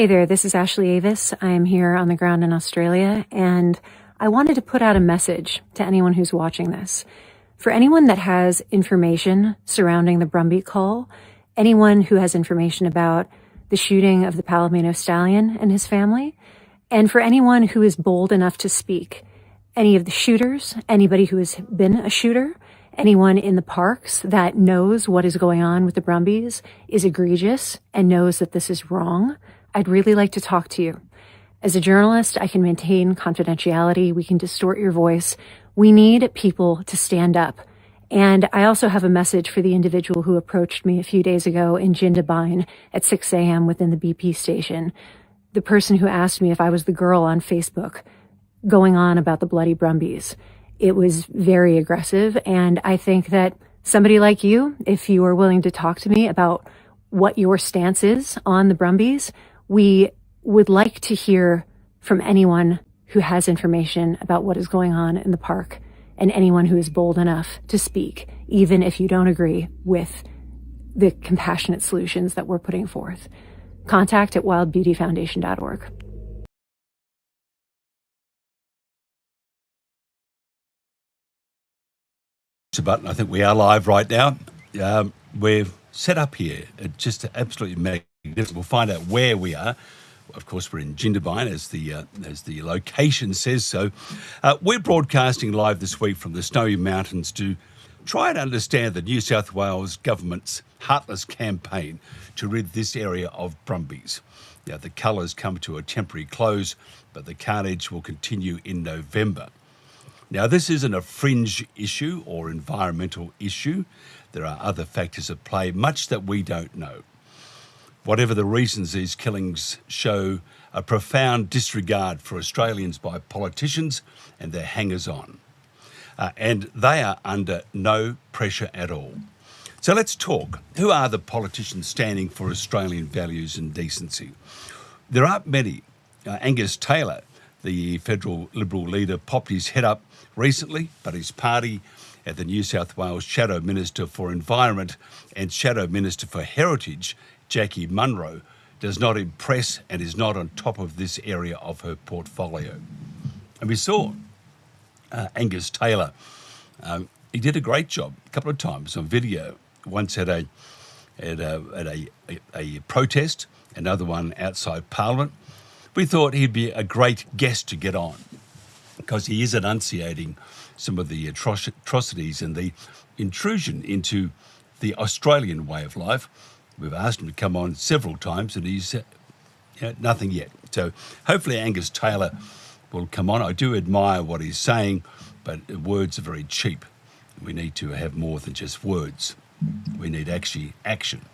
Hey there, this is Ashley Avis. I am here on the ground in Australia, and I wanted to put out a message to anyone who's watching this. For anyone that has information surrounding the Brumby cull, anyone who has information about the shooting of the Palomino stallion and his family, and for anyone who is bold enough to speak, any of the shooters, anybody who has been a shooter, anyone in the parks that knows what is going on with the Brumbies is egregious and knows that this is wrong, I'd really like to talk to you. As a journalist, I can maintain confidentiality. We can distort your voice. We need people to stand up. And I also have a message for the individual who approached me a few days ago in Jindabyne at 6 a.m. within the BP station. The person who asked me if I was the girl on Facebook going on about the bloody Brumbies. It was very aggressive. And I think that somebody like you, if you are willing to talk to me about what your stance is on the Brumbies, we would like to hear from anyone who has information about what is going on in the park and anyone who is bold enough to speak, even if you don't agree with the compassionate solutions that we're putting forth. Contact at wildbeautyfoundation.org. Button. I think we are live right now. We're set up here, just absolutely magnificent. We'll find out where we are. Of course, we're in Jindabyne, as the location says so. We're broadcasting live this week from the Snowy Mountains to try and understand the New South Wales Government's heartless campaign to rid this area of Brumbies. Now, the cull has come to a temporary close, but the carnage will continue in November. Now, this isn't a fringe issue or environmental issue. There are other factors at play, much that we don't know. Whatever the reasons, these killings show a profound disregard for Australians by politicians and their hangers-on. And they are under no pressure at all. So let's talk. Who are the politicians standing for Australian values and decency? There aren't many. Angus Taylor, the federal Liberal leader, popped his head up recently, but his party at the New South Wales Shadow Minister for Environment and Shadow Minister for Heritage, Jacqui Munro, does not impress and is not on top of this area of her portfolio. And we saw Angus Taylor. He did a great job a couple of times on video. Once at a protest, another one outside Parliament. We thought he'd be a great guest to get on because he is enunciating some of the atrocities and the intrusion into the Australian way of life. We've asked him to come on several times and he's nothing yet. So hopefully Angus Taylor will come on. I do admire what he's saying, but words are very cheap. We need to have more than just words. We need actually action.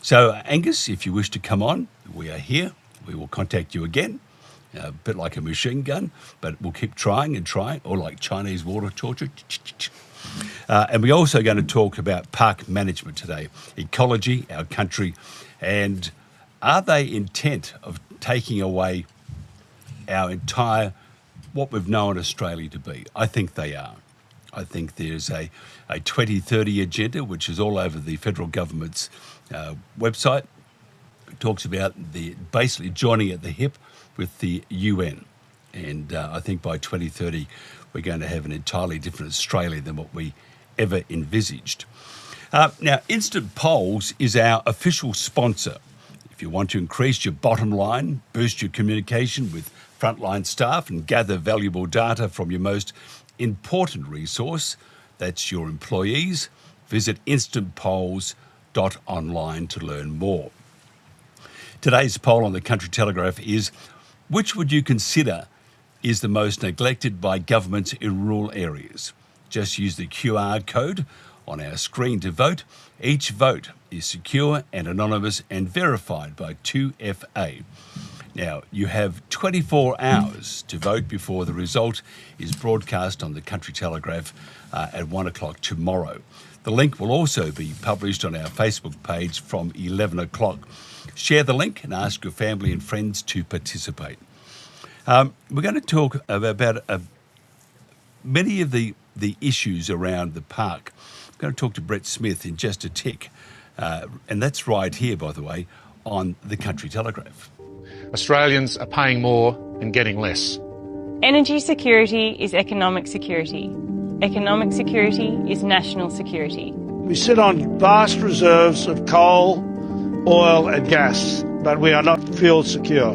So Angus, if you wish to come on, we are here. We will contact you again. A bit like a machine gun, but we'll keep trying and trying, or like Chinese water torture. And we're also going to talk about park management today, ecology, our country, and are they intent of taking away our entire, what we've known Australia to be? I think they are. I think there's a 2030 agenda, which is all over the federal government's website. It talks about basically joining at the hip with the UN. And I think by 2030, we're going to have an entirely different Australia than what we ever envisaged. Now, Instant Polls is our official sponsor. If you want to increase your bottom line, boost your communication with frontline staff and gather valuable data from your most important resource, that's your employees, visit instantpolls.online to learn more. Today's poll on the Country Telegraph is, which would you consider is the most neglected by governments in rural areas? Just use the QR code on our screen to vote. Each vote is secure and anonymous and verified by 2FA. Now, you have 24 hours to vote before the result is broadcast on the Country Telegraph at 1 o'clock tomorrow. The link will also be published on our Facebook page from 11 o'clock. Share the link and ask your family and friends to participate. We're going to talk about many of the issues around the park. I'm going to talk to Brett Smith in just a tick. And that's right here, by the way, on the Country Telegraph. Australians are paying more and getting less. Energy security is economic security. Economic security is national security. We sit on vast reserves of coal, oil and gas, but we are not fuel secure.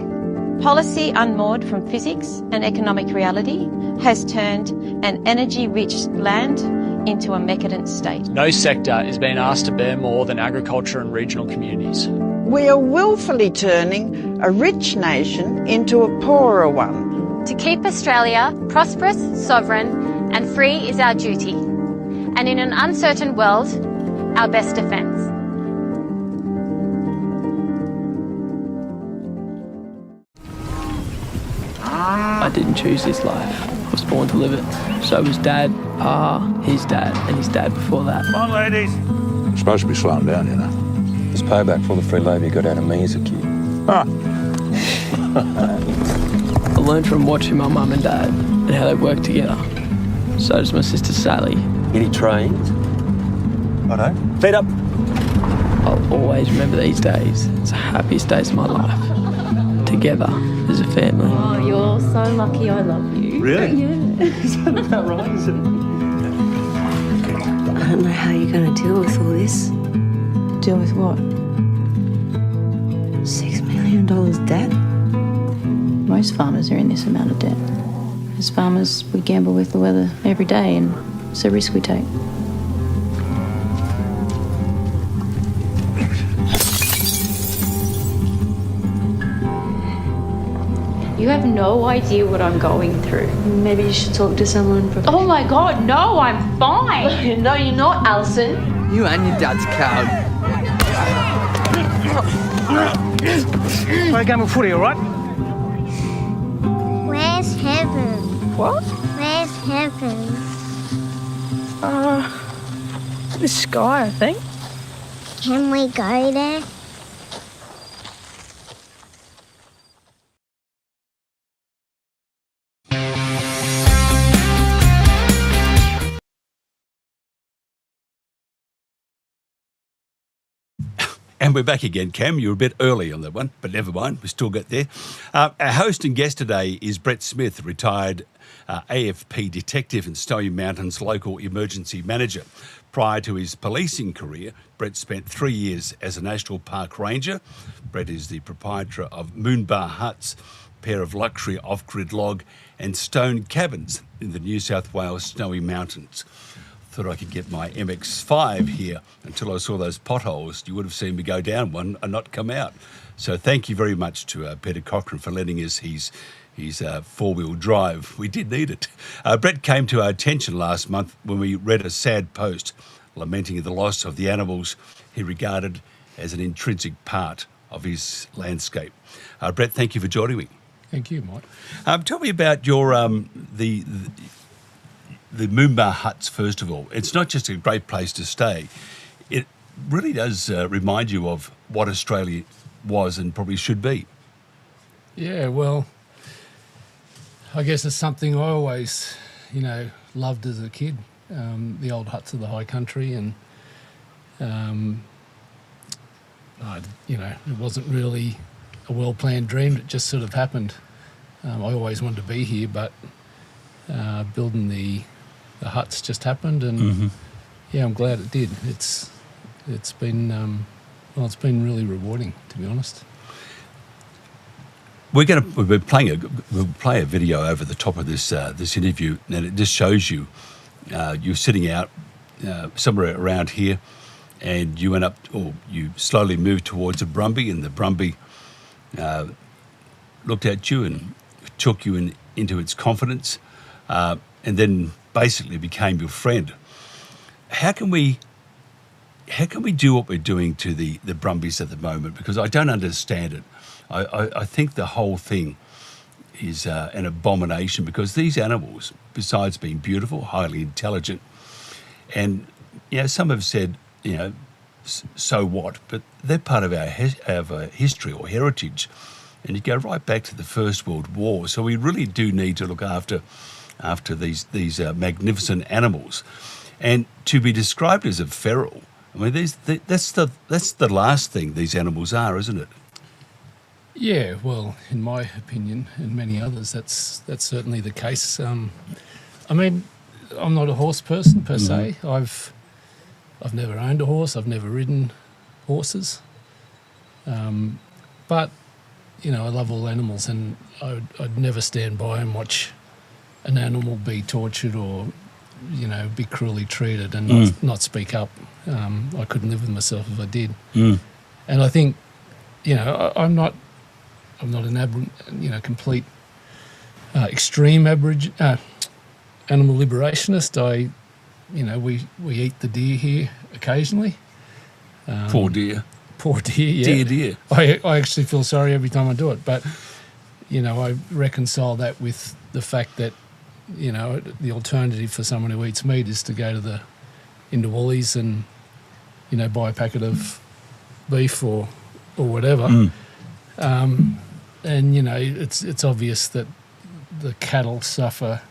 Policy unmoored from physics and economic reality has turned an energy-rich land into a decadent state. No sector is being asked to bear more than agriculture and regional communities. We are willfully turning a rich nation into a poorer one. To keep Australia prosperous, sovereign and free is our duty, and in an uncertain world, our best defence. I didn't choose this life. I was born to live it. So was Dad, Pa, his dad, and his dad before that. Come on, ladies. You're supposed to be slowing down, you know. It's payback for all the free labour you got out of me as a kid. I learned from watching my mum and dad and how they work together. So does my sister Sally. Get it trained. Righto. Feet up. I'll always remember these days. It's the happiest days of my life. Together as a family. Oh, you're so lucky I love you. Really? Yeah. Is that about right, is it? I don't know how you're going to deal with all this. Deal with what? $6 million debt? Most farmers are in this amount of debt. As farmers, we gamble with the weather every day, and it's a risk we take. You have no idea what I'm going through. Maybe you should talk to someone. Oh my God, no, I'm fine. No, you're not, Alison. You and your dad's coward. Play a game of footy, all right? Where's heaven? What? Where's heaven? The sky, I think. Can we go there? And we're back again, Cam. You were a bit early on that one, but never mind. We still get there. Our host and guest today is Brett Smith, retired AFP detective and Snowy Mountains local emergency manager. Prior to his policing career, Brett spent 3 years as a National Park Ranger. Brett is the proprietor of Moonbar Huts, a pair of luxury off-grid log and stone cabins in the New South Wales Snowy Mountains. Thought I could get my MX-5 here until I saw those potholes. You would have seen me go down one and not come out. So thank you very much to Peter Cochrane for lending us his four-wheel drive. We did need it. Brett came to our attention last month when we read a sad post lamenting the loss of the animals he regarded as an intrinsic part of his landscape. Brett, thank you for joining me. Thank you, Mike. Tell me about your the Moonbar Huts, first of all. It's not just a great place to stay. It really does remind you of what Australia was and probably should be. Yeah, well, I guess it's something I always, loved as a kid, the old huts of the high country, and, it wasn't really a well-planned dream. It just sort of happened. I always wanted to be here, but building the huts just happened, and I'm glad it did. It's been really rewarding, to be honest. We'll play a video over the top of this interview, and it just shows you you're sitting out somewhere around here, and you you slowly moved towards a Brumbie, and the Brumbie looked at you and took you into its confidence, and then basically became your friend. How can we do what we're doing to the Brumbies at the moment? Because I don't understand it. I think the whole thing is an abomination, because these animals, besides being beautiful, highly intelligent, and some have said, so what? But they're part of our history or heritage, and you go right back to the First World War. So we really do need to look after these magnificent animals, and to be described as a feral. I mean, that's the last thing these animals are, isn't it? Yeah, well, in my opinion and many others, that's certainly the case. I mean, I'm not a horse person per se. I've never owned a horse. I've never ridden horses. But, you know, I love all animals, and I'd never stand by and watch an animal be tortured or, you know, be cruelly treated and not speak up. I couldn't live with myself if I did. And I think, you know, I'm not an complete extreme animal liberationist. We eat the deer here occasionally. Poor deer. Poor deer, yeah. Deer. I actually feel sorry every time I do it, but, you know, I reconcile that with the fact that, you know, the alternative for someone who eats meat is to go into Woolies and, you know, buy a packet of beef or whatever. And, you know, it's obvious that the cattle suffer,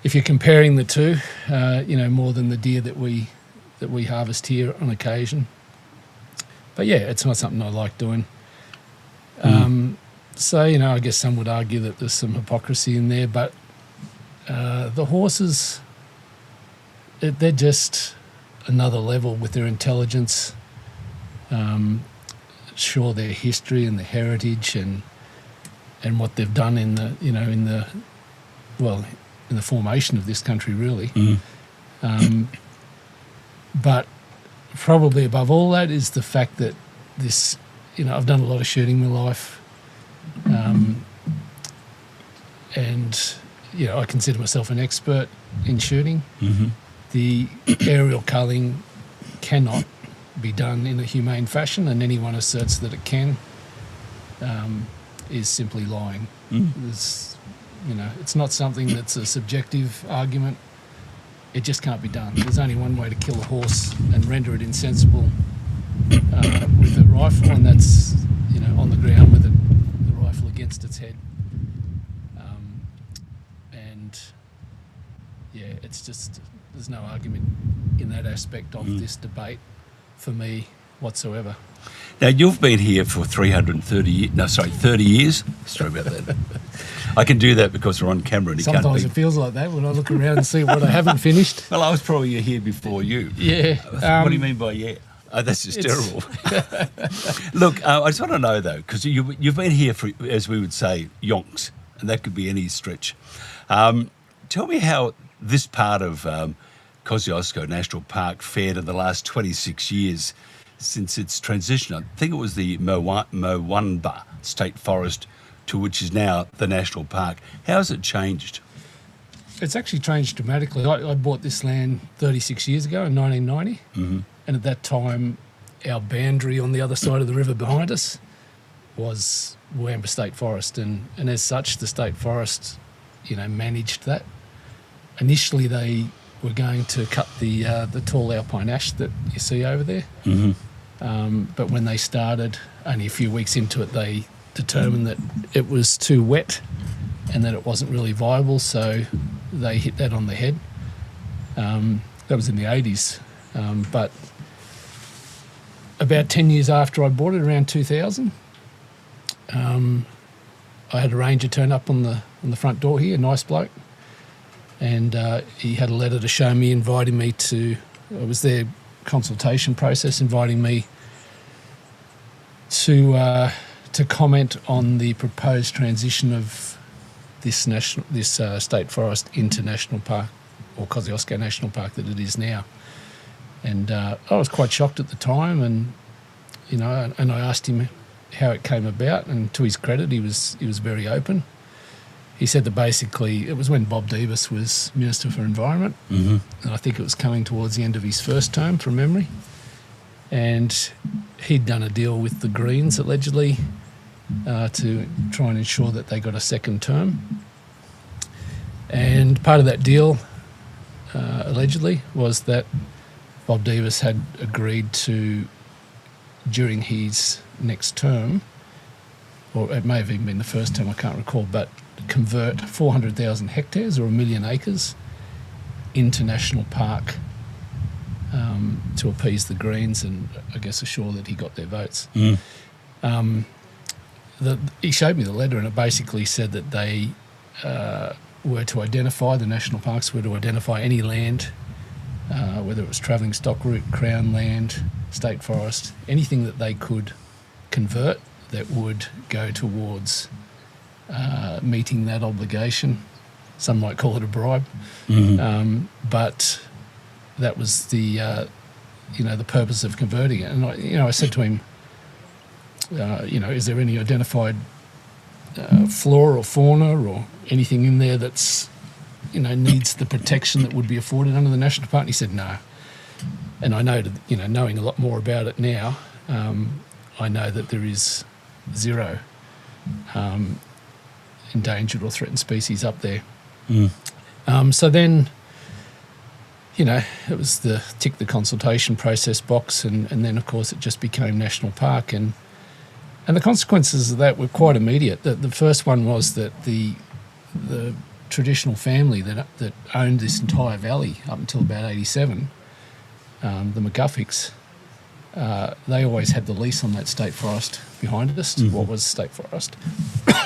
if you're comparing the two, you know, more than the deer that we harvest here on occasion. But yeah, it's not something I like doing. So, you know, I guess some would argue that there's some hypocrisy in there, but the horses, they're just another level with their intelligence. Sure, their history and their heritage and what they've done in the formation of this country, really. But probably above all that is the fact that this, you know, I've done a lot of shooting in my life, and, you know, I consider myself an expert in shooting. The aerial culling cannot be done in a humane fashion, and anyone asserts that it can is simply lying. There's, you know, it's not something that's a subjective argument. It just can't be done. There's only one way to kill a horse and render it insensible with a rifle, and that's, you know, on the ground with the rifle against its head. And yeah, it's just, there's no argument in that aspect of this debate for me whatsoever. Now, you've been here for 30 years. Sorry about that. I can do that because we're on camera and Sometimes it feels like that when I look around and see what I haven't finished. Well, I was probably here before you. Yeah. What do you mean by yeah? Oh, that's just terrible. Look, I just want to know, though, because you've been here for, as we would say, yonks, and that could be any stretch. Tell me how this part of Kosciuszko National Park fared in the last 26 years since its transition. I think it was the Mowanba State Forest to which is now the National Park. How has it changed? It's actually changed dramatically. I bought this land 36 years ago in 1990, and at that time our boundary on the other side of the river behind us was Mowanba State Forest, and as such the State Forest, you know, managed that. Initially they were going to cut the tall alpine ash that you see over there. But when they started, only a few weeks into it, they determined that it was too wet and that it wasn't really viable, so they hit that on the head. That was in the 80s. But about 10 years after I bought it, around 2000, I had a ranger turn up on the front door here, a nice bloke, and he had a letter to show me, inviting me to, it was their consultation process, inviting me to comment on the proposed transition of this state forest into national park, or Kosciuszko National Park that it is now. And I was quite shocked at the time, and you know, and I asked him how it came about, and to his credit, he was very open. He said that basically it was when Bob Davis was Minister for Environment, and I think it was coming towards the end of his first term, from memory, and he'd done a deal with the Greens, allegedly, to try and ensure that they got a second term. And part of that deal, allegedly, was that Bob Davis had agreed to, during his next term, or it may have even been the first term, I can't recall, but convert 400,000 hectares or 1 million acres into national park to appease the Greens and I guess assure that he got their votes. he showed me the letter, and it basically said that they were to identify, the national parks were to identify any land, whether it was travelling stock route, crown land, state forest, anything that they could convert that would go towards meeting that obligation. Some might call it a bribe, but that was the the purpose of converting it. And I said to him, is there any identified flora or fauna or anything in there that's needs the protection that would be afforded under the national park? And he said no. And I noted, knowing a lot more about it now, I know that there is zero endangered or threatened species up there. So then, it was tick the consultation process box, and then of course it just became national park, and the consequences of that were quite immediate. The first one was that the traditional family that owned this entire valley up until about 87, the McGufficks, they always had the lease on that state forest behind us, what was state forest,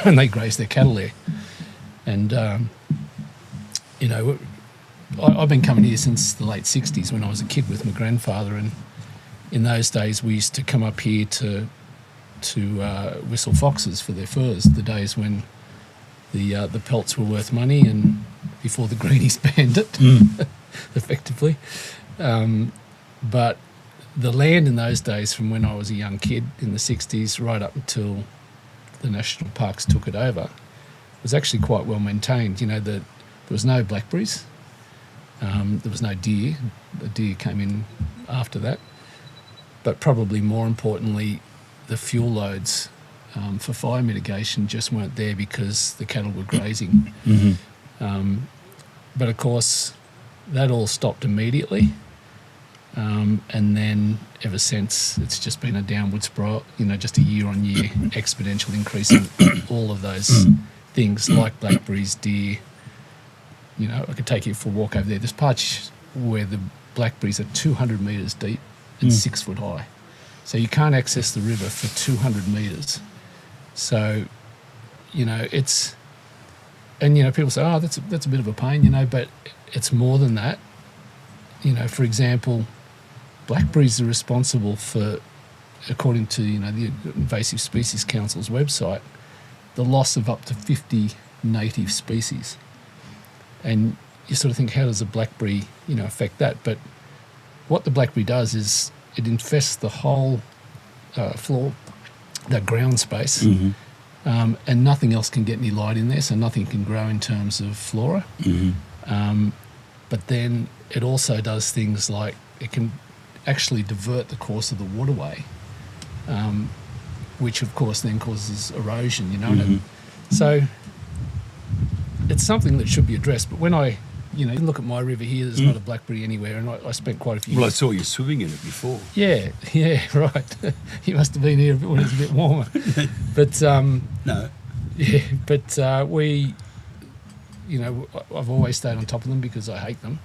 and they grazed their cattle there. And I've been coming here since the late 60s when I was a kid with my grandfather, and in those days we used to come up here to whistle foxes for their furs, the days when the pelts were worth money and before the greenies banned it, effectively. But the land in those days, from when I was a young kid in the 60s right up until the national parks took it over, was actually quite well maintained. There was no blackberries, there was no deer. The deer came in after that. But probably more importantly, the fuel loads for fire mitigation just weren't there because the cattle were grazing. But of course, that all stopped immediately. And then ever since, it's just been a downward spiral, just a year-on-year exponential increase in all of those things like blackberries, deer. I could take you for a walk over there. There's parts where the blackberries are 200 metres deep and 6 foot high. So you can't access the river for 200 metres. So, it's... And, people say, oh, that's a bit of a pain, but it's more than that. For example, blackberries are responsible for, according to, the Invasive Species Council's website, the loss of up to 50 native species. And you sort of think, how does a blackberry, affect that? But what the blackberry does is it infests the whole floor, that ground space, and nothing else can get any light in there, so nothing can grow in terms of flora. But then it also does things like it can actually divert the course of the waterway, which of course then causes erosion, So it's something that should be addressed. But when I, look at my river here, there's not a blackberry anywhere, and I spent quite a few years. Well, I saw you swimming in it before. Yeah, right. You must have been here when it was a bit warmer. But no. Yeah, but we, I've always stayed on top of them because I hate them.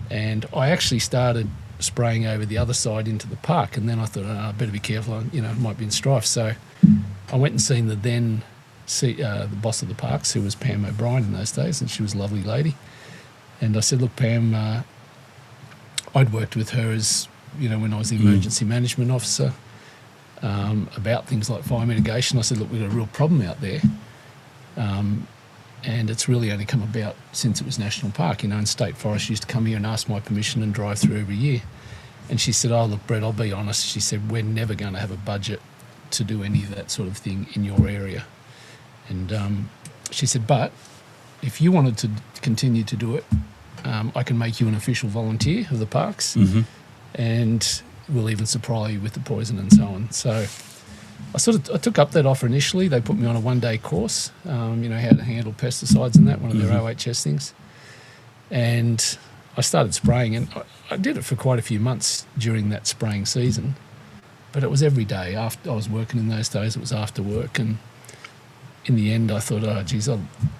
And I actually started spraying over the other side into the park, and then I thought, I better be careful, it might be in strife. So I went and seen the boss of the parks, who was Pam O'Brien in those days, and she was a lovely lady. And I said, look, Pam, I'd worked with her as, when I was the emergency management officer, about things like fire mitigation. I said, look, we've got a real problem out there. And it's really only come about since it was national park. And State Forest used to come here and ask my permission and drive through every year. And she said, oh, look, Brett, I'll be honest. She said, we're never going to have a budget to do any of that sort of thing in your area. And she said, but if you wanted to continue to do it, I can make you an official volunteer of the parks, and we'll even supply you with the poison and so on. So I took up that offer initially. They put me on a one-day course, how to handle pesticides and that, one of their OHS things. And I started spraying, and I did it for quite a few months during that spraying season. But it was every day. After I was working in those days, it was after work, and in the end I thought, oh geez,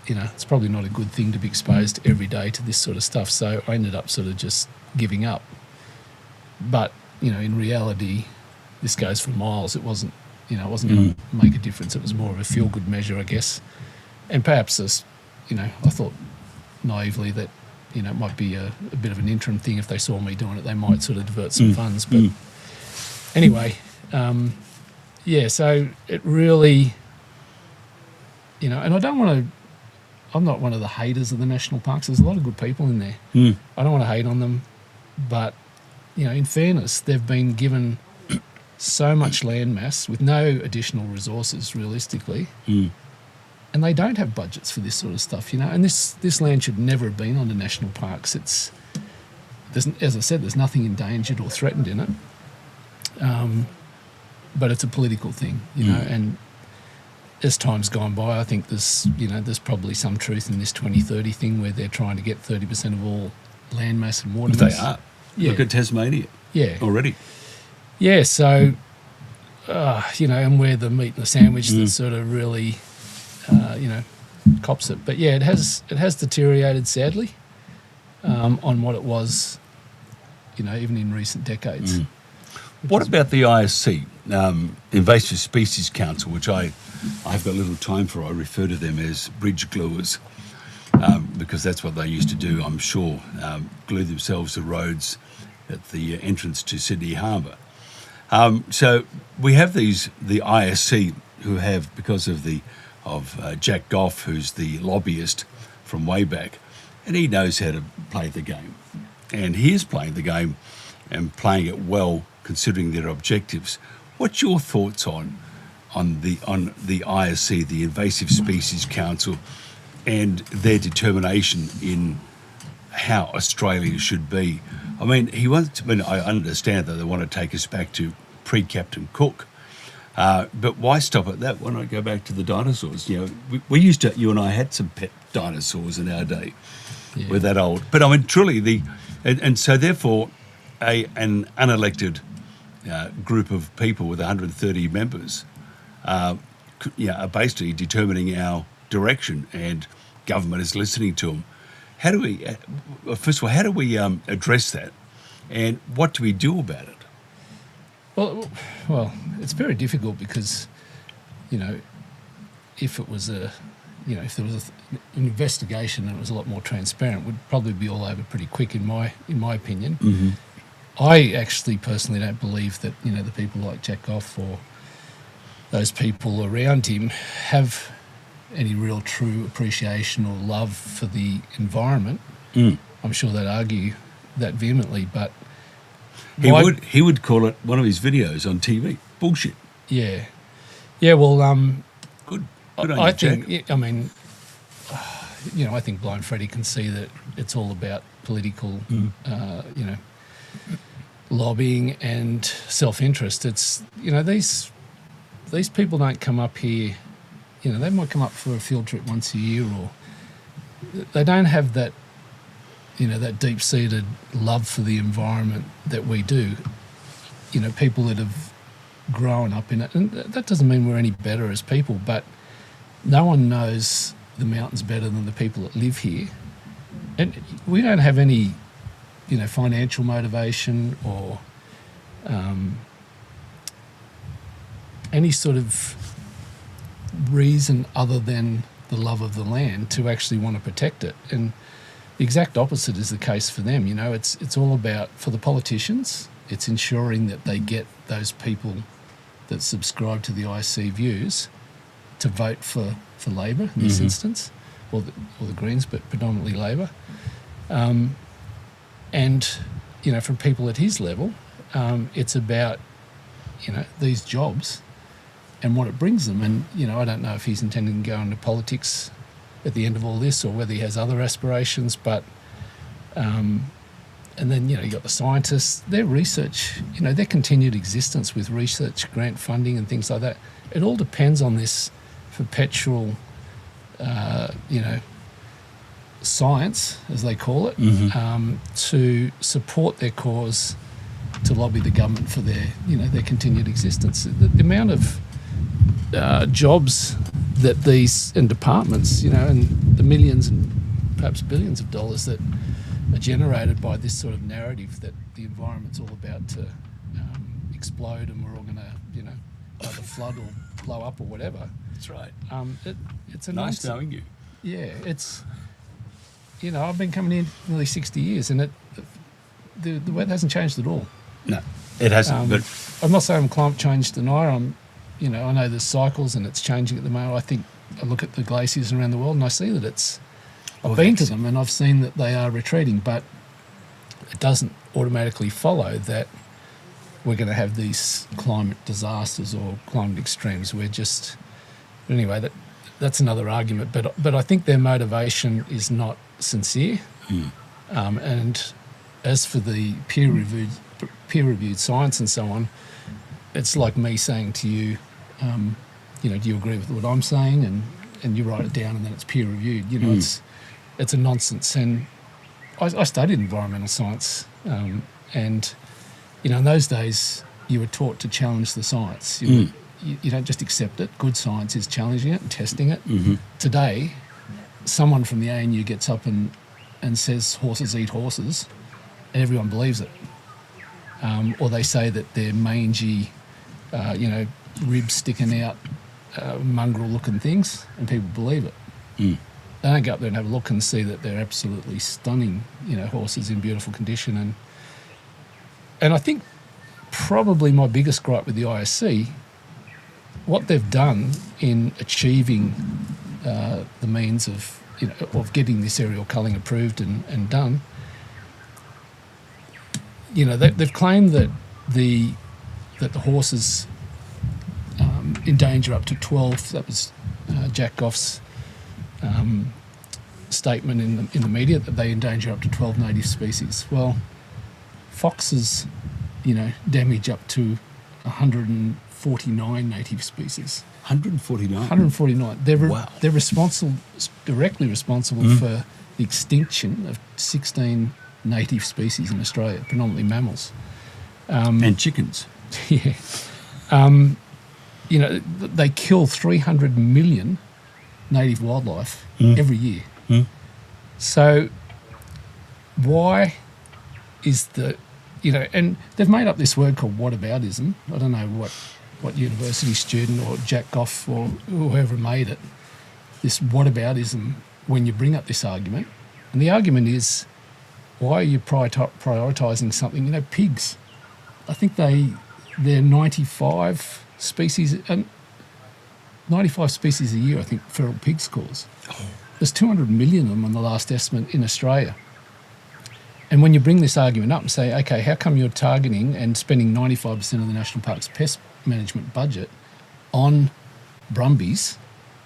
it's probably not a good thing to be exposed every day to this sort of stuff. So I ended up sort of just giving up. But in reality, this goes for miles. It wasn't You know, it wasn't going to make a difference. It was more of a feel-good measure, I guess. And perhaps, I thought naively that, it might be a bit of an interim thing. If they saw me doing it, they might sort of divert some funds. But anyway, so it really, and I don't want to, I'm not one of the haters of the national parks. There's a lot of good people in there. I don't want to hate on them. But, in fairness, they've been given so much land mass with no additional resources, realistically. And they don't have budgets for this sort of stuff, And this land should never have been on the national parks. As I said, there's nothing endangered or threatened in it. But it's a political thing, And as time's gone by, I think there's probably some truth in this 2030 thing where they're trying to get 30% of all land mass and water mass. They are. Yeah. Look at Tasmania. Yeah. Already. Yeah. So, and we're the meat and the sandwich that sort of really. Cops it, but it has deteriorated sadly on what it was, even in recent decades. What about the ISC, Invasive Species Council, which I have got little time for? I refer to them as bridge gluers because that's what they used to do. I'm sure glue themselves to roads at the entrance to Sydney Harbour. So we have the ISC who have, because of Jack Goff, who's the lobbyist from way back, and he knows how to play the game. And he is playing the game and playing it well, considering their objectives. What's your thoughts on the ISC, the Invasive Species Council, and their determination in how Australia should be? I mean, I understand that they want to take us back to pre-Captain Cook. But why stop at that? Why not go back to the dinosaurs? We used to, you and I had some pet dinosaurs in our day. Yeah. We're that old. But I mean, truly, and so therefore, an unelected group of people with 130 members are basically determining our direction, and government is listening to them. How do we, first of all, address that, and what do we do about it? Well, it's very difficult because, if it was if there was an investigation and it was a lot more transparent, would probably be all over pretty quick, in my opinion. I actually personally don't believe that the people like Jack Goff or those people around him have any real true appreciation or love for the environment. I'm sure they'd argue that vehemently, but. He would call it, one of his videos on TV, bullshit. Yeah. Well, good on I you, think, Jack. I mean, I think Blind Freddie can see that it's all about political, lobbying and self-interest. It's, these people don't come up here, they might come up for a field trip once a year, or they don't have that, that deep-seated love for the environment that we do. People that have grown up in it, and that doesn't mean we're any better as people, but no one knows the mountains better than the people that live here. And we don't have any, financial motivation or any sort of reason other than the love of the land to actually want to protect it. And the exact opposite is the case for them. It's all about, for the politicians, it's ensuring that they get those people that subscribe to the IC views to vote for Labor in this instance, or the Greens, but predominantly Labor. And, from people at his level, it's about, these jobs and what it brings them. And, I don't know if he's intending to go into politics at the end of all this, or whether he has other aspirations, but and then you got the scientists, their research, their continued existence with research grant funding and things like that. It all depends on this perpetual science, as they call it, to support their cause, to lobby the government for their their continued existence. The amount of jobs that these and departments, and the millions and perhaps billions of dollars that are generated by this sort of narrative that the environment's all about to explode and we're all going to, either flood or blow up or whatever. That's right. It's a nice knowing you. Yeah, it's, I've been coming in nearly 60 years and the weather hasn't changed at all. No, it hasn't. But I'm not saying I'm climate change denier. I know there's cycles and it's changing at the moment. I look at the glaciers around the world and I see that I've been to them and I've seen that they are retreating, but it doesn't automatically follow that we're going to have these climate disasters or climate extremes. Anyway, that's another argument. But I think their motivation is not sincere. And as for the peer-reviewed science and so on, it's like me saying to you, do you agree with what I'm saying? And you write it down and then it's peer-reviewed. It's a nonsense. And I studied environmental science, and in those days you were taught to challenge the science. You don't just accept it. Good science is challenging it and testing it. Today, someone from the ANU gets up and says horses eat horses, and everyone believes it. Or they say that they're mangy, ribs sticking out, mongrel-looking things, and people believe it. They don't go up there and have a look and see that they're absolutely stunning, horses in beautiful condition. And I think probably my biggest gripe with the ISC, what they've done in achieving the means of getting this aerial culling approved and done, they've claimed that the horses endanger up to 12. That was Jack Goff's statement in the media, that they endanger up to 12 native species. Well, foxes, damage up to 149 native species. 149? 149. Wow. They're directly responsible for the extinction of 16 native species in Australia, predominantly mammals. And chickens. Yeah. They kill 300 million native wildlife every year. So why is and they've made up this word called whataboutism. I don't know what university student or Jack Goff or whoever made it, this whataboutism, when you bring up this argument. And the argument is, why are you prioritising something? Pigs. I think they're 95 species, and 95 species a year, I think, feral pigs cause. There's 200 million of them on the last estimate in Australia. And when you bring this argument up and say, okay, how come you're targeting and spending 95% of the National Parks pest management budget on Brumbies,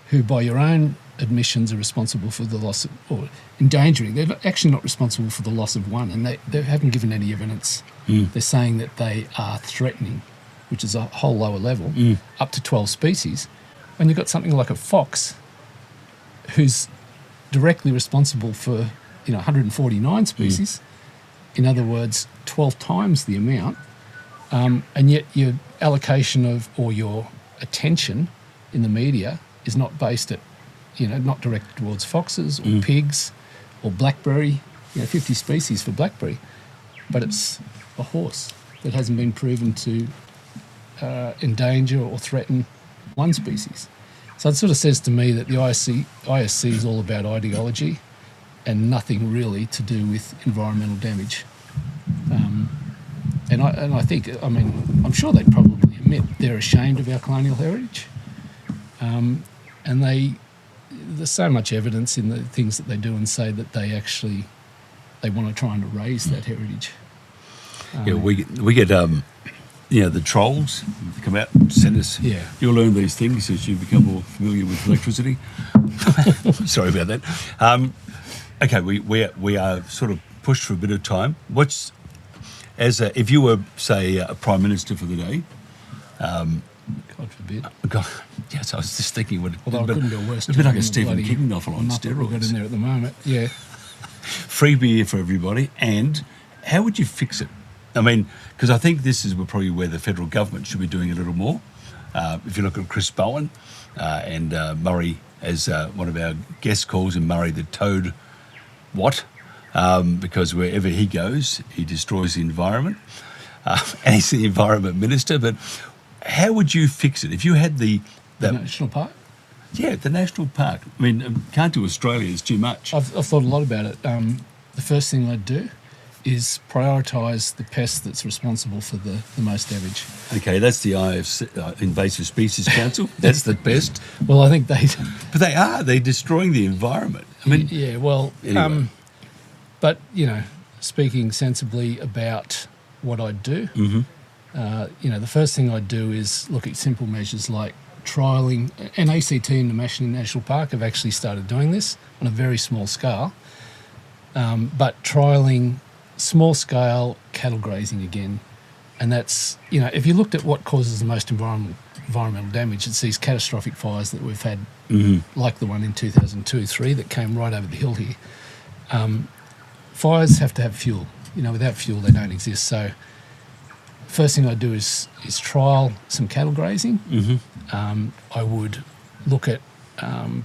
who by your own admissions are responsible for the loss of, or endangering, they're actually not responsible for the loss of one, and they haven't given any evidence. They're saying that they are threatening, which is a whole lower level, up to 12 species. When you've got something like a fox who's directly responsible for 149 species, in other words, 12 times the amount, and yet your allocation of, or your attention in the media is not based at, not directed towards foxes or pigs or blackberry, 50 species for blackberry, but it's a horse that hasn't been proven to endanger or threaten one species. So it sort of says to me that the ISC is all about ideology and nothing really to do with environmental damage. And I think, I'm sure they'd probably admit they're ashamed of our colonial heritage. And there's so much evidence in the things that they do and say that they want to try and erase that heritage. We get the trolls come out and send us. Yeah. You'll learn these things as you become more familiar with electricity. Sorry about that. Okay, we are sort of pushed for a bit of time. If you were, say, a Prime Minister for the day, God forbid. Yes, I was just thinking. Although I couldn't go worse. A bit like a Stephen King novel on steroids. Got in there at the moment. Yeah. Free beer for everybody. And how would you fix it? Because I think this is probably where the federal government should be doing a little more. If you look at Chris Bowen and Murray, as one of our guest calls him, Murray the Toad What? Because wherever he goes, he destroys the environment. And he's the Environment Minister. But how would you fix it if you had the national park? Yeah, the national park. I mean, can't do Australia, it's too much. I've thought a lot about it. The first thing I'd do is prioritise the pest that's responsible for the most damage. Okay, that's the Invasive Species Council. That's the pest. Well, I think they... But they are. They're destroying the environment. I mean... Yeah, well... Anyway. But, speaking sensibly about what I'd do, the first thing I'd do is look at simple measures like trialling, and ACT and the Machinee National Park have actually started doing this on a very small scale, but trialling small-scale cattle grazing again. And that's, if you looked at what causes the most environmental damage, it's these catastrophic fires that we've had, like the one in 2002-3 that came right over the hill here. Fires have to have fuel. Without fuel, they don't exist. So first thing I do is trial some cattle grazing. I would look at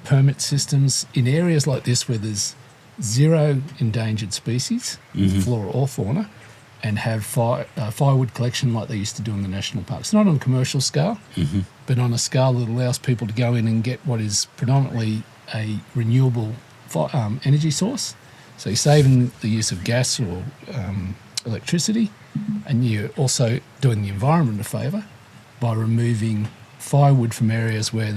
permit systems in areas like this where there's 0 endangered species, flora or fauna, and have firewood collection like they used to do in the national parks. Not on a commercial scale, but on a scale that allows people to go in and get what is predominantly a renewable energy source. So you're saving the use of gas or electricity, and you're also doing the environment a favour by removing firewood from areas where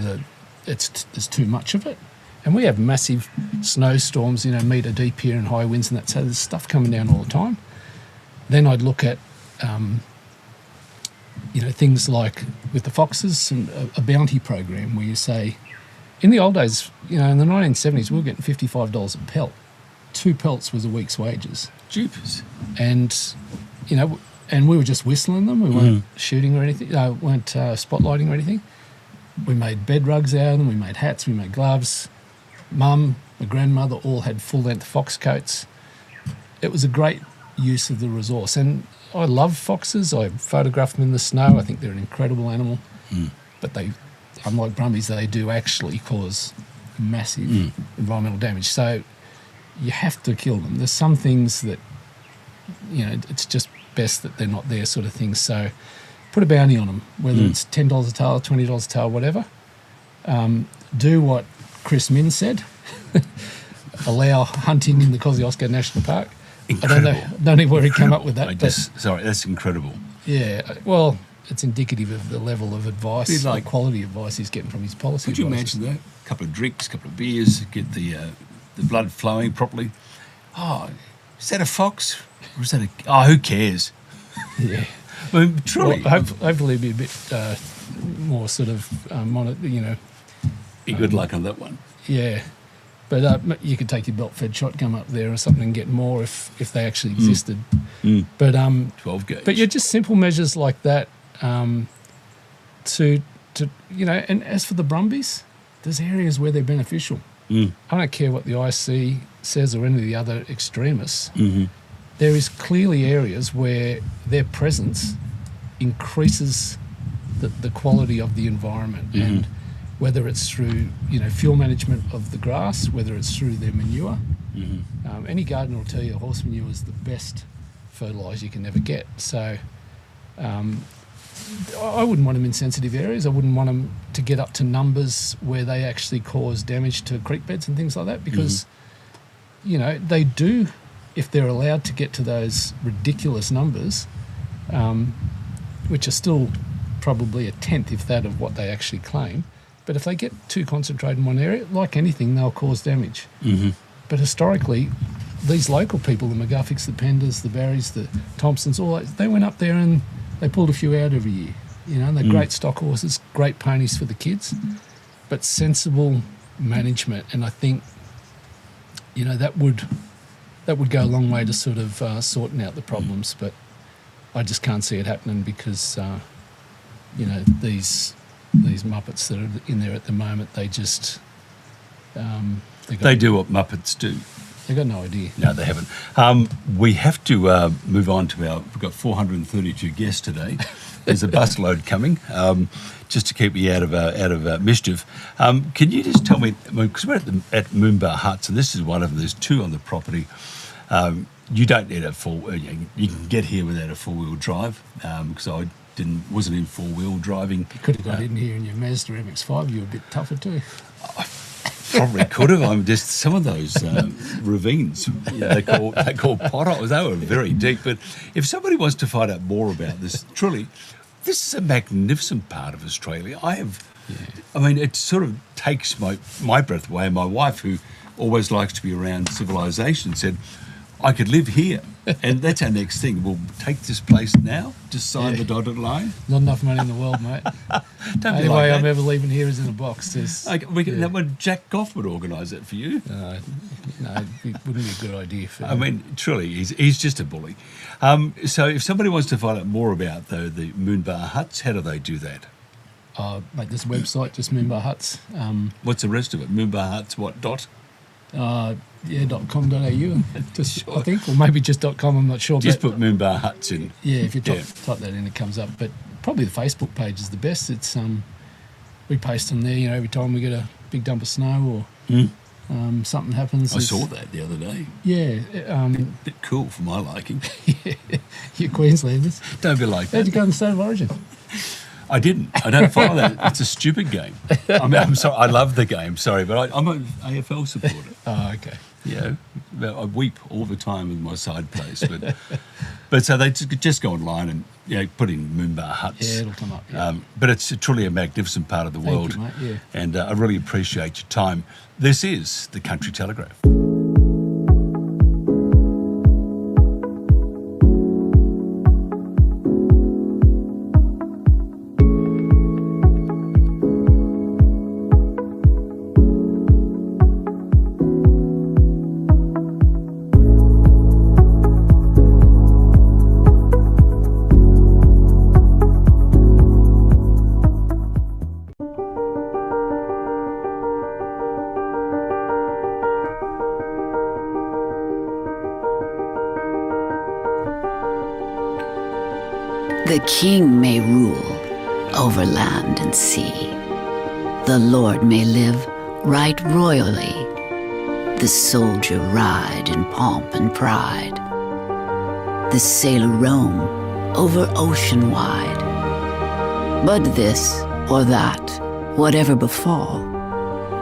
there's too much of it. And we have massive snowstorms, metre deep here and high winds and that, so there's stuff coming down all the time. Then I'd look at, things like with the foxes, a bounty program where you say, in the old days, in the 1970s, we were getting $55 a pelt. 2 pelts was a week's wages. Jeepers. And, and we were just whistling them. We weren't shooting or anything, weren't spotlighting or anything. We made bed rugs out of them, we made hats, we made gloves. Mum, my grandmother, all had full-length fox coats. It was a great use of the resource. And I love foxes. I photograph them in the snow. I think they're an incredible animal. But they, unlike Brumbies, they do actually cause massive environmental damage. So you have to kill them. There's some things that, it's just best that they're not there sort of things. So put a bounty on them, whether it's $10 a tail, $20 a tail, whatever. Do what Chris Min said. Allow hunting in the Kosciuszko National Park. Incredible. I don't know where he came up with that. Sorry, that's incredible. Yeah, well, it's indicative of the level of advice, the quality advice he's getting from his policy. Could you imagine that? A couple of drinks, a couple of beers, get the blood flowing properly. Oh, is that a fox? Or is that who cares? Yeah. I mean, truly. Well, hopefully it'll be a bit more sort of, Be good luck on that one. Yeah. But you could take your belt-fed shotgun up there or something and get more if they actually existed. But 12 gauge. But just simple measures like that to and as for the Brumbies, there's areas where they're beneficial. I don't care what the IC says or any of the other extremists. There is clearly areas where their presence increases the quality of the environment, and whether it's through fuel management of the grass, whether it's through their manure. Any gardener will tell you horse manure is the best fertiliser you can ever get. So I wouldn't want them in sensitive areas. I wouldn't want them to get up to numbers where they actually cause damage to creek beds and things like that, because they do, if they're allowed to get to those ridiculous numbers, which are still probably a tenth, if that, of what they actually claim. But if they get too concentrated in one area, like anything, they'll cause damage. But historically, these local people, the McGufficks, the Penders, the Barrys, the Thompsons, all those, they went up there and they pulled a few out every year. And they're great stock horses, great ponies for the kids, but sensible management. And I think, that would go a long way to sort of sorting out the problems. But I just can't see it happening because, these Muppets that are in there at the moment, they just... they do what Muppets do. They've got no idea. No, they haven't. We have to move on to we've got 432 guests today. There's a busload coming, just to keep me out of mischief. Can you just tell me, because we're at Moomba Huts, and this is one of them, there's 2 on the property. You don't need a full, you can get here without a 4-wheel drive, because wasn't in four-wheel driving. You could have got in here in your Mazda MX-5. You were a bit tougher too. Probably could have. I'm just some of those ravines they call potholes. They were very deep. But if somebody wants to find out more about this, truly, this is a magnificent part of Australia. I mean, it sort of takes my breath away. My wife, who always likes to be around civilization, said, I could live here. And that's our next thing. We'll take this place now, just sign the dotted line. Not enough money in the world, mate. Don't only way I'm ever leaving here is in a box. That one, Jack Goff would organise it for you. No, it wouldn't be a good idea for I mean, truly, he's just a bully. So if somebody wants to find out more about the Moonbar Huts, how do they do that? Mate, there's a website, just Moonbar Huts. What's the rest of it? Moonbar Huts, what, dot? .com.au, just I think, or maybe just .com. I'm not sure. Just put Moonbar Huts in. Yeah, if you type that in, it comes up. But probably the Facebook page is the best. It's we post them there. You know, every time we get a big dump of snow or something happens. I saw that the other day. Yeah, bit cool for my liking. You Queenslanders, don't be like that. How'd you go in the State of Origin? I didn't. I don't follow that. It's a stupid game. I mean, I'm sorry. I love the game. Sorry, but I'm an AFL supporter. Oh, okay. Yeah, I weep all the time with my side place. But so they just go online and put in Moonbar Huts. Yeah, it'll come up. Yeah. But it's truly a magnificent part of the world. Thank you, mate. Yeah. And I really appreciate your time. This is the Country Telegraph. The king may rule over land and sea. The lord may live right royally. The soldier ride in pomp and pride. The sailor roam over ocean wide. But this or that, whatever befall,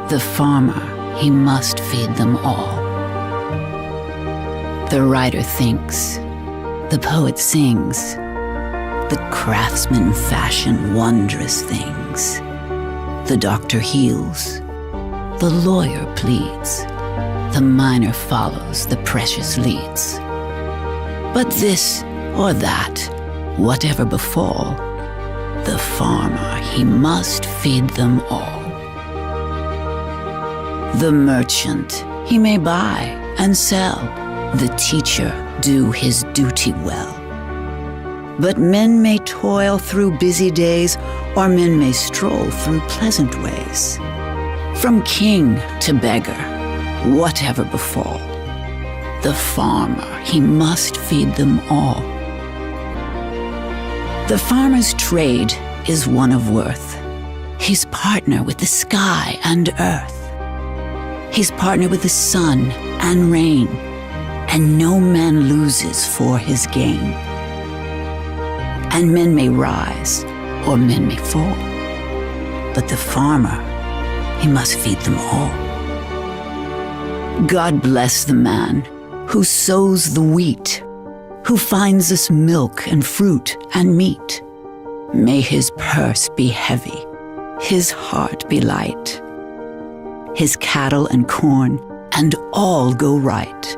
the farmer, he must feed them all. The writer thinks, the poet sings, the craftsman fashion wondrous things. The doctor heals, the lawyer pleads, the miner follows, the precious leads. But this or that, whatever befall, the farmer, he must feed them all. The merchant, he may buy and sell, the teacher do his duty well. But men may toil through busy days, or men may stroll through pleasant ways. From king to beggar, whatever befall, the farmer, he must feed them all. The farmer's trade is one of worth. He's partner with the sky and earth. He's partner with the sun and rain, and no man loses for his gain. And men may rise, or men may fall, but the farmer, he must feed them all. God bless the man who sows the wheat, who finds us milk and fruit and meat. May his purse be heavy, his heart be light, his cattle and corn and all go right.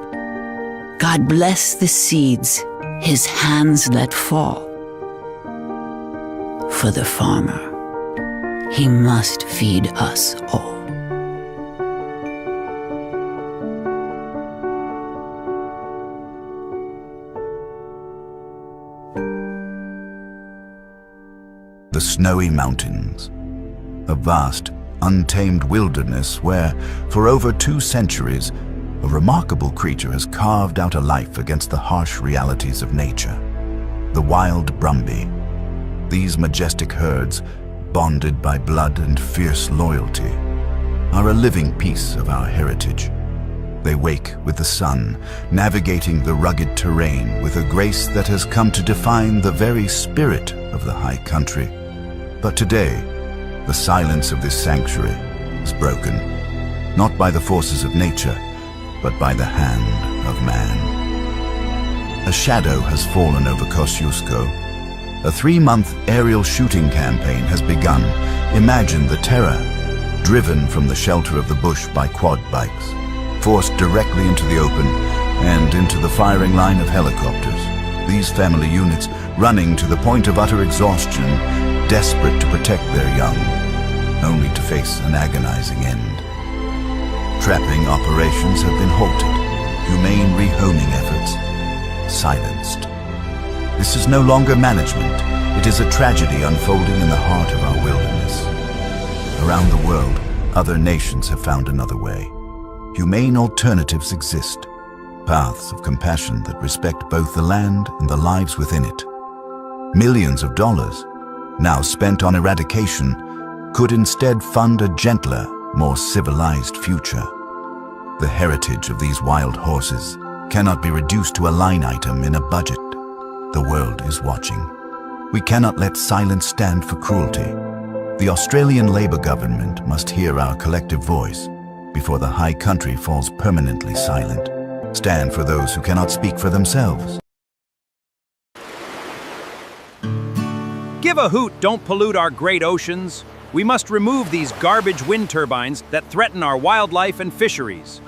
God bless the seeds his hands let fall. For the farmer, he must feed us all. The snowy mountains, a vast, untamed wilderness where, for over 2 centuries, a remarkable creature has carved out a life against the harsh realities of nature. The wild Brumbie. These majestic herds, bonded by blood and fierce loyalty, are a living piece of our heritage. They wake with the sun, navigating the rugged terrain with a grace that has come to define the very spirit of the high country. But today, the silence of this sanctuary is broken, not by the forces of nature, but by the hand of man. A shadow has fallen over Kosciuszko. A 3-month aerial shooting campaign has begun. Imagine the terror, driven from the shelter of the bush by quad bikes, forced directly into the open and into the firing line of helicopters. These family units running to the point of utter exhaustion, desperate to protect their young, only to face an agonizing end. Trapping operations have been halted, humane rehoming efforts silenced. This is no longer management. It is a tragedy unfolding in the heart of our wilderness. Around the world, other nations have found another way. Humane alternatives exist, paths of compassion that respect both the land and the lives within it. Millions of dollars, now spent on eradication, could instead fund a gentler, more civilized future. The heritage of these wild horses cannot be reduced to a line item in a budget. The world is watching. We cannot let silence stand for cruelty. The Australian Labor government must hear our collective voice before the high country falls permanently silent. Stand for those who cannot speak for themselves. Give a hoot, don't pollute our great oceans. We must remove these garbage wind turbines that threaten our wildlife and fisheries.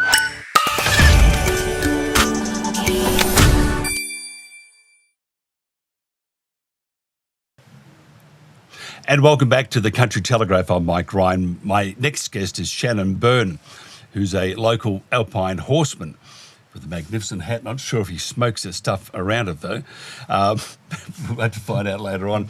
And welcome back to the Country Telegraph. I'm Mike Ryan. My next guest is Shannon Byrne, who's a local alpine horseman with a magnificent hat. Not sure if he smokes that stuff around it, though. We'll have to find out later on.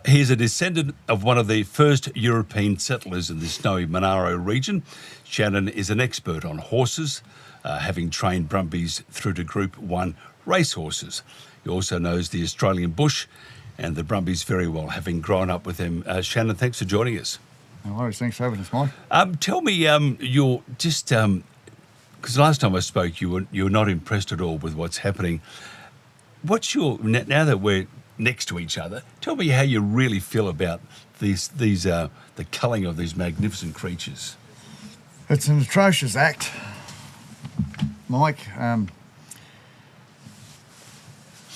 He's a descendant of one of the first European settlers in the snowy Monaro region. Shannon is an expert on horses, having trained Brumbies through to Group 1 racehorses. He also knows the Australian bush and the Brumbies very well, having grown up with them. Shannon, thanks for joining us. No worries, thanks for having us, Mike. Tell me, you're just, because last time I spoke, you were not impressed at all with what's happening. What's your, now that we're next to each other, tell me how you really feel about the culling of these magnificent creatures. It's an atrocious act, Mike.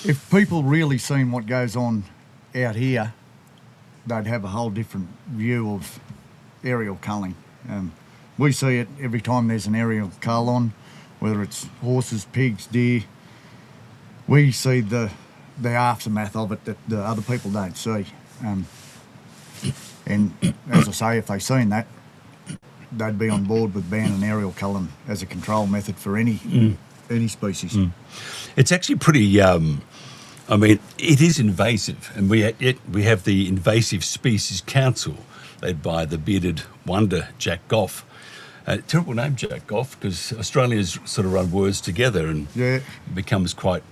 If people really seen what goes on out here, they'd have a whole different view of aerial culling. We see it every time there's an aerial cull on, whether it's horses, pigs, deer. We see the aftermath of it that the other people don't see. And as I say, if they seen that, they'd be on board with banning aerial culling as a control method for any species. It's actually pretty. I mean, it is invasive, and we have the Invasive Species Council, led by the bearded wonder Jack Goff. Terrible name, Jack Goff, because Australians sort of run words together, and it becomes quite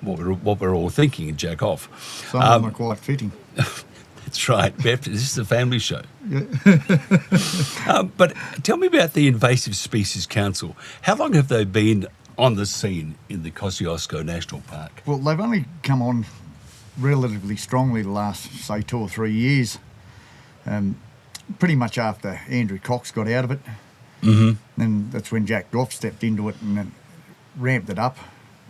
what we're all thinking, Jack Off. Some of them are quite fitting. That's right. This is a family show. But tell me about the Invasive Species Council. How long have they been on the scene in the Kosciuszko National Park? Well, they've only come on relatively strongly the last, say, 2 or 3 years. Pretty much after Andrew Cox got out of it. Mm-hmm. And that's when Jack Goff stepped into it and ramped it up.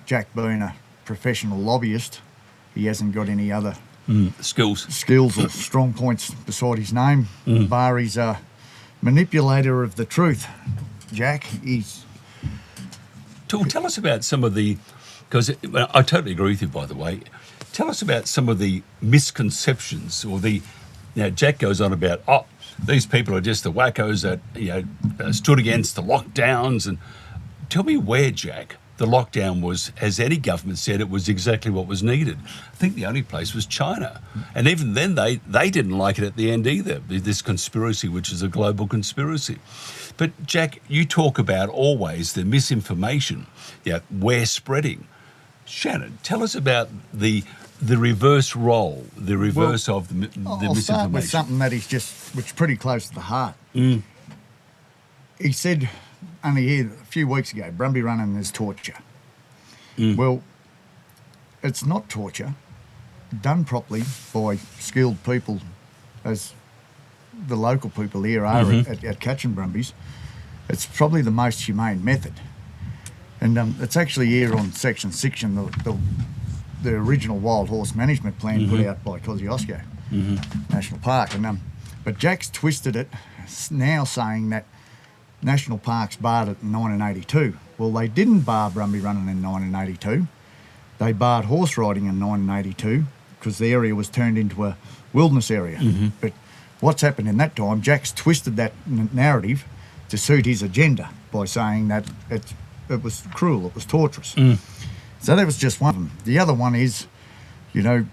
Jack being a professional lobbyist, he hasn't got any other skills or strong points beside his name, bar he's a manipulator of the truth. Jack, he's... Tell us about some of the, because I totally agree with you, by the way. Tell us about some of the misconceptions or Jack goes on about, these people are just the wackos that, stood against the lockdowns. And tell me where, Jack, the lockdown was, as any government said, it was exactly what was needed. I think the only place was China. And even then, they didn't like it at the end either, this conspiracy, which is a global conspiracy. But, Jack, you talk about always the misinformation, we're spreading. Shannon, tell us about the reverse role, the reverse of the misinformation. I'll start with something that is which is pretty close to the heart. He said only here a few weeks ago, Brumby running is torture. Well, it's not torture. Done properly by skilled people, as the local people here are at catching Brumbies. It's probably the most humane method. And it's actually here on Section 6 in the original Wild Horse Management Plan put out by Kosciuszko National Park. And but Jack's twisted it now, saying that National Parks barred it in 1982. Well, they didn't bar Brumby running in 1982. They barred horse riding in 1982 because the area was turned into a wilderness area. But what's happened in that time, Jack's twisted that narrative to suit his agenda by saying that it was cruel, it was torturous. So that was just one of them. The other one is, you know,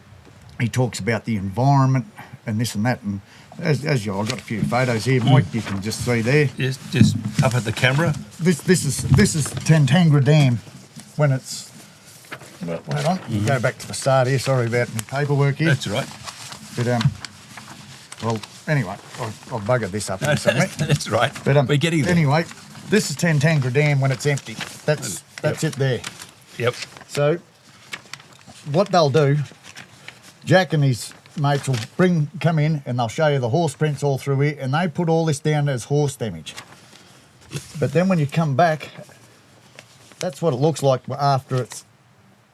he talks about the environment and this and that. And as I've got a few photos here, Mike, you can just see there. Yes, just up at the camera. This is Tantangra Dam when it's. Well, hold on, go back to the start here. Sorry about my paperwork here. That's all right. But well, anyway, I'll bugger this up in something. That's right. But we're getting there. Anyway, this is Tantangra Dam when it's empty. That's it there. Yep. So what they'll do, Jack and his mates will come in and they'll show you the horse prints all through here, and they put all this down as horse damage. But then when you come back, that's what it looks like after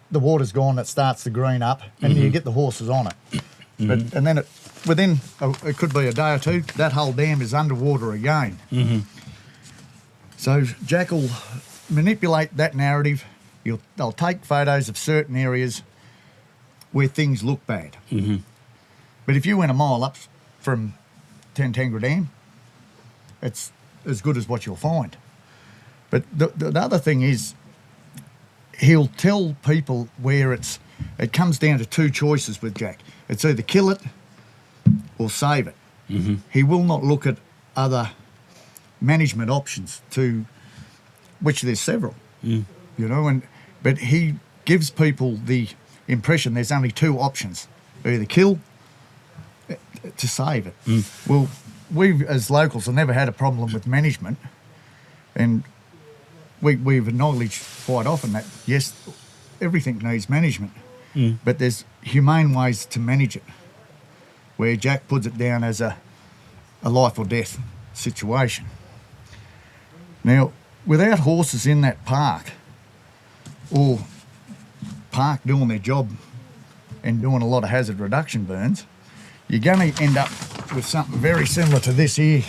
the water's gone. It starts to green up, and you get the horses on it. But and then within it could be a day or two, that whole dam is underwater again. So Jack will manipulate that narrative. They'll take photos of certain areas where things look bad. But if you went a mile up from Tantangra Dam, it's as good as what you'll find. But the other thing is, he'll tell people where it comes down to two choices with Jack. It's either kill it or save it. He will not look at other management options, to which there's several, you know, but he gives people the impression there's only two options: either kill to save it. Well, we as locals have never had a problem with management, and we've acknowledged quite often that yes, everything needs management, but there's humane ways to manage it, where Jack puts it down as a life or death situation. Now, without horses in that park, or park doing their job and doing a lot of hazard reduction burns, you're going to end up with something very similar to this here.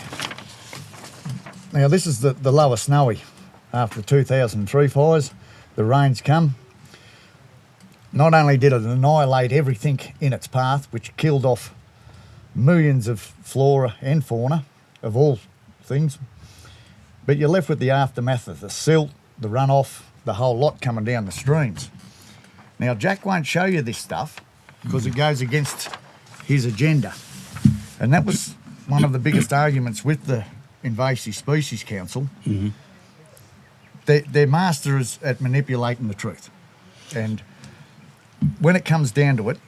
Now, this is the lower Snowy after the 2003 fires. The rains come. Not only did it annihilate everything in its path, which killed off millions of flora and fauna of all things, but you're left with the aftermath of the silt, the runoff, the whole lot coming down the streams. Now, Jack won't show you this stuff because it goes against his agenda. And that was one of the biggest arguments with the Invasive Species Council. Their master is at manipulating the truth. And when it comes down to it,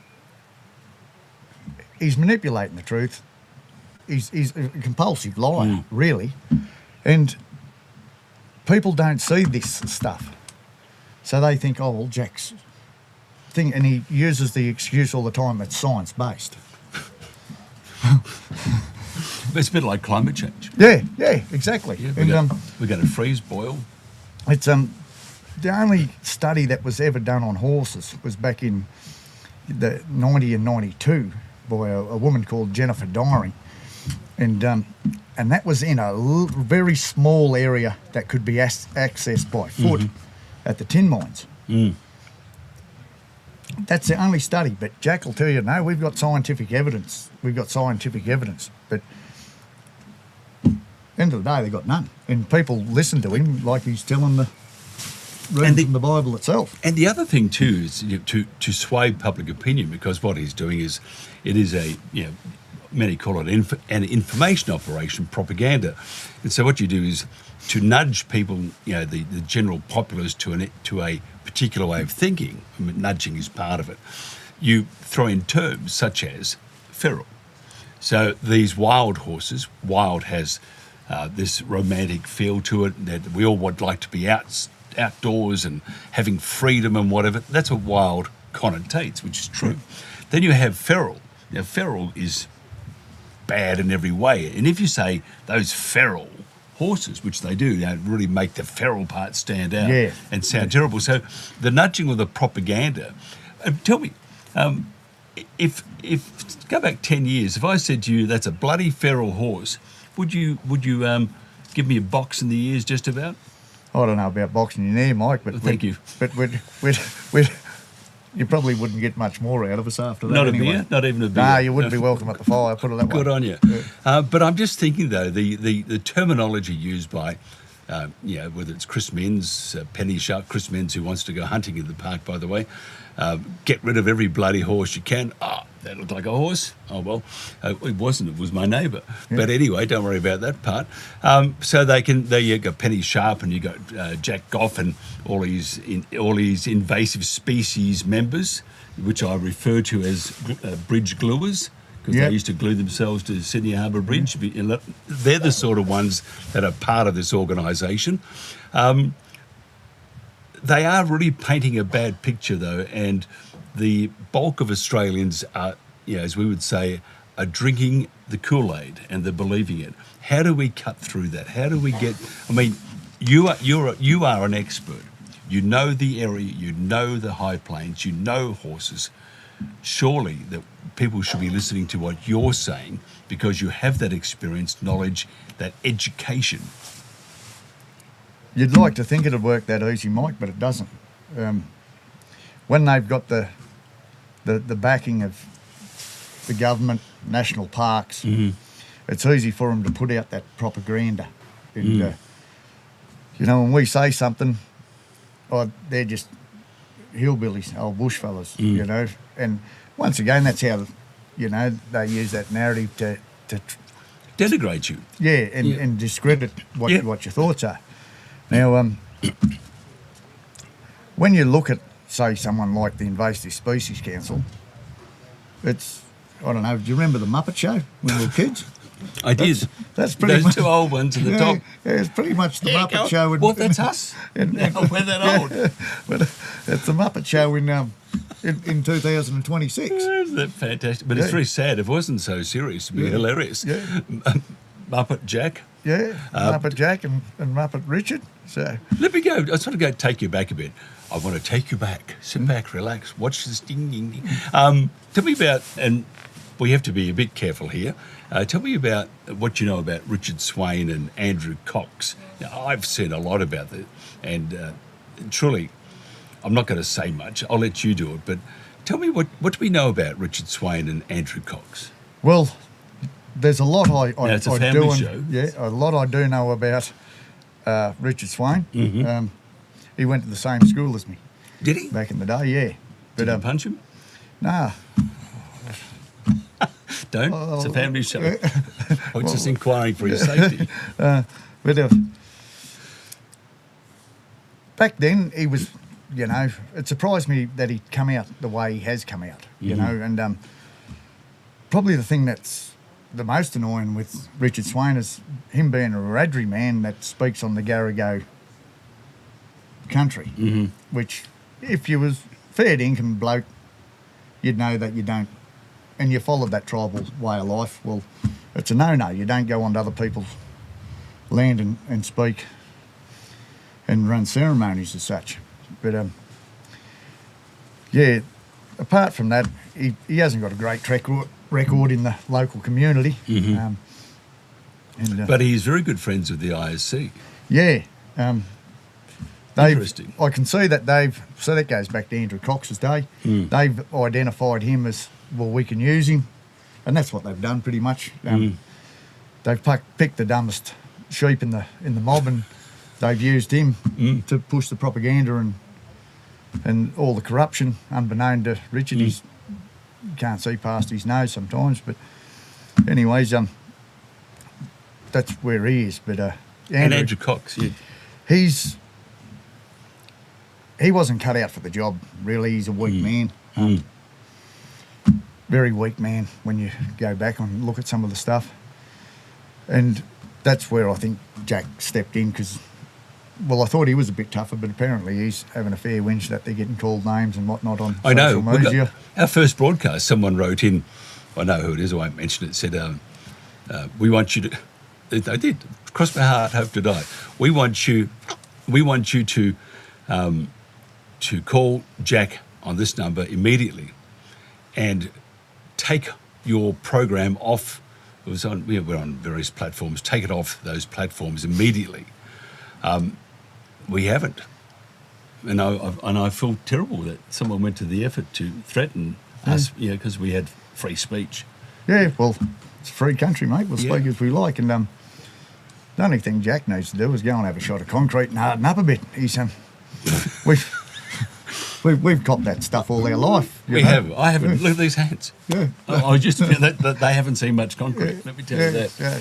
he's manipulating the truth. He's a compulsive liar, really. And people don't see this stuff. So they think, oh, well, Jack's thing, and he uses the excuse all the time that's science-based. It's a bit like climate change. Yeah, exactly. Yeah, and we're going to freeze, boil. It's the only study that was ever done on horses was back in the 90 and 92 by a woman called Jennifer Dyring, and that was in a very small area that could be accessed by foot at the tin mines. That's the only study, but Jack will tell you, no, we've got scientific evidence. But at the end of the day, they've got none. And people listen to him like he's telling reading from the Bible itself. And the other thing too is to sway public opinion, because what he's doing is, it is a, many call it an information operation, propaganda. And so what you do is to nudge people, the general populace to a particular way of thinking. I mean, nudging is part of it. You throw in terms such as feral. So these wild horses, wild has this romantic feel to it, that we all would like to be outdoors and having freedom and whatever. That's what wild connotates, which is true. Then you have feral. Now, feral is bad in every way. And if you say those feral horses, which they do, they really make the feral part stand out and sound terrible. So the nudging or the propaganda. Tell me, if go back 10 years, if I said to you that's a bloody feral horse, would you give me a box in the ears just about? I don't know about boxing in there, Mike, but thank you. But you probably wouldn't get much more out of us after that. Not anyway. a beer, not even a beer. No, you wouldn't be welcome at the fire. Put it that way. Good on you. Yeah. But I'm just thinking though, the terminology used by, whether it's Chris Menz, Penny Sharp, Chris Menz, who wants to go hunting in the park, by the way, get rid of every bloody horse you can. That looked like a horse. Oh, well, it wasn't. It was my neighbour. Yeah. But anyway, don't worry about that part. So you got Penny Sharp and you got Jack Goff and all these invasive species members, which I refer to as bridge gluers, because they used to glue themselves to Sydney Harbour Bridge. They're the sort of ones that are part of this organisation. They are really painting a bad picture, though, and the bulk of Australians are, as we would say, are drinking the Kool-Aid and they're believing it. How do we cut through that? How do we get? I mean, you are an expert. You know the area. You know the high plains. You know horses. Surely that people should be listening to what you're saying because you have that experience, knowledge, that education. You'd like to think it'd work that easy, Mike, but it doesn't. When they've got the backing of the government, national parks, it's easy for them to put out that propaganda. And, when we say something, they're just hillbillies, old bushfellas, And once again, that's how, they use that narrative to denigrate you. Yeah, and discredit what your thoughts are. Now, when you look at, say, someone like the Invasive Species Council, it's, I don't know, do you remember the Muppet Show when we were kids? I did. That's pretty Those much, two old ones at the top. Yeah, it's pretty much the Muppet Show. Well, that's us. We're that old. But it's the Muppet Show in 2026. Isn't that fantastic? But it's very sad. It wasn't so serious. It'd be hilarious. Yeah. Muppet Jack. Yeah, Muppet Jack and Muppet Richard. So let me go. I just want to go take you back a bit. I want to take you back. Sit back, relax, watch this ding, ding, ding. Tell me about, and we have to be a bit careful here, tell me about what you know about Richard Swain and Andrew Cox. Now, I've seen a lot about that, and truly, I'm not going to say much. I'll let you do it, but tell me what do we know about Richard Swain and Andrew Cox? Well, there's a lot it's a family show. Yeah, a lot I do know about Richard Swain. Mm-hmm. He went to the same school as me. Did he? Back in the day, yeah. Did you punch him? Nah. Don't. It's a family show. I was just inquiring for your safety. Back then, he was, it surprised me that he'd come out the way he has come out, and probably the thing that's the most annoying with Richard Swain is him being a Wiradjuri man that speaks on the Garigo country, which if you was fair dinkum bloke, you'd know that you don't, and you followed that tribal way of life. Well, it's a no-no. You don't go onto other people's land and speak and run ceremonies as such. But apart from that, he hasn't got a great record in the local community. But he's very good friends with the ISC. Yeah. Interesting. I can see that so that goes back to Andrew Cox's day. They've identified him as, well, we can use him, and that's what they've done pretty much. They've picked the dumbest sheep in the mob, and they've used him to push the propaganda and all the corruption, unbeknown to Richard. You can't see past his nose sometimes, but anyways, that's where he is. But Andrew Cox, he wasn't cut out for the job, really. He's a weak man. Very weak man when you go back and look at some of the stuff. And that's where I think Jack stepped in because, well, I thought he was a bit tougher, but apparently he's having a fair whinge that they're getting called names and whatnot on social media. Our first broadcast, someone wrote in, I know who it is, I won't mention it, said, we want you to, I did, cross my heart, hope to die. We want you to call Jack on this number immediately and take your program off. It was on, we're on various platforms. Take it off those platforms immediately. We haven't, and I feel terrible that someone went to the effort to threaten us, because we had free speech. Yeah, well, it's a free country, mate. We'll speak as we like, and the only thing Jack needs to do is go and have a shot of concrete and harden up a bit. He's We've copped that stuff all our life. We have. I haven't. Look at these hands. Yeah. I just that they haven't seen much concrete. Let me tell you that. Yeah.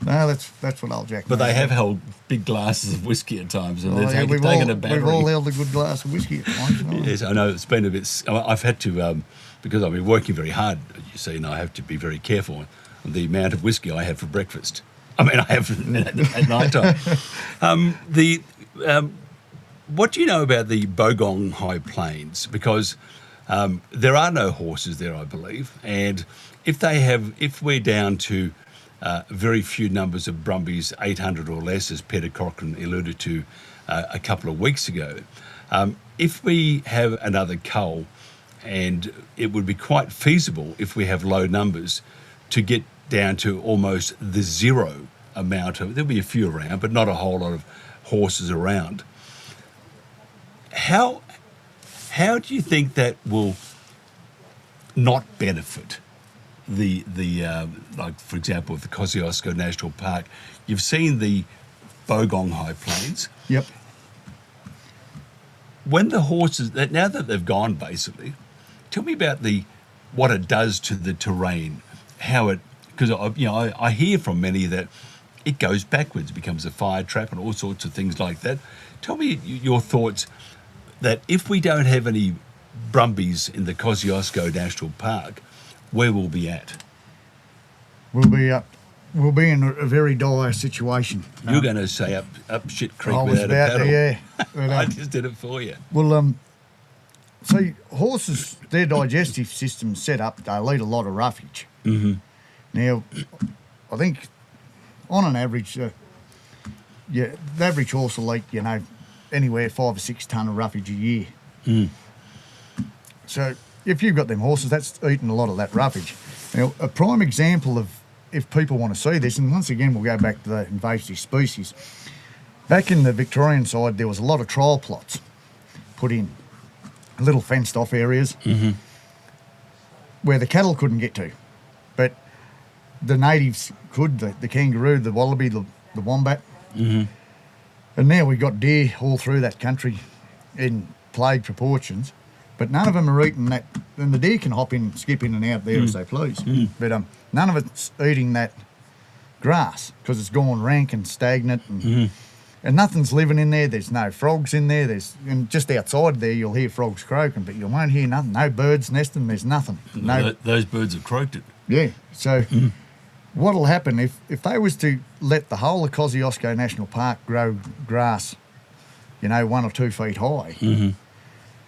No, that's what old Jack. But they have held big glasses of whiskey at times, and they've taken a battery. We've all held a good glass of whiskey at times. Yes, I know it's been a bit. I've had to because I've been working very hard. You see, and I have to be very careful on the amount of whiskey I have for breakfast. I mean, I have at night time. What do you know about the Bogong High Plains? Because there are no horses there, I believe, and if we're down to very few numbers of Brumbies, 800 or less, as Peter Cochrane alluded to a couple of weeks ago, if we have another cull, and it would be quite feasible if we have low numbers to get down to almost the zero amount of, there'll be a few around, but not a whole lot of horses around. How do you think that will not benefit the like, for example, with the Kosciuszko National Park? You've seen the Bogong High Plains. Yep. When the horses, now that they've gone, basically, tell me about what it does to the terrain, how it, because I hear from many that it goes backwards, becomes a fire trap and all sorts of things like that. Tell me your thoughts that if we don't have any Brumbies in the Kosciuszko National Park, where we'll be at? We'll be in a very dire situation. You're going to say up shit creek without a paddle. Yeah. But, I just did it for you. Well, see, horses, their digestive system's set up, they'll eat a lot of roughage. Mm-hmm. Now, I think on an average, the average horse will eat, anywhere 5 or 6 tonne of roughage a year. Mm. So if you've got them horses, that's eating a lot of that roughage. Now, a prime example of, if people want to see this, and once again we'll go back to the invasive species, back in the Victorian side there was a lot of trial plots put in, little fenced off areas where the cattle couldn't get to, but the natives could, the kangaroo, the wallaby, the wombat. Mm-hmm. And now we've got deer all through that country in plague proportions, but none of them are eating that. And the deer can hop in, skip in and out there as they please. But none of it's eating that grass because it's gone rank and stagnant, and nothing's living in there. There's no frogs in there. And just outside there you'll hear frogs croaking, but you won't hear nothing. No birds nesting. There's nothing. No, those birds have croaked it. Yeah. So what'll happen if they was to let the whole of Kosciuszko National Park grow grass, 1 or 2 feet high,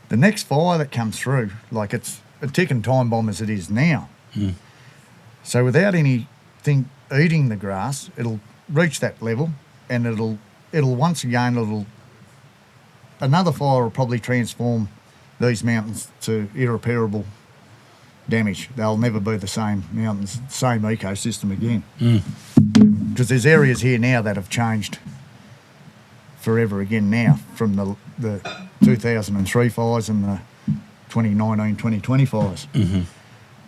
the next fire that comes through, like it's a ticking time bomb as it is now. So without anything eating the grass, it'll reach that level, and it'll once again, another fire will probably transform these mountains to irreparable damage. They'll never be the same mountains, same ecosystem again. Because there's areas here now that have changed forever again now, from the 2003 fires and the 2019, 2020 fires.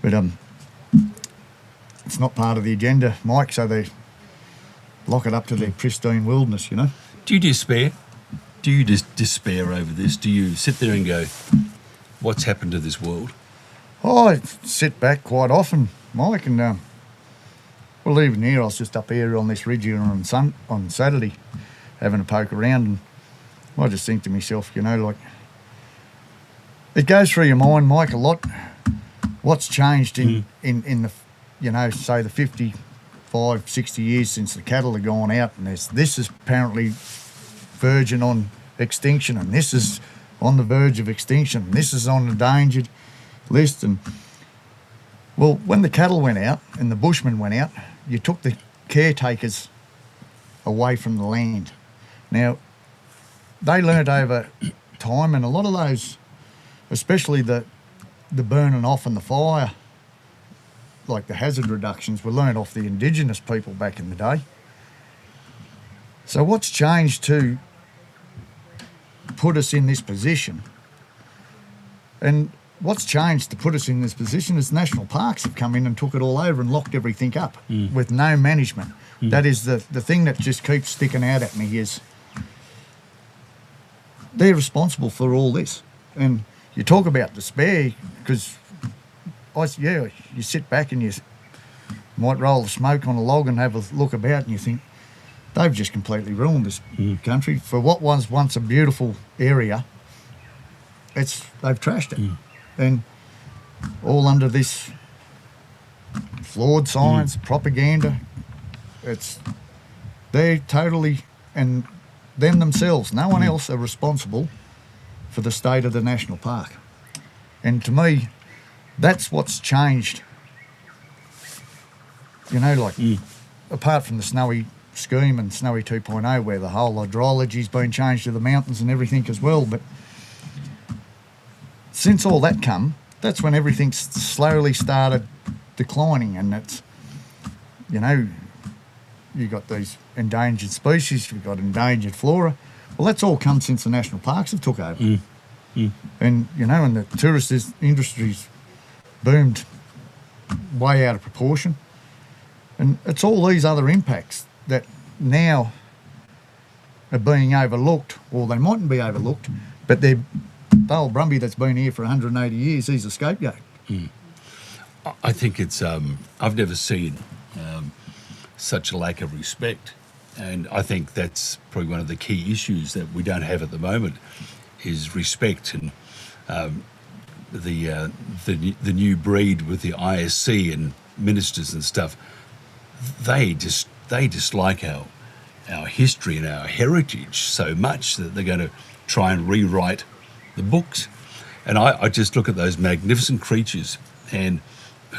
But it's not part of the agenda, Mike, so they lock it up to their pristine wilderness, Do you despair? Do you just despair over this? Do you sit there and go, what's happened to this world? Oh, I sit back quite often, Mike, and well, even here, I was just up here on this ridge here on Saturday having a poke around, and I just think to myself, like, it goes through your mind, Mike, a lot. What's changed in the, say the 50, 55, 60 years since the cattle have gone out, and this is apparently verging on extinction, and this is on the verge of extinction, and this is on the endangered list. And well, when the cattle went out and the bushmen went out, you took the caretakers away from the land. Now, they learnt over time, and a lot of those, especially the burning off and the fire, like the hazard reductions, were learnt off the Indigenous people back in the day. So what's changed to put us in this position? And what's changed to put us in this position is national parks have come in and took it all over and locked everything up with no management. That is the thing that just keeps sticking out at me is they're responsible for all this. And you talk about despair, because you sit back and you might roll the smoke on a log and have a look about and you think, they've just completely ruined this country. For what was once a beautiful area, they've trashed it. And all under this flawed science, propaganda, they're totally, and them themselves, no one else are responsible for the state of the national park. And to me, that's what's changed. You know, like, apart from the Snowy scheme and Snowy 2.0, where the whole hydrology's been changed to the mountains and everything as well, but since all that come, that's when everything slowly started declining, and that's, you know, you got these endangered species, you've got endangered flora. Well, that's all come since the national parks have took over. And, you know, and the tourist industry's boomed way out of proportion. And it's all these other impacts that now are being overlooked, or they mightn't be overlooked, but the old Brumbie that's been here for 180 years, he's a scapegoat. I think it's, I've never seen such a lack of respect. And I think that's probably one of the key issues that we don't have at the moment is respect. And the new breed with the ISC and ministers and stuff, they dislike our history and our heritage so much that they're going to try and rewrite the books. And I just look at those magnificent creatures and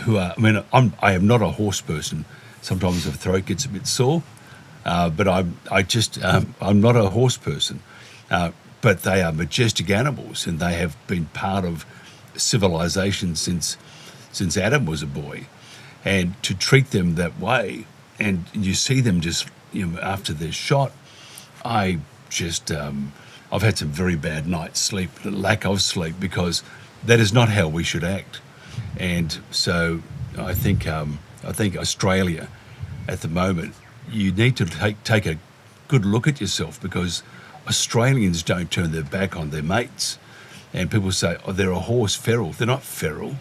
who are, I mean, I am not a horse person. Sometimes the throat gets a bit sore, but I'm not a horse person. But they are majestic animals, and they have been part of civilization since Adam was a boy. And to treat them that way, and you see them just, you know, after they're shot, I've had some very bad nights' sleep, lack of sleep, because that is not how we should act. And so I think Australia at the moment, you need to take a good look at yourself, because Australians don't turn their back on their mates. And people say, oh, they're a horse feral. They're not feral.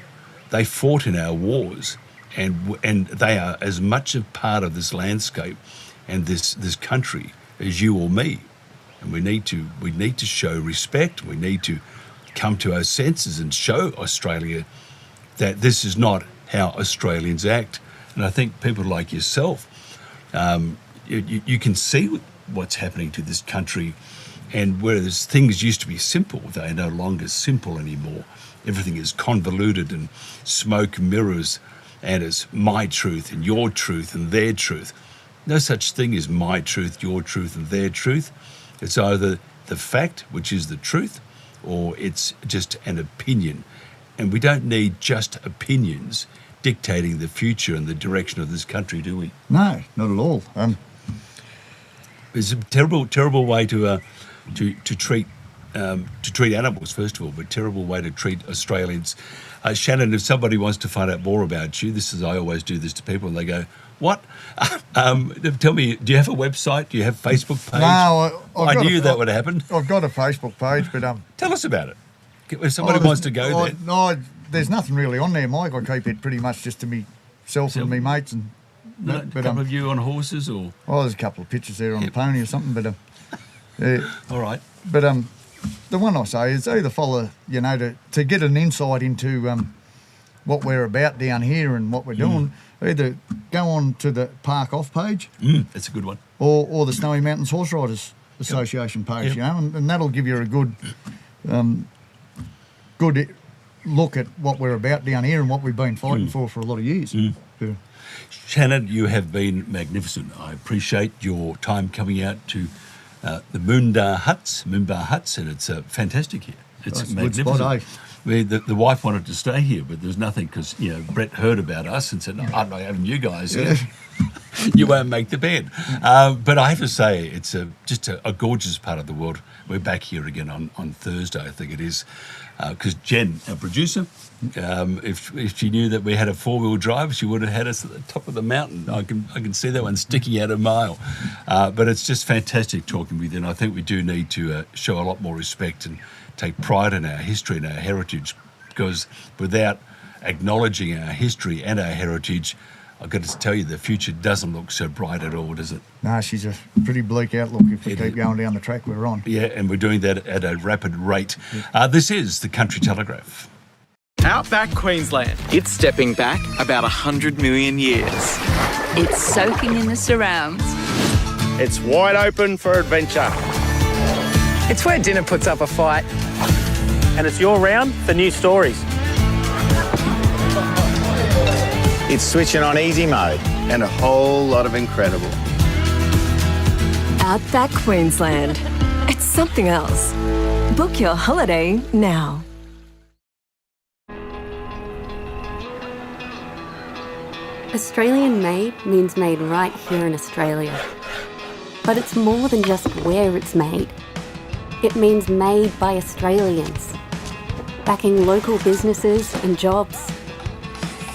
They fought in our wars, and they are as much a part of this landscape and this country as you or me. And we need to show respect. We need to come to our senses and show Australia that this is not how Australians act. And I think people like yourself, you can see what's happening to this country. And whereas things used to be simple, they are no longer simple anymore. Everything is convoluted and smoke mirrors, and it's my truth and your truth and their truth. No such thing as my truth, your truth and their truth. It's either the fact, which is the truth, or it's just an opinion. And we don't need just opinions dictating the future and the direction of this country, do we? No, not at all. It's a terrible way to treat animals, first of all, but terrible way to treat Australians. Shannon, if somebody wants to find out more about you, I always do this to people, and they go, "What? Tell me, do you have a website? Do you have a Facebook page?" No, I knew that would happen. I've got a Facebook page, but tell us about it. If somebody wants to go there. No, there's nothing really on there, Mike. I keep it pretty much just to myself and me mates. And a couple of you on horses, or? Oh, there's a couple of pictures there on a pony or something, but all right. But the one I say is either follow, you know, to get an insight into what we're about down here and what we're doing, either go on to the Park Off page. That's a good one. Or the Snowy Mountains Horse Riders Association page, and that'll give you a good good look at what we're about down here and what we've been fighting for a lot of years. Yeah. Shannon, you have been magnificent. I appreciate your time coming out to the Moonbar Huts, and it's fantastic here. It's magnificent. Good spot, eh? The wife wanted to stay here, but there's nothing because Brett heard about us and said, "No, I'm not having you guys here. You won't make the bed." But I have to say, it's just a gorgeous part of the world. We're back here again on Thursday, I think it is, because Jen, our producer, if she knew that we had a 4-wheel drive, she would have had us at the top of the mountain. I can see that one sticking out a mile. But it's just fantastic talking with you, and I think we do need to show a lot more respect and take pride in our history and our heritage, because without acknowledging our history and our heritage, I've got to tell you, the future doesn't look so bright at all, does it? No, she's a pretty bleak outlook if we keep going down the track we're on. Yeah, and we're doing that at a rapid rate. This is the Country Telegraph. Outback Queensland. It's stepping back about 100 million years. It's soaking in the surrounds. It's wide open for adventure. It's where dinner puts up a fight. And it's your round for new stories. It's switching on easy mode and a whole lot of incredible. Outback Queensland. It's something else. Book your holiday now. Australian made means made right here in Australia. But it's more than just where it's made. It means made by Australians, backing local businesses and jobs.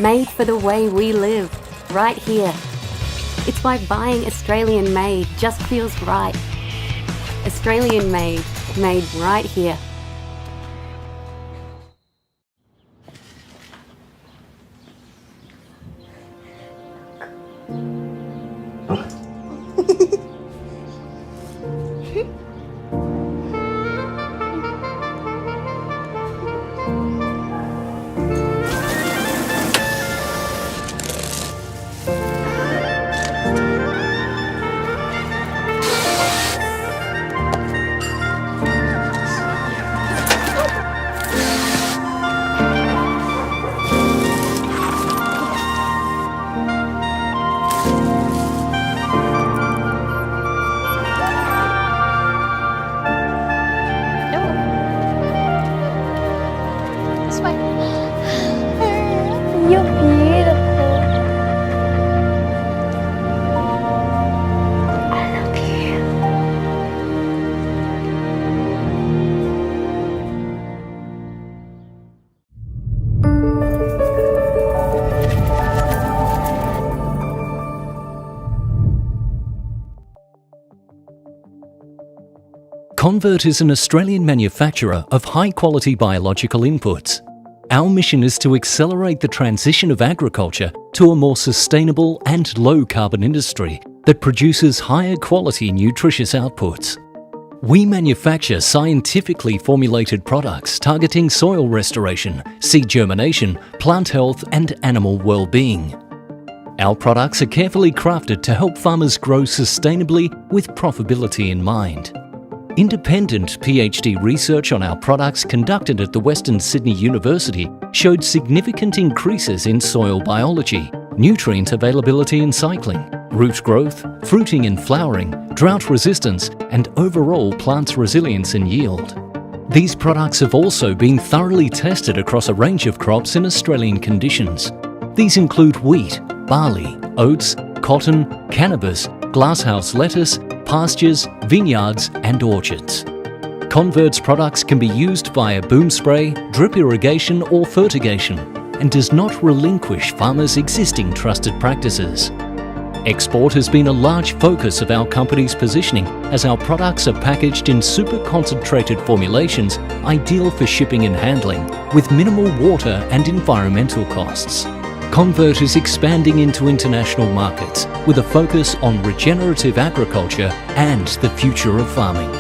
Made for the way we live, right here. It's why buying Australian made just feels right. Australian made, made right here. Convert is an Australian manufacturer of high-quality biological inputs. Our mission is to accelerate the transition of agriculture to a more sustainable and low-carbon industry that produces higher quality nutritious outputs. We manufacture scientifically formulated products targeting soil restoration, seed germination, plant health and animal well-being. Our products are carefully crafted to help farmers grow sustainably with profitability in mind. Independent PhD research on our products conducted at the Western Sydney University showed significant increases in soil biology, nutrient availability and cycling, root growth, fruiting and flowering, drought resistance, and overall plant resilience and yield. These products have also been thoroughly tested across a range of crops in Australian conditions. These include wheat, barley, oats, cotton, cannabis, glasshouse lettuce, pastures, vineyards and orchards. Convert's products can be used via boom spray, drip irrigation or fertigation and does not relinquish farmers' existing trusted practices. Export has been a large focus of our company's positioning as our products are packaged in super concentrated formulations ideal for shipping and handling with minimal water and environmental costs. Convert is expanding into international markets with a focus on regenerative agriculture and the future of farming.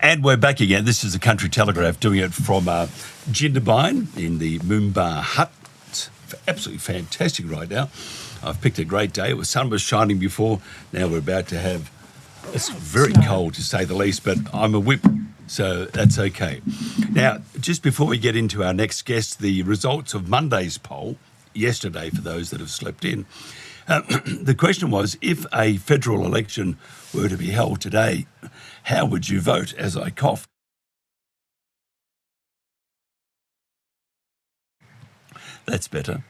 And we're back again. This is the Country Telegraph doing it from Jindabyne in the Moomba hut. It's absolutely fantastic right now. I've picked a great day. The sun was shining before. Now we're about to have... It's very cold, to say the least, but I'm a whip, so that's okay. Now, just before we get into our next guest, the results of Monday's poll, yesterday for those that have slept in, the question was, if a federal election were to be held today, how would you vote? As I cough. That's better.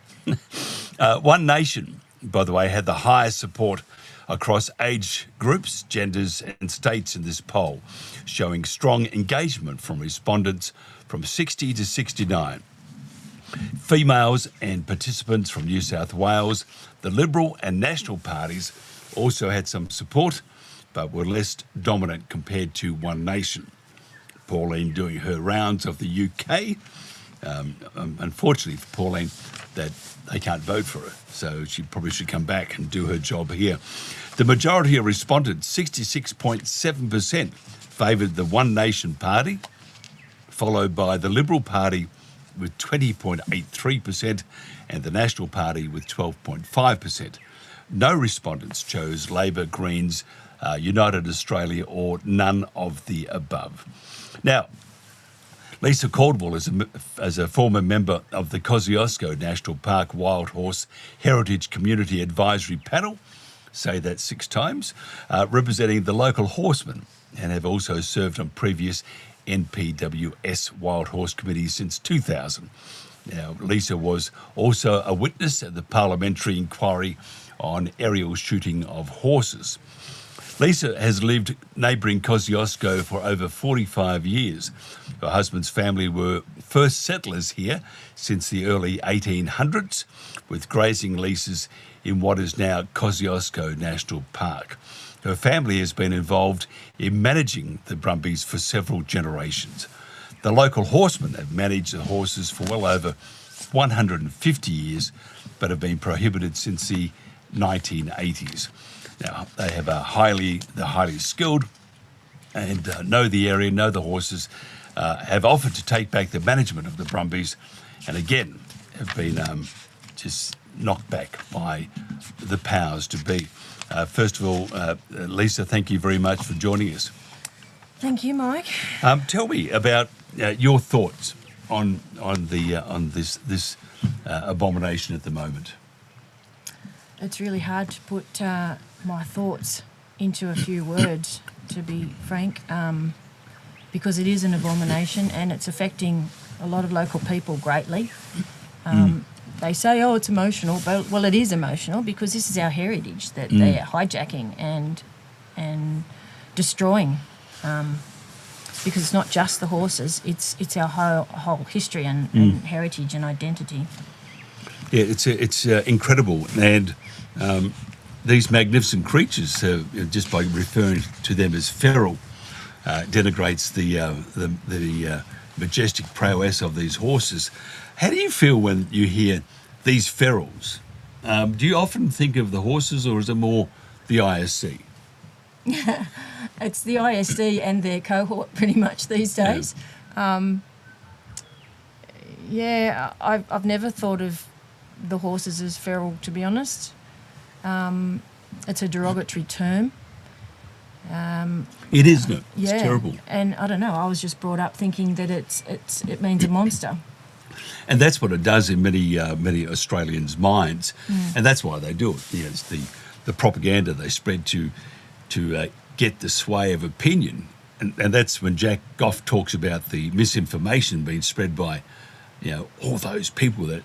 One Nation, by the way, had the highest support across age groups, genders and states in this poll, showing strong engagement from respondents from 60 to 69. Females and participants from New South Wales, the Liberal and National parties also had some support, but were less dominant compared to One Nation. Pauline doing her rounds of the UK. Unfortunately for Pauline, that they can't vote for her, so she probably should come back and do her job here. The majority of respondents, 66.7%, favoured the One Nation party, followed by the Liberal Party with 20.83% and the National Party with 12.5%. No respondents chose Labor, Greens, United Australia or none of the above. Now, Lisa Caldwell, as a former member of the Kosciuszko National Park Wild Horse Heritage Community Advisory Panel, say that 6 times, representing the local horsemen, and have also served on previous NPWS Wild Horse Committees since 2000. Now, Lisa was also a witness at the parliamentary inquiry on aerial shooting of horses. Lisa has lived neighbouring Kosciuszko for over 45 years. Her husband's family were first settlers here since the early 1800s, with grazing leases in what is now Kosciuszko National Park. Her family has been involved in managing the Brumbies for several generations. The local horsemen have managed the horses for well over 150 years, but have been prohibited since the 1980s. Now, they have they're highly skilled and know the area, know the horses, have offered to take back the management of the Brumbies, and again have been just knocked back by the powers to be. First of all, Lisa, thank you very much for joining us. Thank you, Mike. Tell me about your thoughts on this abomination at the moment. It's really hard to put my thoughts into a few words, to be frank, because it is an abomination and it's affecting a lot of local people greatly. They say, oh, it's emotional, but, well, it is emotional because this is our heritage that they're hijacking and destroying. Because it's not just the horses, it's our whole history and heritage and identity. Yeah, it's incredible, and these magnificent creatures, just by referring to them as feral, denigrates the majestic prowess of these horses. How do you feel when you hear these ferals? Do you often think of the horses, or is it more the ISC? It's the ISD and their cohort pretty much these days. Yeah, I've never thought of the horses as feral, to be honest. It's a derogatory term. It is, no? Yeah, it's terrible. And I don't know, I was just brought up thinking that it means a monster. And that's what it does in many Australians' minds, and that's why they do it. You know, it's the propaganda they spread to get the sway of opinion, and that's when Jack Goff talks about the misinformation being spread by, you know, all those people that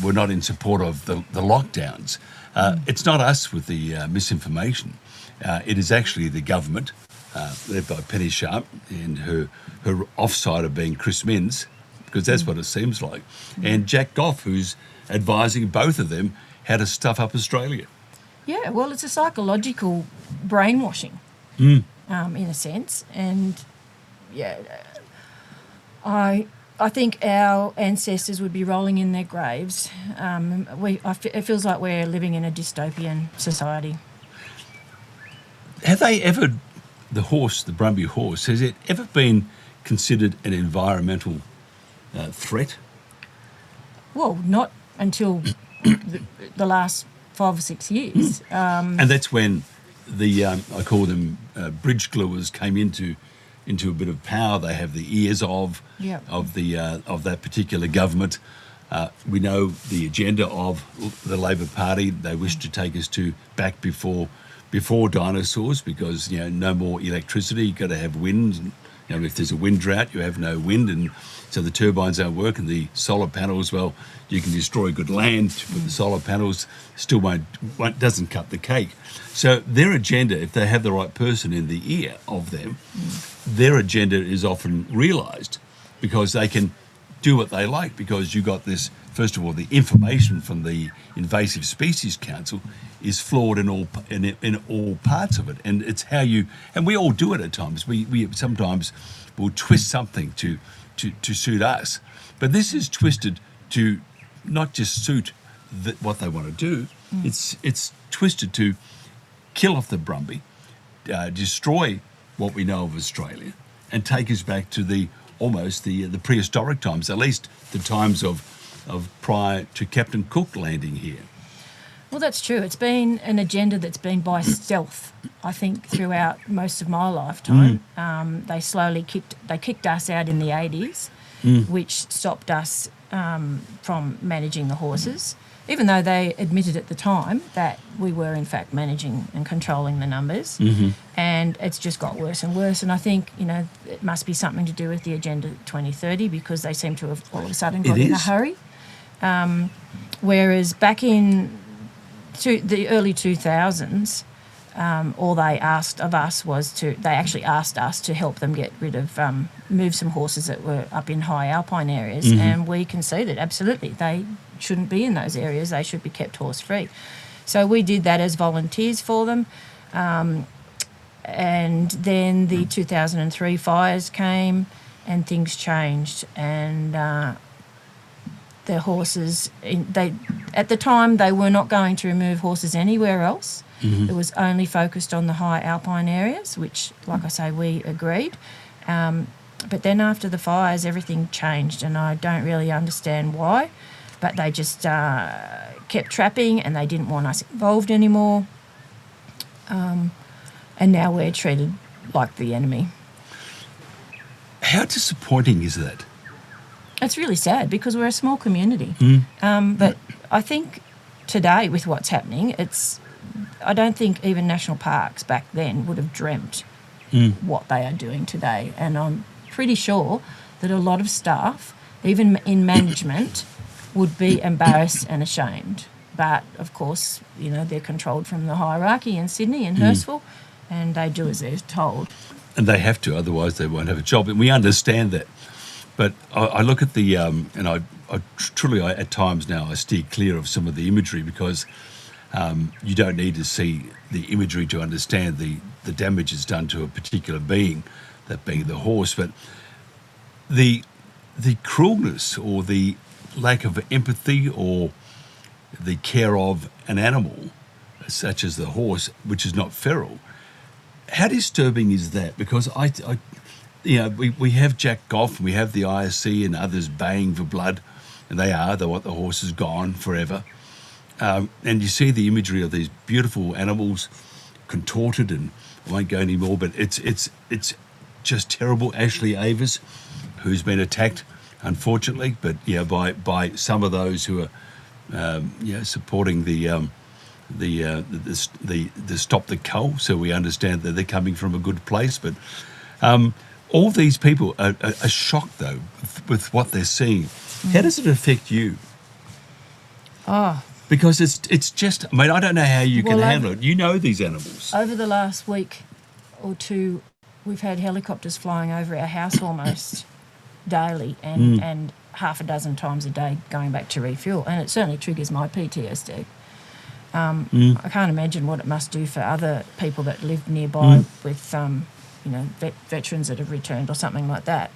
were not in support of the lockdowns. It's not us with the misinformation. It is actually the government, led by Penny Sharp, and her offsider being Chris Minns, because that's what it seems like, and Jack Goff, who's advising both of them how to stuff up Australia. Yeah, well, it's a psychological brainwashing, in a sense, and yeah, I think our ancestors would be rolling in their graves. It feels like we're living in a dystopian society. Have they ever the horse, the Brumby horse, has it ever been considered an environmental threat? Well, not until the last 5 or 6 years. And that's when the I call them bridge gluers came into a bit of power. They have the ears of that particular government. We know the agenda of the Labor Party. They wish to take us back before dinosaurs, because no more electricity. You've got to have wind. If there's a wind drought, you have no wind, and so the turbines don't work. And the solar panels, well, you can destroy good land, but the solar panels still doesn't cut the cake. So their agenda, if they have the right person in the ear of them, their agenda is often realised, because they can do what they like, because you got this. First of all, the information from the Invasive Species Council is flawed in all parts of it, and it's how you, and we all do it at times. We sometimes will twist something to suit us, but this is twisted to not just suit what they want to do. It's twisted to kill off the Brumby, destroy what we know of Australia, and take us back to almost the prehistoric times, at least the times of prior to Captain Cook landing here. Well, that's true. It's been an agenda that's been by stealth, I think, throughout most of my lifetime. They slowly kicked us out in the 80s, which stopped us from managing the horses, even though they admitted at the time that we were in fact managing and controlling the numbers. And it's just got worse and worse. And I think, it must be something to do with the Agenda 2030, because they seem to have all of a sudden got in a hurry. Whereas back in the early 2000s, all they asked of us was they actually asked us to help them get rid of, move some horses that were up in high alpine areas, and we conceded, absolutely, they shouldn't be in those areas, they should be kept horse-free. So we did that as volunteers for them, and then the 2003 fires came and things changed, and the horses, at the time they were not going to remove horses anywhere else. It was only focused on the high alpine areas, which, like I say, we agreed. But then after the fires, everything changed, and I don't really understand why. But they just kept trapping, and they didn't want us involved anymore. And now we're treated like the enemy. How disappointing is that? It's really sad, because we're a small community. But I think today, with what's happening, I don't think even national parks back then would have dreamt what they are doing today. And I'm pretty sure that a lot of staff, even in management, would be embarrassed and ashamed. But, of course, they're controlled from the hierarchy in Sydney and Hurstville, and they do as they're told. And they have to, otherwise they won't have a job. And we understand that. But I look at and I truly, at times now, I steer clear of some of the imagery, because you don't need to see the imagery to understand the damage it's done to a particular being, that being the horse. But the cruelness, or the lack of empathy, or the care of an animal, such as the horse, which is not feral, how disturbing is that? Because we have Jack Goff, and we have the ISC and others baying for blood, and they want the horses gone forever. And you see the imagery of these beautiful animals contorted, and I won't go anymore, but it's just terrible. Ashley Avers, who's been attacked, unfortunately, but by some of those who are supporting the stop the cull. So we understand that they're coming from a good place, but all these people are shocked though with what they're seeing. How does it affect you? Because it's just, I don't know how you can handle it. You know these animals. Over the last week or two, we've had helicopters flying over our house almost daily, and half a dozen times a day going back to refuel, and it certainly triggers my PTSD. I can't imagine what it must do for other people that live nearby with, veterans that have returned or something like that,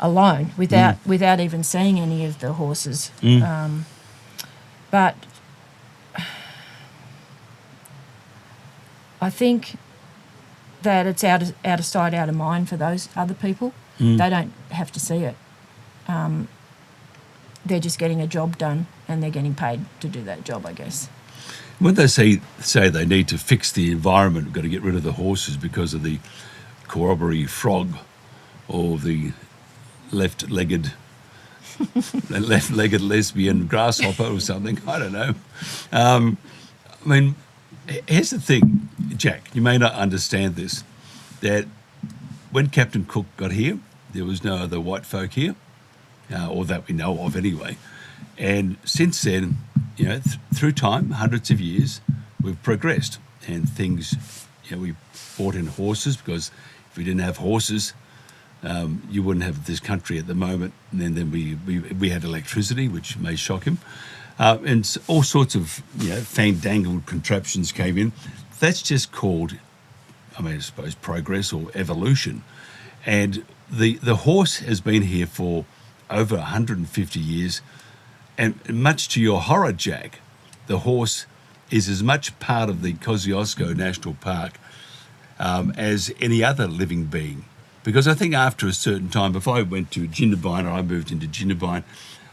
alone, without even seeing any of the horses. But I think that it's out of sight, out of mind for those other people. They don't have to see it. They're just getting a job done and they're getting paid to do that job, I guess. When they say they need to fix the environment, we've got to get rid of the horses because of the corroboree frog or the left-legged lesbian grasshopper or something, I don't know. I mean, here's the thing, Jack, you may not understand this, that when Captain Cook got here, there was no other white folk here, or that we know of anyway. And since then, you know, through time, hundreds of years, we've progressed. And things, you know, we brought in horses because if we didn't have horses, you wouldn't have this country at the moment. And then we had electricity, which may shock him. And all sorts of, you know, fandangled contraptions came in. That's just called, I suppose, progress or evolution. And the horse has been here for over 150 years. And much to your horror, Jack, the horse is as much part of the Kosciuszko National Park as any other living being. Because I think after a certain time, if I went to Jindabyne or I moved into Jindabyne,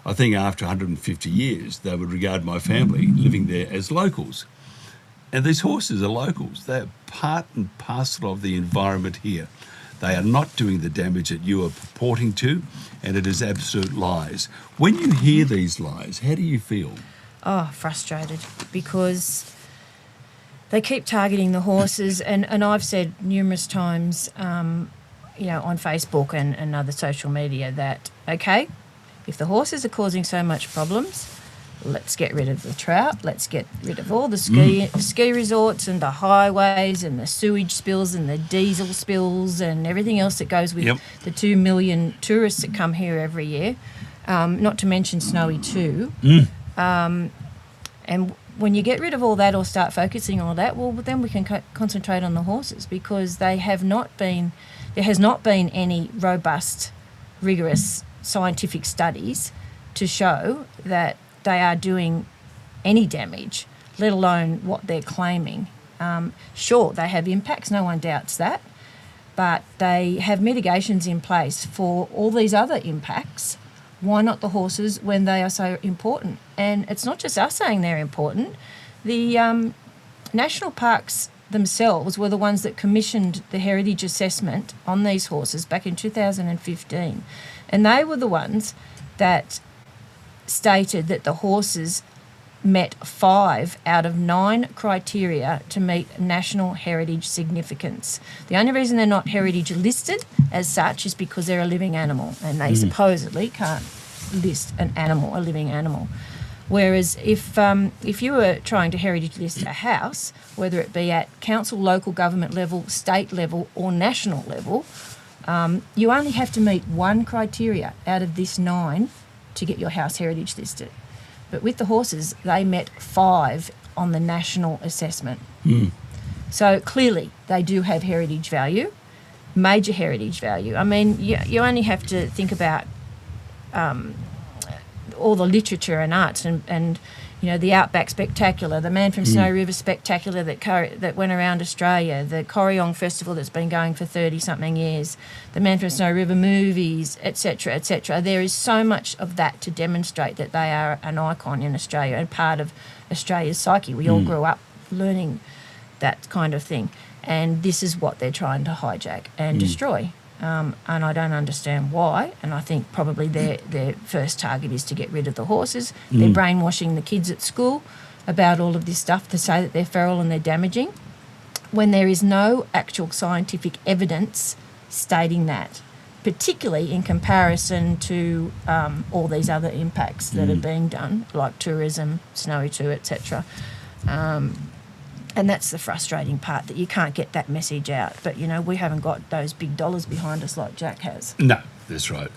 I think after 150 years, they would regard my family living there as locals. And these horses are locals. They're part and parcel of the environment here. They are not doing the damage that you are purporting to, and it is absolute lies. When you hear these lies, how do you feel? Oh, frustrated, because they keep targeting the horses, and I've said numerous times, you know, on Facebook and other social media that, okay, if the horses are causing so much problems, let's get rid of the trout, let's get rid of all the ski resorts and the highways and the sewage spills and the diesel spills and everything else that goes with the 2 million tourists that come here every year, not to mention Snowy too. And when you get rid of all that or start focusing on all that, well, then we can concentrate on the horses, because there has not been any robust, rigorous scientific studies to show that they are doing any damage, let alone what they're claiming. Sure, they have impacts, no one doubts that, but they have mitigations in place for all these other impacts. Why not the horses when they are so important? And it's not just us saying they're important. The national parks themselves were the ones that commissioned the heritage assessment on these horses back in 2015. And they were the ones that stated that the horses met 5 out of 9 criteria to meet national heritage significance. The only reason they're not heritage listed as such is because they're a living animal, and they supposedly can't list an animal, a living animal. Whereas if you were trying to heritage list a house, whether it be at council, local government level, state level or national level, you only have to meet 1 criteria out of this 9 to get your house heritage listed. But with the horses, they met 5 on the national assessment. So clearly they do have heritage value, major heritage value. I mean, you only have to think about all the literature and arts and you know, the Outback Spectacular, the Man from Snowy River Spectacular that went around Australia, the Corryong Festival that's been going for 30-something years, the Man from Snowy River movies, etc., etc. There is so much of that to demonstrate that they are an icon in Australia and part of Australia's psyche. We all grew up learning that kind of thing. And this is what they're trying to hijack and destroy. And I don't understand why, and I think probably their first target is to get rid of the horses. They're brainwashing the kids at school about all of this stuff to say that they're feral and they're damaging, when there is no actual scientific evidence stating that, particularly in comparison to all these other impacts that are being done, like tourism, Snowy 2, etc. And that's the frustrating part, that you can't get that message out. But, you know, we haven't got those big dollars behind us like Jack has. No, that's right.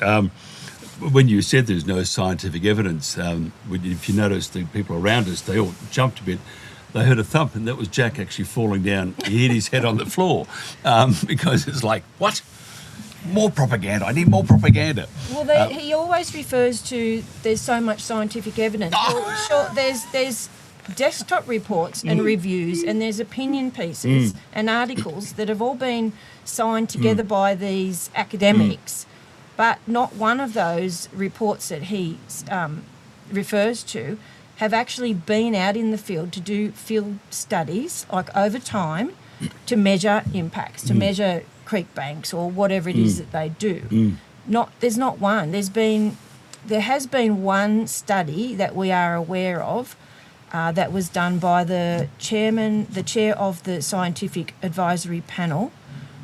When you said there's no scientific evidence, if you notice the people around us, they all jumped a bit. They heard a thump, and that was Jack actually falling down. He hit his head on the floor because it's like, what? More propaganda. I need more propaganda. Well, he always refers to there's so much scientific evidence. Well, sure, there's desktop reports and reviews, and there's opinion pieces and articles that have all been signed together by these academics, but not one of those reports that he refers to have actually been out in the field to do field studies, like over time, to measure impacts, to measure creek banks or whatever it is that they do. There's not one. There has been one study that we are aware of that was done by the chair of the Scientific Advisory Panel,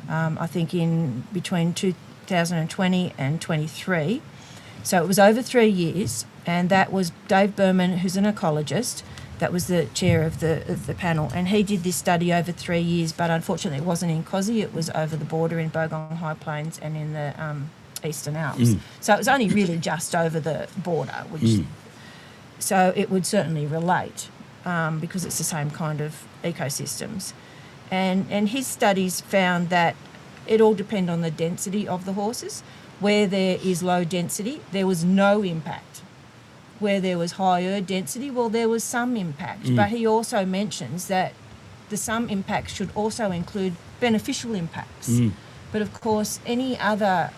I think in between 2020 and 23. So it was over 3 years, and that was Dave Berman, who's an ecologist, that was the chair of the panel, and he did this study over 3 years, but unfortunately it wasn't in Cozzy, it was over the border in Bogong High Plains and in the Eastern Alps. So it was only really just over the border, which so it would certainly relate because it's the same kind of ecosystems. And his studies found that it all depends on the density of the horses. Where there is low density, there was no impact. Where there was higher density, well, there was some impact. But he also mentions that the some impacts should also include beneficial impacts. But of course, any other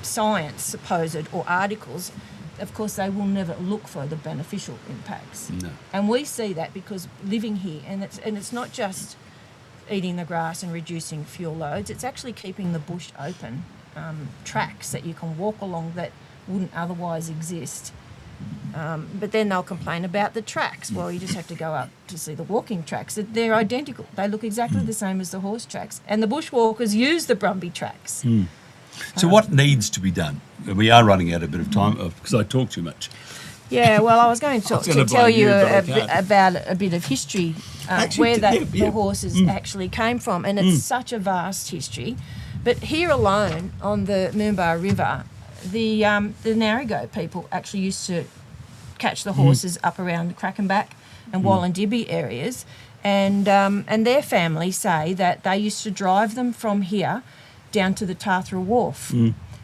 science, supposed, or articles, of course, they will never look for the beneficial impacts. No. And we see that because living here, and it's not just eating the grass and reducing fuel loads, it's actually keeping the bush open, tracks that you can walk along that wouldn't otherwise exist. But then they'll complain about the tracks. Well, you just have to go up to see the walking tracks. They're identical. They look exactly the same as the horse tracks. And the bushwalkers use the Brumbie tracks. So what needs to be done? We are running out a bit of time because I talk too much. Yeah, well, I was going to tell you about a bit of history, where the horses actually came from, and it's such a vast history. But here alone on the Moomba River, the Narrego people actually used to catch the horses up around the Crackenback and Wallandibby areas, and their families say that they used to drive them from here down to the Tathra Wharf.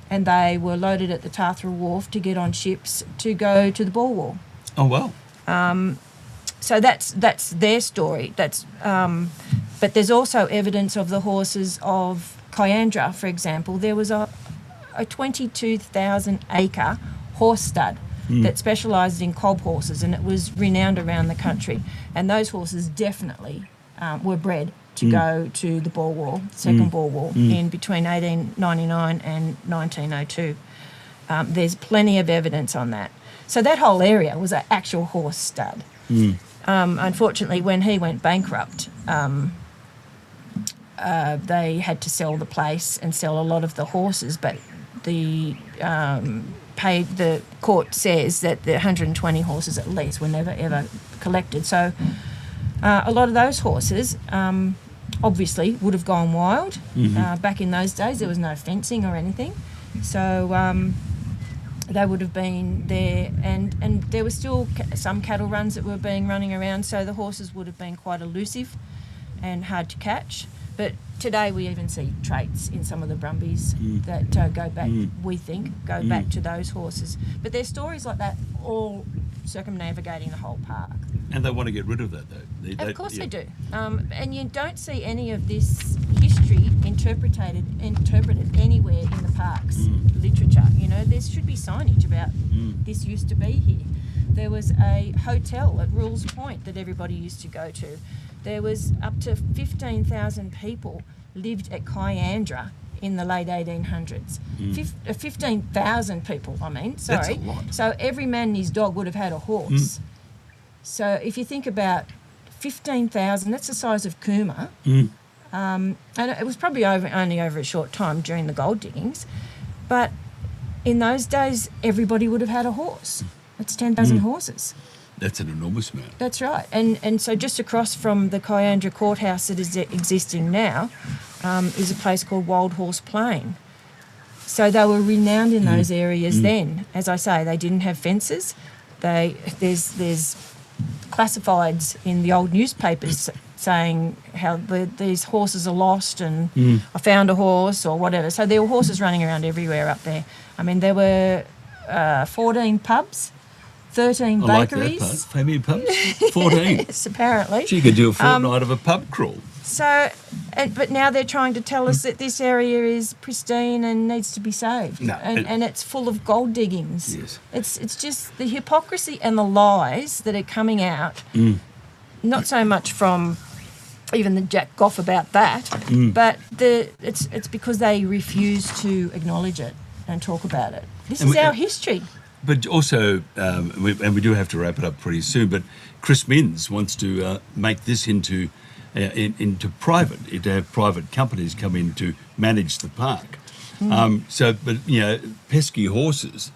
And they were loaded at the Tathra Wharf to get on ships to go to the Bulwar. Oh, wow. So that's their story. But there's also evidence of the horses of Kyandra, for example. There was a 22,000 acre horse stud that specialised in cob horses, and it was renowned around the country. And those horses definitely were bred to go to the Bulwar, second Bulwar, in between 1899 and 1902. There's plenty of evidence on that. So that whole area was an actual horse stud. Unfortunately, when he went bankrupt, they had to sell the place and sell a lot of the horses, but the court says that the 120 horses at least were never ever collected. So a lot of those horses obviously would have gone wild. Back in those days there was no fencing or anything, so they would have been there, and there were still some cattle runs that were running around, so the horses would have been quite elusive and hard to catch. But today we even see traits in some of the Brumbies that go back, we think, go back to those horses. But there's stories like that all circumnavigating the whole park. And they want to get rid of that, though. Of course they do. And you don't see any of this history interpreted anywhere in the park's literature. You know, there should be signage about this used to be here. There was a hotel at Rules Point that everybody used to go to. There was up to 15,000 people lived at Kyandra in the late 1800s. 15,000 people, I mean, sorry. That's a lot. So every man and his dog would have had a horse. So if you think about 15,000, that's the size of Cooma. And it was probably only over a short time during the gold diggings. But in those days, everybody would have had a horse. That's 10,000 horses. That's an enormous amount. That's right. And so just across from the Kyandra courthouse that is existing now is a place called Wild Horse Plain. So they were renowned in those areas then. As I say, they didn't have fences. There's classifieds in the old newspapers saying how these horses are lost and I found a horse or whatever. So there were horses running around everywhere up there. I mean, there were 14 pubs, 13 I like that bakeries. part. How many pubs? 14. Yes, apparently. She could do a fortnight of a pub crawl. So, but now they're trying to tell us that this area is pristine and needs to be saved. No, and it's full of gold diggings. Yes. It's just the hypocrisy and the lies that are coming out, not so much from even the Jack Goff about that, but it's because they refuse to acknowledge it and talk about it. This is our history. But also, we do have to wrap it up pretty soon, but Chris Minns wants to make this into private, to have private companies come in to manage the park. But pesky horses,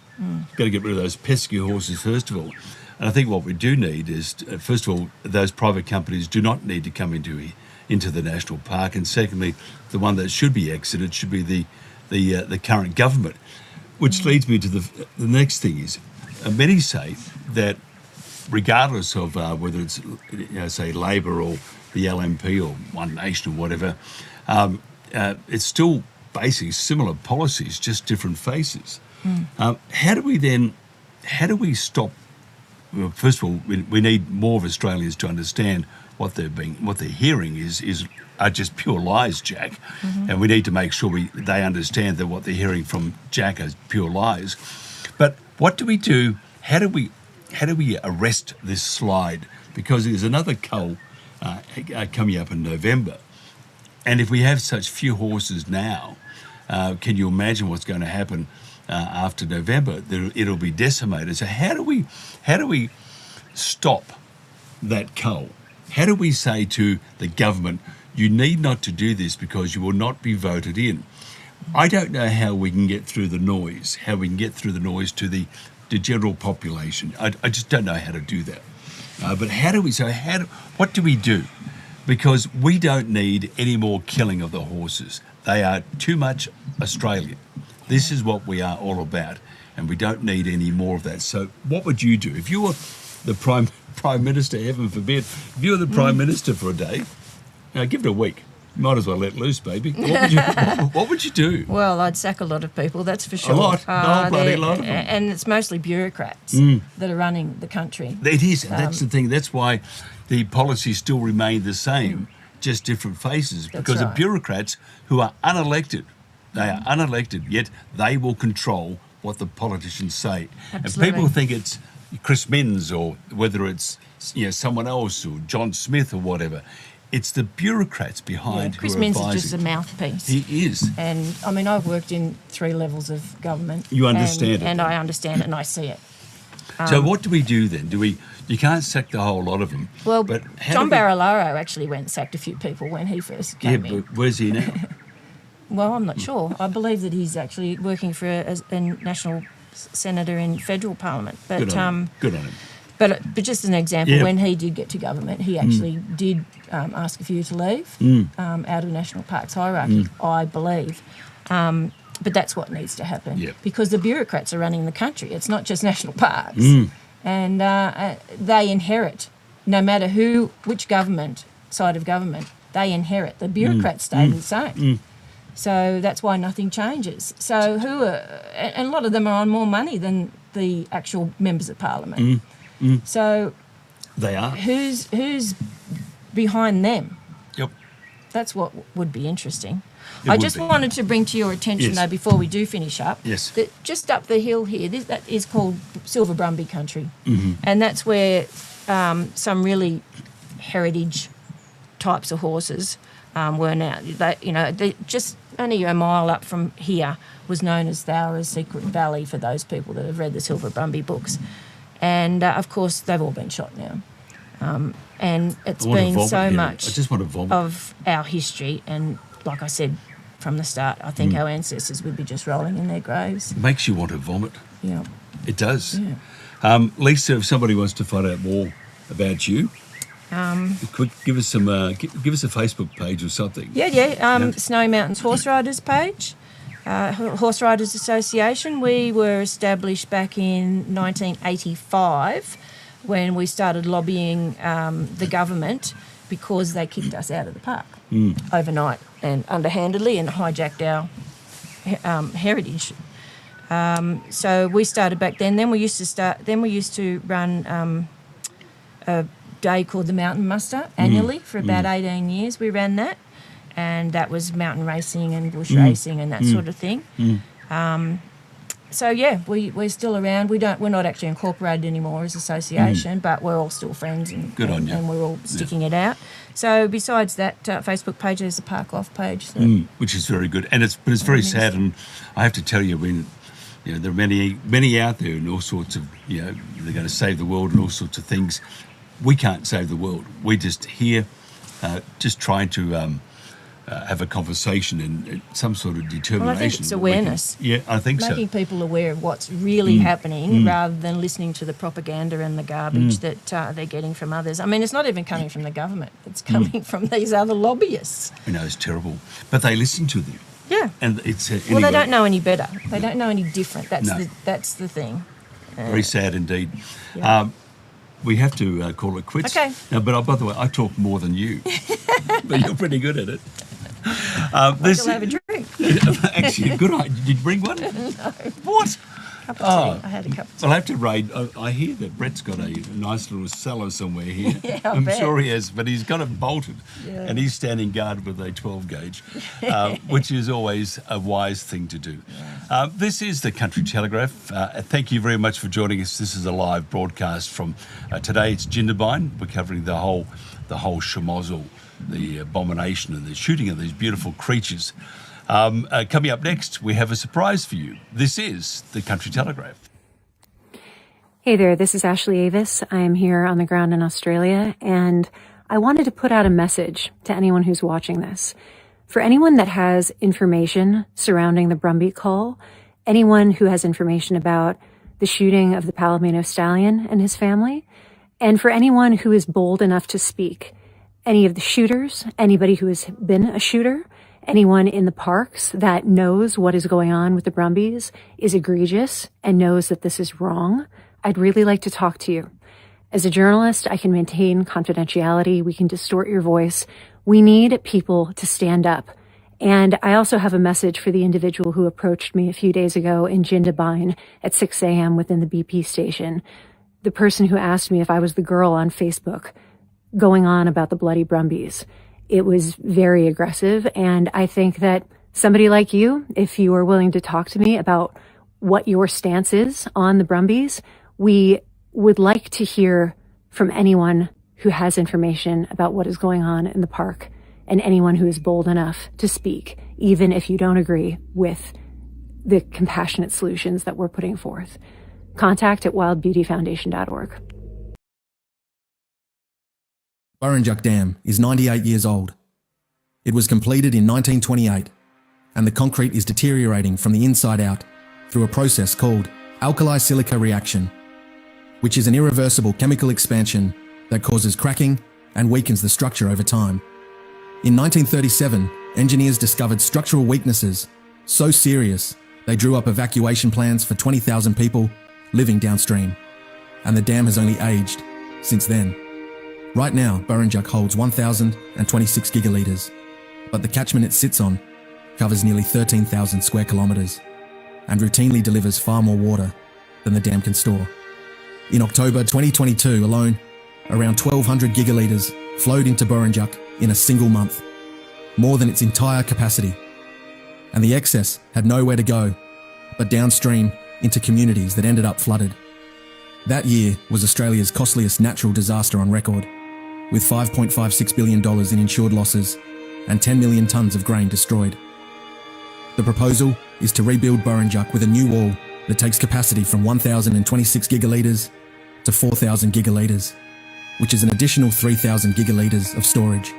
got to get rid of those pesky horses first of all. And I think what we do need is, first of all, those private companies do not need to come into the national park, and secondly, the one that should be exited should be the current government. Which leads me to the next thing is, many say that regardless of whether it's, say, Labor or the LNP or One Nation or whatever, it's still basically similar policies, just different faces. How do we stop? Well, first of all, we need more of Australians to understand what they're hearing are just pure lies, Jack, and we need to make sure they understand that what they're hearing from Jack is pure lies. But what do we do? How do we arrest this slide? Because there's another cull coming up in November, and if we have such few horses now, can you imagine what's going to happen after November? It'll be decimated. So how do we stop that cull? How do we say to the government, you need not to do this because you will not be voted in? I don't know how we can get through the noise, to the general population. I just don't know how to do that. But what do we do? Because we don't need any more killing of the horses. They are too much Australian. This is what we are all about, and we don't need any more of that. So what would you do? If you were the Prime Minister, heaven forbid, if you were the Prime Minister for a day, give it a week. Might as well let loose, baby. What would you do? Well, I'd sack a lot of people, that's for sure. A lot? A bloody lot of them. And it's mostly bureaucrats that are running the country. It is, and that's the thing. That's why the policies still remain the same, just different faces. Because the bureaucrats who are unelected, they are unelected, yet they will control what the politicians say. Absolutely. And people think it's Chris Minns or whether it's someone else or John Smith or whatever. It's the bureaucrats behind Chris who are Minns advising. is just a mouthpiece. He is. And, I mean, I've worked in 3 levels of government. You understand it. And I understand it and I see it. So what do we do then? You can't sack the whole lot of them. Well, but John Barilaro actually went and sacked a few people when he first came in. Yeah, but where's he now? Well, I'm not sure. I believe that he's actually working for a national senator in federal parliament. But, Good on him. But just as an example, when he did get to government, he actually did ask a few to leave out of National Parks hierarchy, I believe. But that's what needs to happen because the bureaucrats are running the country. It's not just national parks. And they inherit, no matter which side of government, they inherit. The bureaucrats stay the same. So that's why nothing changes. So and a lot of them are on more money than the actual members of parliament. So they are. Who's behind them? Yep. That's what would be interesting. I just wanted to bring to your attention, though, before we do finish up, that just up the hill here, that is called Silver Brumbie country. And that's where some really heritage types of horses were now. They just only a mile up from here was known as Thowra's Secret Valley for those people that have read the Silver Brumbie books. And, of course, they've all been shot now. And it's been so much of our history. And, like I said from the start, I think our ancestors would be just rolling in their graves. It makes you want to vomit. Yeah. It does. Yeah. Lisa, if somebody wants to find out more about you, give us a Facebook page or something. Snowy Mountains Horse Riders page. Horse Riders Association. We were established back in 1985 when we started lobbying the government because they kicked us out of the park overnight and underhandedly and hijacked our heritage. So we started back then. Then we used to run a day called the Mountain Muster annually for about 18 years. We ran that, and that was mountain racing and bush racing and that sort of thing. So yeah, we're still around. We're not actually incorporated anymore as association, but we're all still friends and Good on you. And we're all sticking it out. So besides that Facebook page, there's a Park Off page, which is very good, and it's very sad. And I have to tell you, when there are many out there, and all sorts of they're going to save the world and all sorts of things. We can't save the world. We're just here, just trying to have a conversation and some sort of determination. Well, I think it's awareness. I think so. Making people aware of what's really happening rather than listening to the propaganda and the garbage that they're getting from others. I mean, it's not even coming from the government. It's coming from these other lobbyists. I know, it's terrible. But they listen to them. Yeah. And it's well, they don't know any better. They don't know any different. That's the thing. Very sad indeed. Yeah. We have to call it quits. Okay. Now, but by the way, I talk more than you, but you're pretty good at it. I'll have a drink. Actually, good idea. Did you bring one? No. What? Cup of tea. I had a cup of tea. Well, I have to raid. I hear that Brett's got a nice little cellar somewhere here. Yeah, I'm bet. sure he has, but he's got it bolted, and he's standing guard with a 12 gauge, which is always a wise thing to do. This is the Country Telegraph. Thank you very much for joining us. This is a live broadcast from today. It's Jindabyne. We're covering the whole schmozzle, the abomination and the shooting of these beautiful creatures. Coming up next, we have a surprise for you. This is the Country Telegraph. Hey there, this is Ashley Avis. I am here on the ground in Australia, and I wanted to put out a message to anyone who's watching this. For anyone that has information surrounding the Brumby cull, anyone who has information about the shooting of the Palomino stallion and his family, and for anyone who is bold enough to speak, any of the shooters, anybody who has been a shooter, anyone in the parks that knows what is going on with the Brumbies is egregious and knows that this is wrong, I'd really like to talk to you. As a journalist, I can maintain confidentiality. We can distort your voice. We need people to stand up. And I also have a message for the individual who approached me a few days ago in Jindabyne at 6 a.m. within the BP station. The person who asked me if I was the girl on Facebook going on about the bloody Brumbies. It was very aggressive, and I think that somebody like you, if you are willing to talk to me about what your stance is on the Brumbies, we would like to hear from anyone who has information about what is going on in the park and anyone who is bold enough to speak, even if you don't agree with the compassionate solutions that we're putting forth. Contact at wildbeautyfoundation.org. Burrinjuck Dam is 98 years old. It was completed in 1928, and the concrete is deteriorating from the inside out through a process called alkali silica reaction, which is an irreversible chemical expansion that causes cracking and weakens the structure over time. In 1937, engineers discovered structural weaknesses so serious they drew up evacuation plans for 20,000 people living downstream, and the dam has only aged since then. Right now, Burrinjuck holds 1,026 gigalitres, but the catchment it sits on covers nearly 13,000 square kilometres and routinely delivers far more water than the dam can store. In October 2022 alone, around 1,200 gigalitres flowed into Burrinjuck in a single month, more than its entire capacity. And the excess had nowhere to go but downstream into communities that ended up flooded. That year was Australia's costliest natural disaster on record, with $5.56 billion in insured losses and 10 million tonnes of grain destroyed. The proposal is to rebuild Burrinjuck with a new wall that takes capacity from 1,026 gigalitres to 4,000 gigalitres, which is an additional 3,000 gigalitres of storage.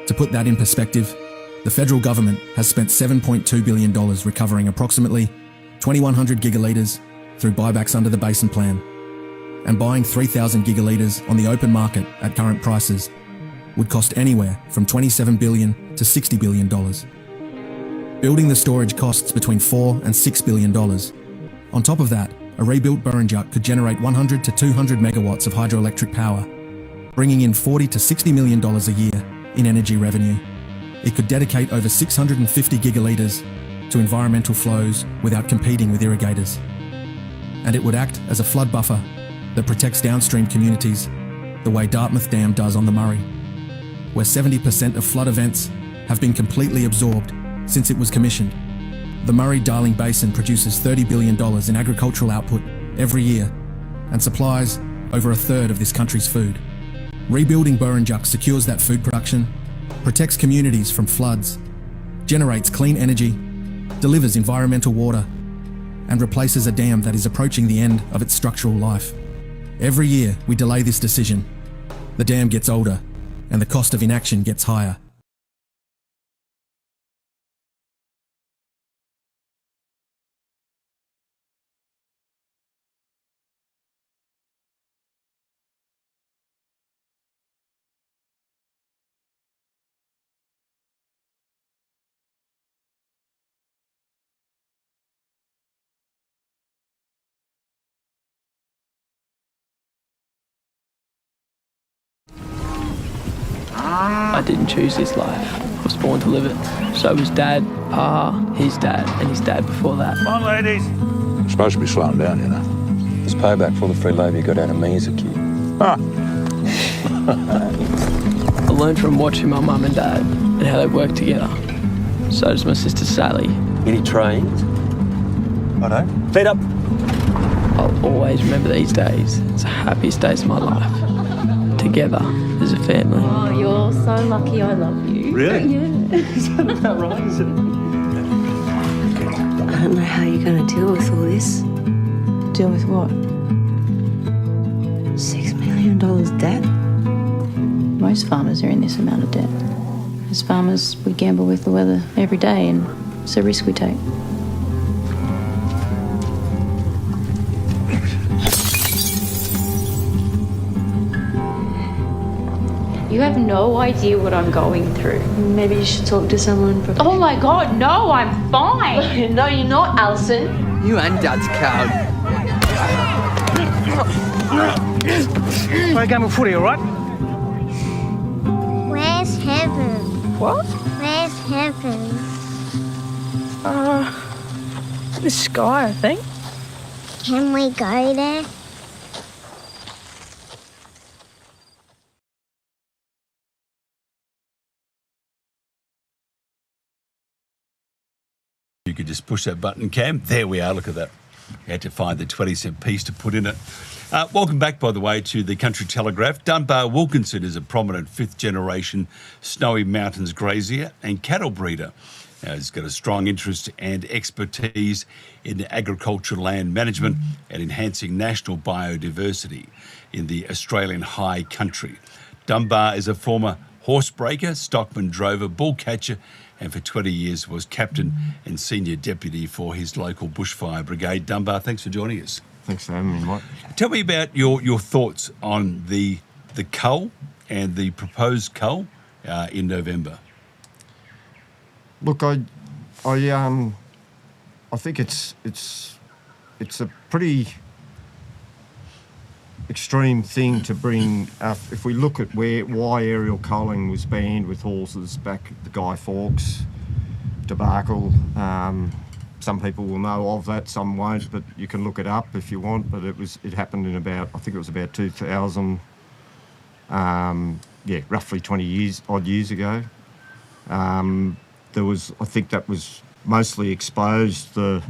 To put that in perspective, the federal government has spent $7.2 billion recovering approximately 2,100 gigalitres through buybacks under the Basin Plan, and buying 3,000 gigalitres on the open market at current prices would cost anywhere from $27 billion to $60 billion. Building the storage costs between $4 and $6 billion. On top of that, a rebuilt Burrinjuck could generate 100 to 200 megawatts of hydroelectric power, bringing in $40 to $60 million a year in energy revenue. It could dedicate over 650 gigalitres to environmental flows without competing with irrigators. And it would act as a flood buffer that protects downstream communities the way Dartmouth Dam does on the Murray, where 70% of flood events have been completely absorbed since it was commissioned. The Murray-Darling Basin produces $30 billion in agricultural output every year and supplies over a third of this country's food. Rebuilding Burrinjuck secures that food production, protects communities from floods, generates clean energy, delivers environmental water, and replaces a dam that is approaching the end of its structural life. Every year we delay this decision. The dam gets older and the cost of inaction gets higher. I didn't choose this life. I was born to live it. So was Dad, Pa, his dad, and his dad before that. Come on, ladies. You're supposed to be slowing down, you know. It's payback for the free labour you got out of me as a kid. Ah. I learned from watching my mum and dad and how they work together. So does my sister Sally. Any trains? Righto. Feet up. I'll always remember these days. It's the happiest days of my life. Together as a family. Oh, you're so lucky I love you. Really? Yeah. Is that about right, isn't it? I don't know how you're going to deal with all this. Deal with what? $6 million debt? Most farmers are in this amount of debt. As farmers, we gamble with the weather every day, and it's a risk we take. You have no idea what I'm going through. Maybe you should talk to someone. Oh my God, no, I'm fine. No, you're not, Alison. You and Dad's cowed. Play a game of footy, all right? Where's heaven? What? Where's heaven? The sky, I think. Can we go there? You could just push that button, Cam. There we are. Look at that. You had to find the 20-cent piece to put in it. Welcome back, by the way, to the Country Telegraph. Dunbar Wilkinson is a prominent fifth-generation Snowy Mountains grazier and cattle breeder. He's got a strong interest and expertise in agricultural land management and enhancing national biodiversity in the Australian high country. Dunbar is a former horsebreaker, stockman drover, bull catcher, and for 20 years was captain and senior deputy for his local bushfire brigade. Dunbar, thanks for joining us. Thanks for having me, Mike. Tell me about your thoughts on the cull and the proposed cull in November. Look, I think it's a pretty extreme thing to bring. If we look at why aerial culling was banned with horses back at the Guy Fawkes debacle, some people will know of that, some won't, but you can look it up if you want. But it happened in about 2000, roughly 20 odd years ago. I think that was mostly exposed the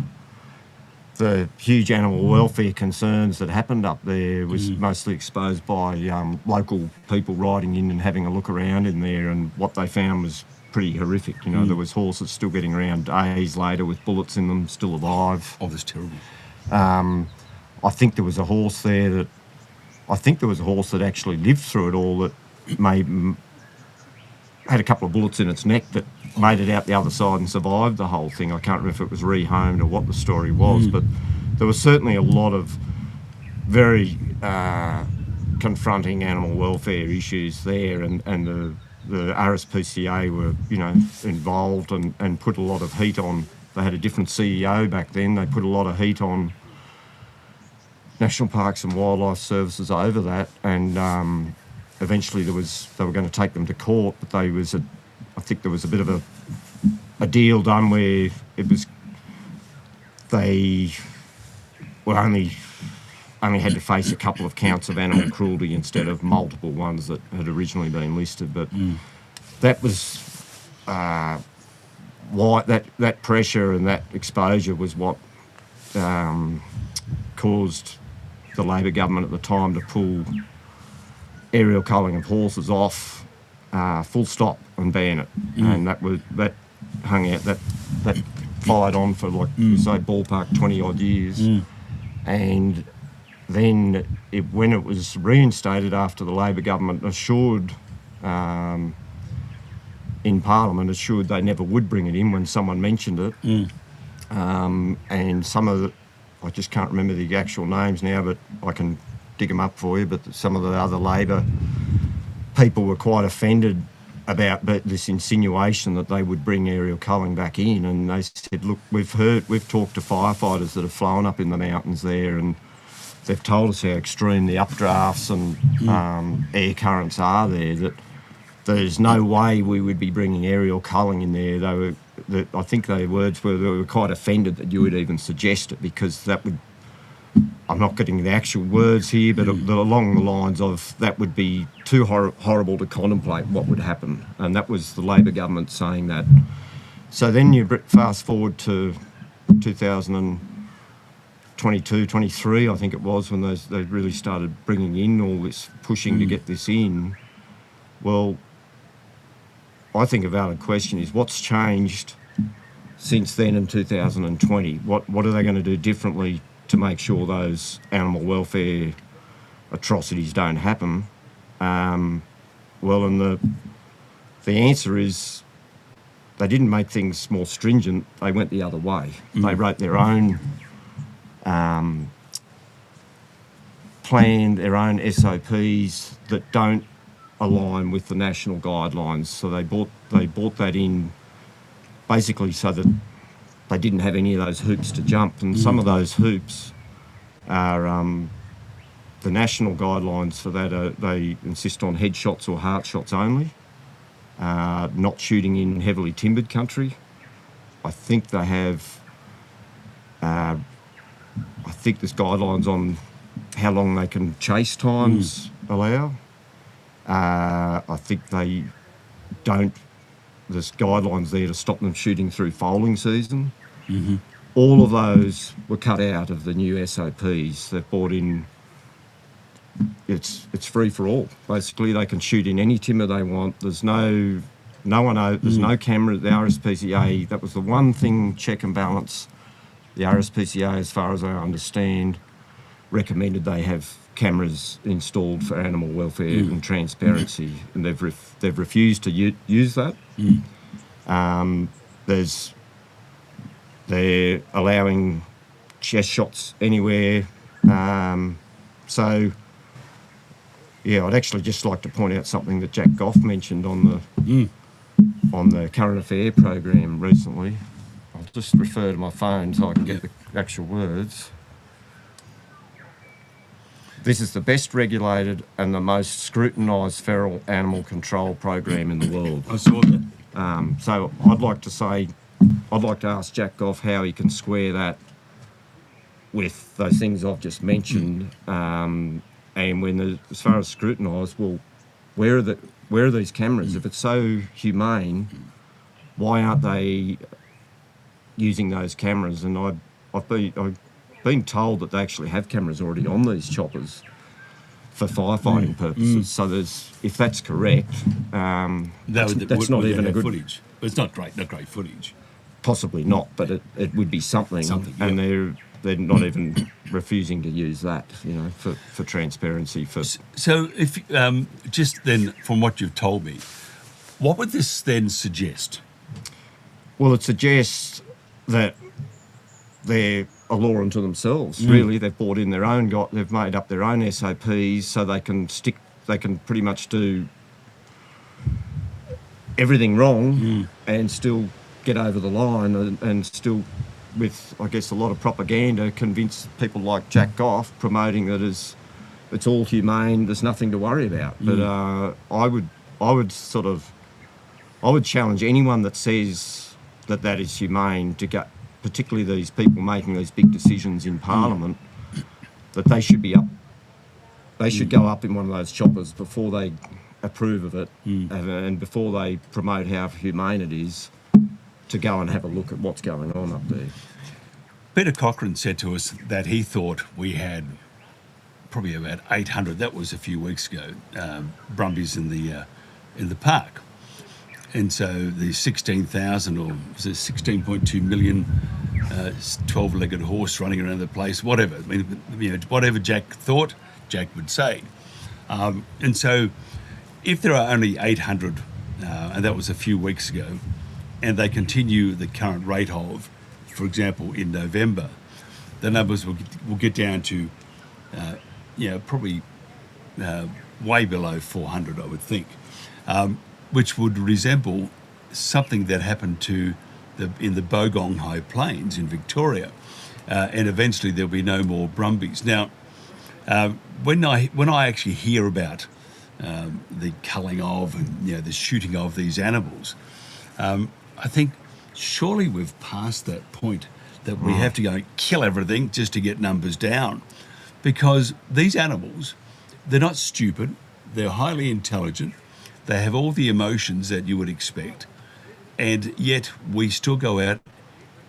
huge animal welfare concerns that happened up there was mostly exposed by local people riding in and having a look around in there, and what they found was pretty horrific. You know, there was horses still getting around days later with bullets in them, still alive. Oh, that's terrible. I think there was a horse there that actually lived through it all that had a couple of bullets in its neck that made it out the other side and survived the whole thing. I can't remember if it was rehomed or what the story was, but there was certainly a lot of very confronting animal welfare issues there, and the RSPCA were, involved and put a lot of heat on. They had a different CEO back then. They put a lot of heat on National Parks and Wildlife Services over that, and eventually they were going to take them to court, but I think there was a bit of a deal done where it was they were only had to face a couple of counts of animal cruelty instead of multiple ones that had originally been listed. But that was why that pressure and that exposure was what caused the Labor government at the time to pull aerial culling of horses off, full stop, and ban it. And that hung out, that fired on for, like you say, ballpark 20 odd years. And then when it was reinstated after the Labor government assured in Parliament, assured they never would bring it in when someone mentioned it. And some of the, I just can't remember the actual names now, but I can dig them up for you, but some of the other Labor people were quite offended about this insinuation that they would bring aerial culling back in, and they said, look, we've talked to firefighters that have flown up in the mountains there, and they've told us how extreme the updrafts and air currents are there, that there's no way we would be bringing aerial culling in there. I think their words were, they were quite offended that you would even suggest it, because that would, I'm not getting the actual words here, but along the lines of that would be too horrible to contemplate what would happen. And that was the Labor government saying that. So then you fast forward to 2022, 23, I think it was, when they really started bringing in all this, pushing to get this in. Well, I think a valid question is, what's changed since then in 2020? What are they going to do differently to make sure those animal welfare atrocities don't happen? Well, and the answer is they didn't make things more stringent. They went the other way. They wrote their own plan, their own SOPs that don't align with the national guidelines. So they brought that in basically so that they didn't have any of those hoops to jump. And some of those hoops are the national guidelines for that. They insist on headshots or heart shots only, not shooting in heavily timbered country. I think they have. I think there's guidelines on how long they can chase times allow. I think they don't. There's guidelines there to stop them shooting through foaling season. All of those were cut out of the new SOPs. They've brought in. It's free for all. Basically, they can shoot in any timber they want. There's no one. There's no camera. The RSPCA. That was the one thing, check and balance. The RSPCA, as far as I understand, recommended they have cameras installed for animal welfare and transparency, and they've refused to use that. They're allowing chest shots anywhere. So, yeah, I'd actually just like to point out something that Jack Goff mentioned on the current affair program recently. I'll just refer to my phone so I can get the actual words. This is the best regulated and the most scrutinised feral animal control program in the world. I saw that. So I'd like to ask Jack Goff how he can square that with those things I've just mentioned. And when, as far as scrutinised, well, where are these cameras? If it's so humane, why aren't they using those cameras? And I've been told that they actually have cameras already on these choppers for firefighting purposes. So if that's correct, that's not even a good footage. But it's not great footage. Possibly not, but it would be something. And they're not even refusing to use that, for transparency. So if just then, from what you've told me, what would this then suggest? Well, it suggests that they're a law unto themselves. Really, they've brought in their own. They've made up their own SOPs, so they can pretty much do everything wrong and still get over the line, and still, with I guess a lot of propaganda, convince people like Jack Goff, promoting that as it's all humane. There's nothing to worry about. But I would challenge anyone that says that is humane to particularly these people making these big decisions in Parliament, that they should be up. They should go up in one of those choppers before they approve of it, and before they promote how humane it is, to go and have a look at what's going on up there. Peter Cochrane said to us that he thought we had probably about 800. That was a few weeks ago. Brumbies in the park, and so the 16,000 or was it 16.2 million 12-legged horse running around the place. Whatever. I mean, you know, whatever Jack thought, Jack would say. And so, if there are only 800, and that was a few weeks ago, and they continue the current rate of, for example, in November, the numbers will get down to, probably way below 400, I would think, which would resemble something that happened in the Bogong High Plains in Victoria, and eventually there'll be no more Brumbies. Now, when I actually hear about the culling of and the shooting of these animals, I think surely we've passed that point that we have to go and kill everything just to get numbers down, because these animals, they're not stupid, they're highly intelligent, they have all the emotions that you would expect, and yet we still go out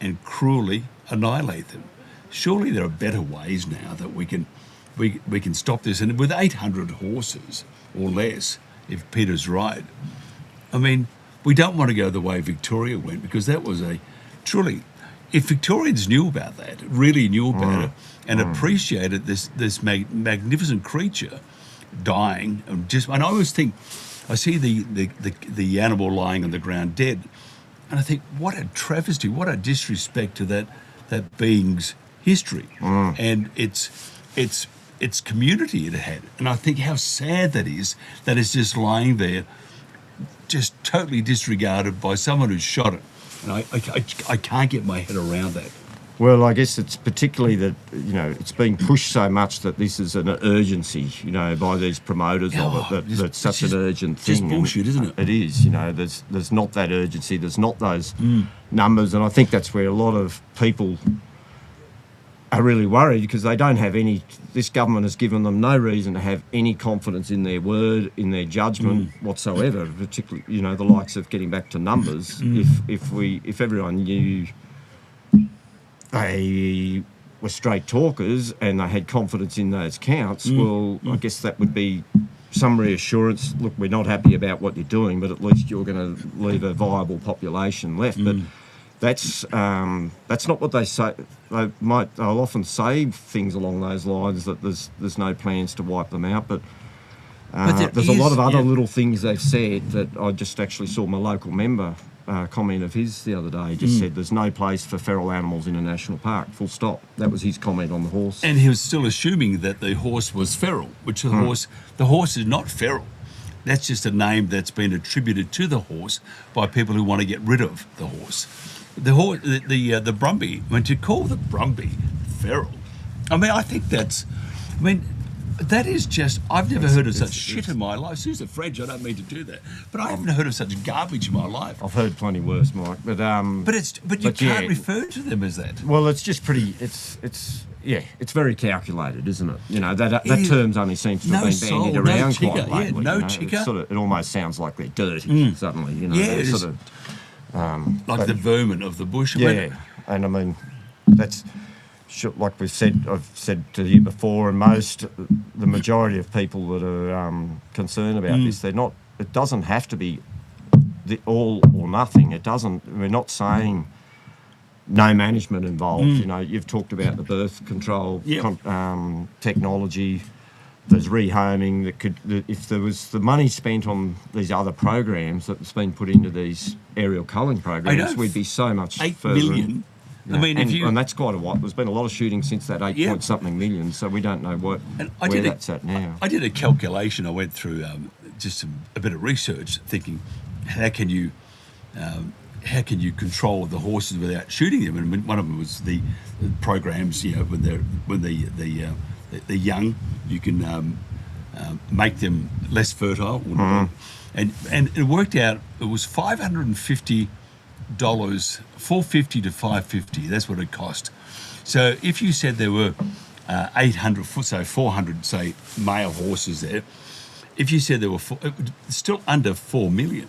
and cruelly annihilate them. Surely there are better ways now that we can stop this. And with 800 horses or less, if Peter's right, I mean, we don't want to go the way Victoria went, because that was truly, if Victorians knew about that, really knew about it, and appreciated this magnificent creature dying, and I always think, I see the animal lying on the ground dead, and I think, what a travesty, what a disrespect to that being's history and its community it had. And I think how sad that it's just lying there, just totally disregarded by someone who's shot it. And I can't get my head around that. Well, I guess it's particularly that, it's being pushed so much that this is an urgency, by these promoters of it, that's such an urgent thing. Just bullshit, isn't it? It is, there's not that urgency, there's not those numbers, and I think that's where a lot of people are really worried, because they don't have this government has given them no reason to have any confidence in their word, in their judgment whatsoever, particularly, the likes of getting back to numbers. If everyone knew they were straight talkers and they had confidence in those counts, I guess that would be some reassurance. Look, we're not happy about what you're doing, but at least you're going to leave a viable population left. But that's not what they say. They'll often say things along those lines, that there's no plans to wipe them out, but there's a lot of other little things they've said that I just actually saw my local member comment of his the other day. He just said there's no place for feral animals in a national park, full stop. That was his comment on the horse. And he was still assuming that the horse was feral, which the horse is not feral. That's just a name that's been attributed to the horse by people who want to get rid of the horse. The Brumbie, to call the Brumbie feral, I think that is just, I've never heard of such shit in my life. Excuse the French, I don't mean to do that, but I haven't heard of such garbage in my life. I've heard plenty worse, Mike, but you can't refer to them as that. Well, it's just pretty, it's very calculated, isn't it? That term only seems to have been bandied around quite lately. It almost sounds like they're dirty suddenly, like the vermin of the bush. And that's, like I've said to you before, and the majority of people that are concerned about this, it doesn't have to be all or nothing. We're not saying no management involved. You've talked about the birth control technology. There's rehoming that could, if there was the money spent on these other programs that's been put into these aerial culling programs, we'd be so much further. 8 million. And that's quite a lot. There's been a lot of shooting since that 8-point-something million, so we don't know where that's at now. I did a calculation. I went through just a bit of research, thinking, how can you control the horses without shooting them? And one of them was the programs. When they're young, you can make them less fertile, and it worked out. It was $550 $450 to $550. That's what it cost. So if you said there were 800 foot, so 400, say, male horses there, if you said there were still under 4 million.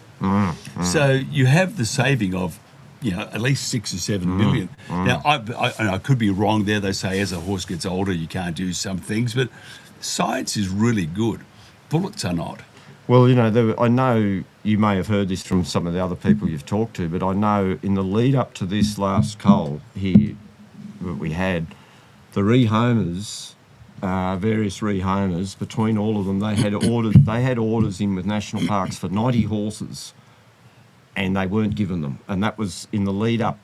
So you have the saving of, at least 6 or 7 million. Now, I could be wrong there. They say as a horse gets older, you can't do some things, but science is really good. Bullets are not. Well, I know you may have heard this from some of the other people you've talked to, but I know in the lead up to this last cull here that we had, the rehomers, various rehomers, between all of them, they had orders in with national parks for 90 horses, and they weren't given them, and that was in the lead up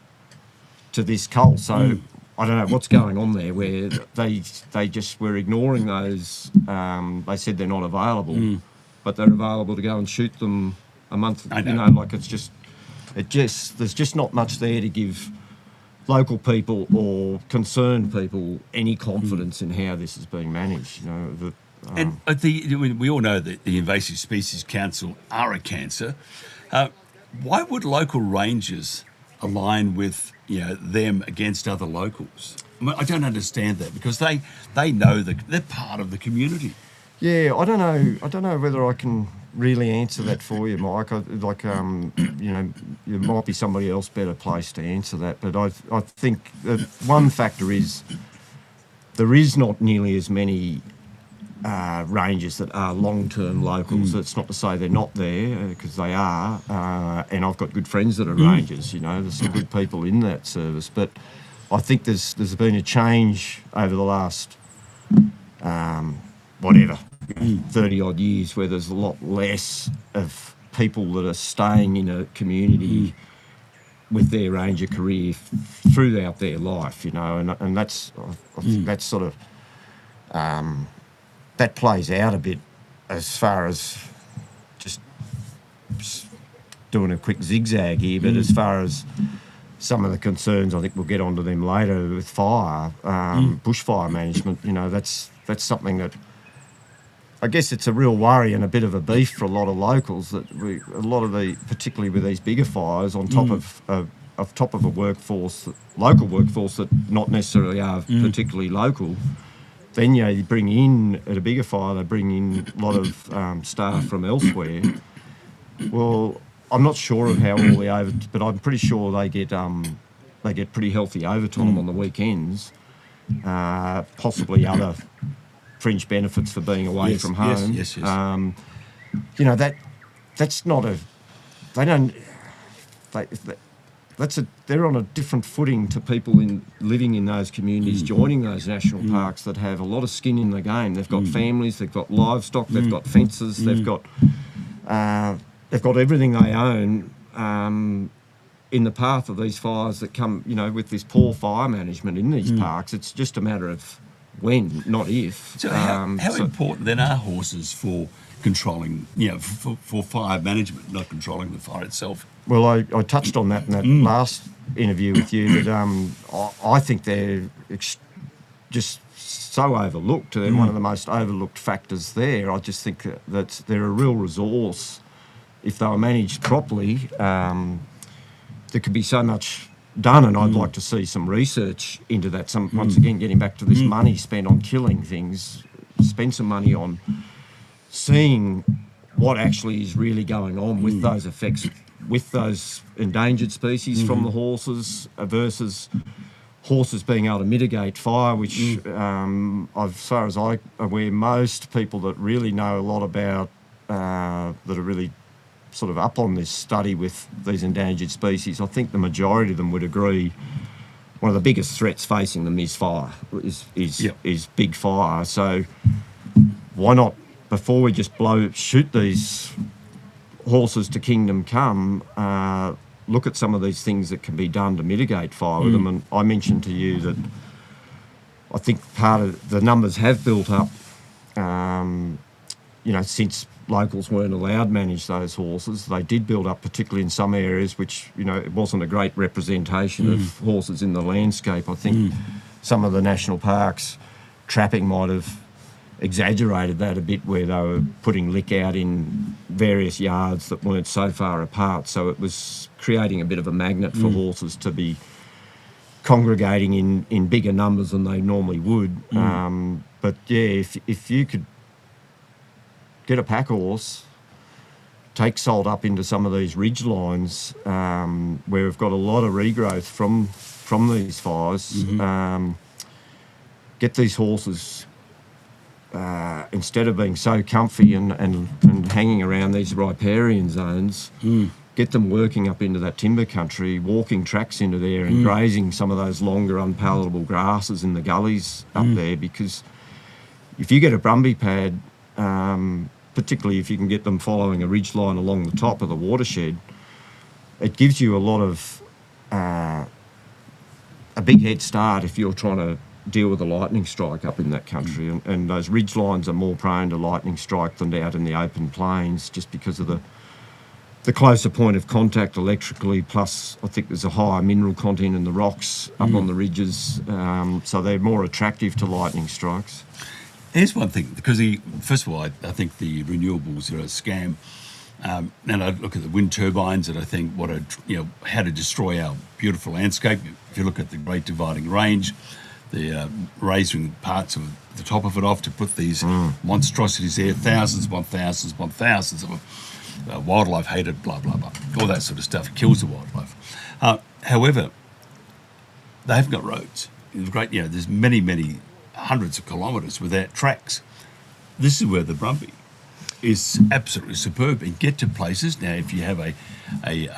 to this cull. So I don't know what's going on there, where they just were ignoring those. They said they're not available, but they're available to go and shoot them a month. There's just not much there to give local people or concerned people any confidence in how this is being managed. And we all know that the Invasive Species Council are a cancer. Why would local rangers align with them against other locals? I don't understand that, because they know they're part of the community. Yeah, I don't know whether I can really answer that for you, Mike. There might be somebody else better placed to answer that. But I think that one factor is there is not nearly as many rangers that are long-term locals. That's not to say they're not there, because they are. And I've got good friends that are rangers. There's some good people in that service. But I think there's been a change over the last 30-odd years, where there's a lot less of people that are staying in a community with their ranger career throughout their life, and that's I think that's sort of that plays out a bit as far as just doing a quick zigzag here, but as far as some of the concerns, I think we'll get onto them later with fire, bushfire management. That's something that I guess it's a real worry and a bit of a beef for a lot of locals, that particularly with these bigger fires, on top of a workforce, local workforce that not necessarily are particularly local. Then you bring in, at a bigger fire, they bring in a lot of staff from elsewhere. Well, I'm not sure of how all but I'm pretty sure they get pretty healthy overtime on the weekends, possibly other fringe benefits for being away from home. Yes. That's not a. They don't. They're on a different footing to people living in those communities, joining those national parks, that have a lot of skin in the game. They've got families, they've got livestock, they've got fences, they've got everything they own in the path of these fires that come. With this poor fire management in these parks, it's just a matter of when, not if. So how important then are horses for controlling, for fire management, not controlling the fire itself? Well, I touched on that in that last interview with you, that I think they're just so overlooked. They're one of the most overlooked factors there. I just think that they're a real resource. If they were managed properly, there could be so much done, and I'd like to see some research into that. Once again, getting back to this money spent on killing things, spend some money on seeing what actually is really going on with those effects, with those endangered species from the horses versus horses being able to mitigate fire, which, as far as I'm aware, most people that really know a lot about, that are really sort of up on this study with these endangered species, I think the majority of them would agree one of the biggest threats facing them is fire, is big fire. So why not, before we just shoot these horses to kingdom come, look at some of these things that can be done to mitigate fire with them. And I mentioned to you that I think part of the numbers have built up, since locals weren't allowed to manage those horses. They did build up, particularly in some areas, which, it wasn't a great representation of horses in the landscape. I think some of the national parks, trapping might have exaggerated that a bit, where they were putting lick out in various yards that weren't so far apart. So it was creating a bit of a magnet for horses to be congregating in bigger numbers than they normally would. But yeah, if you could get a pack horse, take Salt up into some of these ridge lines where we've got a lot of regrowth from these fires, get these horses, instead of being so comfy and hanging around these riparian zones, get them working up into that timber country, walking tracks into there and grazing some of those longer unpalatable grasses in the gullies up there, because if you get a Brumbie pad, particularly if you can get them following a ridge line along the top of the watershed, it gives you a lot of a big head start if you're trying to deal with a lightning strike up in that country. And those ridge lines are more prone to lightning strike than out in the open plains, just because of the closer point of contact electrically, plus I think there's a higher mineral content in the rocks up on the ridges, so they're more attractive to lightning strikes. Here's one thing, because first of all, I think the renewables are a scam. And I look at the wind turbines and I think how to destroy our beautiful landscape. If you look at the Great Dividing Range, they're raising parts of the top of it off to put these monstrosities there, thousands of wildlife hated, blah, blah, blah. All that sort of stuff kills the wildlife. However, they haven't got roads. There's many hundreds of kilometres without tracks. This is where the Brumbie is absolutely superb and get to places. Now, if you have a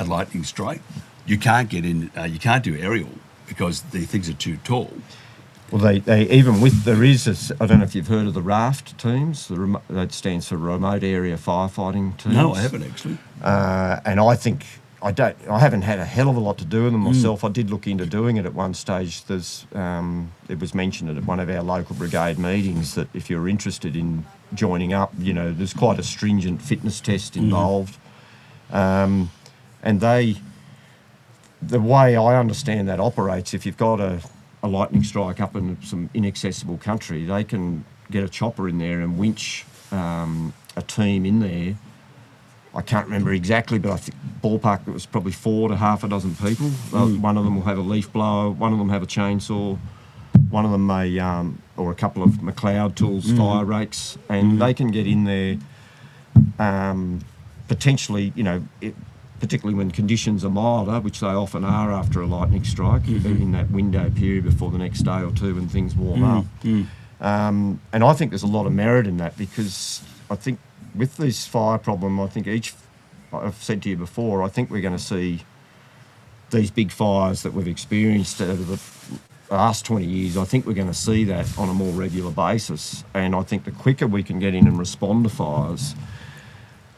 lightning strike, you can't get in, you can't do aerial because the things are too tall. Well, they even with, there is, I don't know if you've heard of the RAFT teams, that stands for Remote Area Firefighting Teams. No, I haven't actually. And I think, I haven't had a hell of a lot to do with them myself. I did look into doing it at one stage. It was mentioned at one of our local brigade meetings that if you're interested in joining up, there's quite a stringent fitness test involved. And the way I understand that operates, if you've got a lightning strike up in some inaccessible country, they can get a chopper in there and winch a team in there. I can't remember exactly, but I think ballpark it was probably 4 to half a dozen people. One of them will have a leaf blower, one of them have a chainsaw, one of them may, or a couple of McLeod tools, fire rakes, and they can get in there potentially, particularly when conditions are milder, which they often are after a lightning strike, in that window period before the next day or two when things warm up. And I think there's a lot of merit in that, because I think with this fire problem, I've said to you before, I think we're going to see these big fires that we've experienced over the last 20 years, I think we're going to see that on a more regular basis. And I think the quicker we can get in and respond to fires,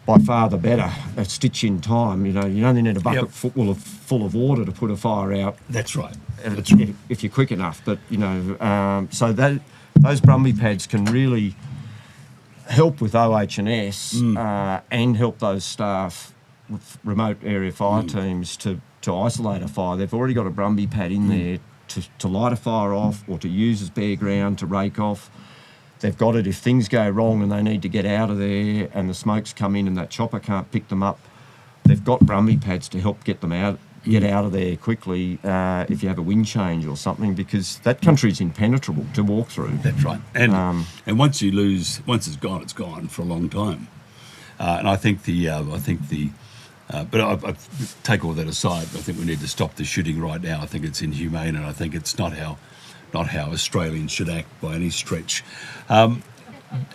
by far the better. A stitch in time, you only need a bucket full of water to put a fire out. That's right. If you're quick enough. But, so those Brumbie pads can really help with OH&S and help those staff with remote area fire teams to isolate a fire. They've already got a Brumbie pad in there to light a fire off or to use as bare ground to rake off. They've got it if things go wrong and they need to get out of there and the smokes come in and that chopper can't pick them up. They've got Brumbie pads to help get them out, get out of there quickly if you have a wind change or something, because that country's impenetrable to walk through. That's right. And once it's gone for a long time. And I think but I take all that aside. I think we need to stop the shooting right now. I think it's inhumane, and I think it's not how Australians should act by any stretch.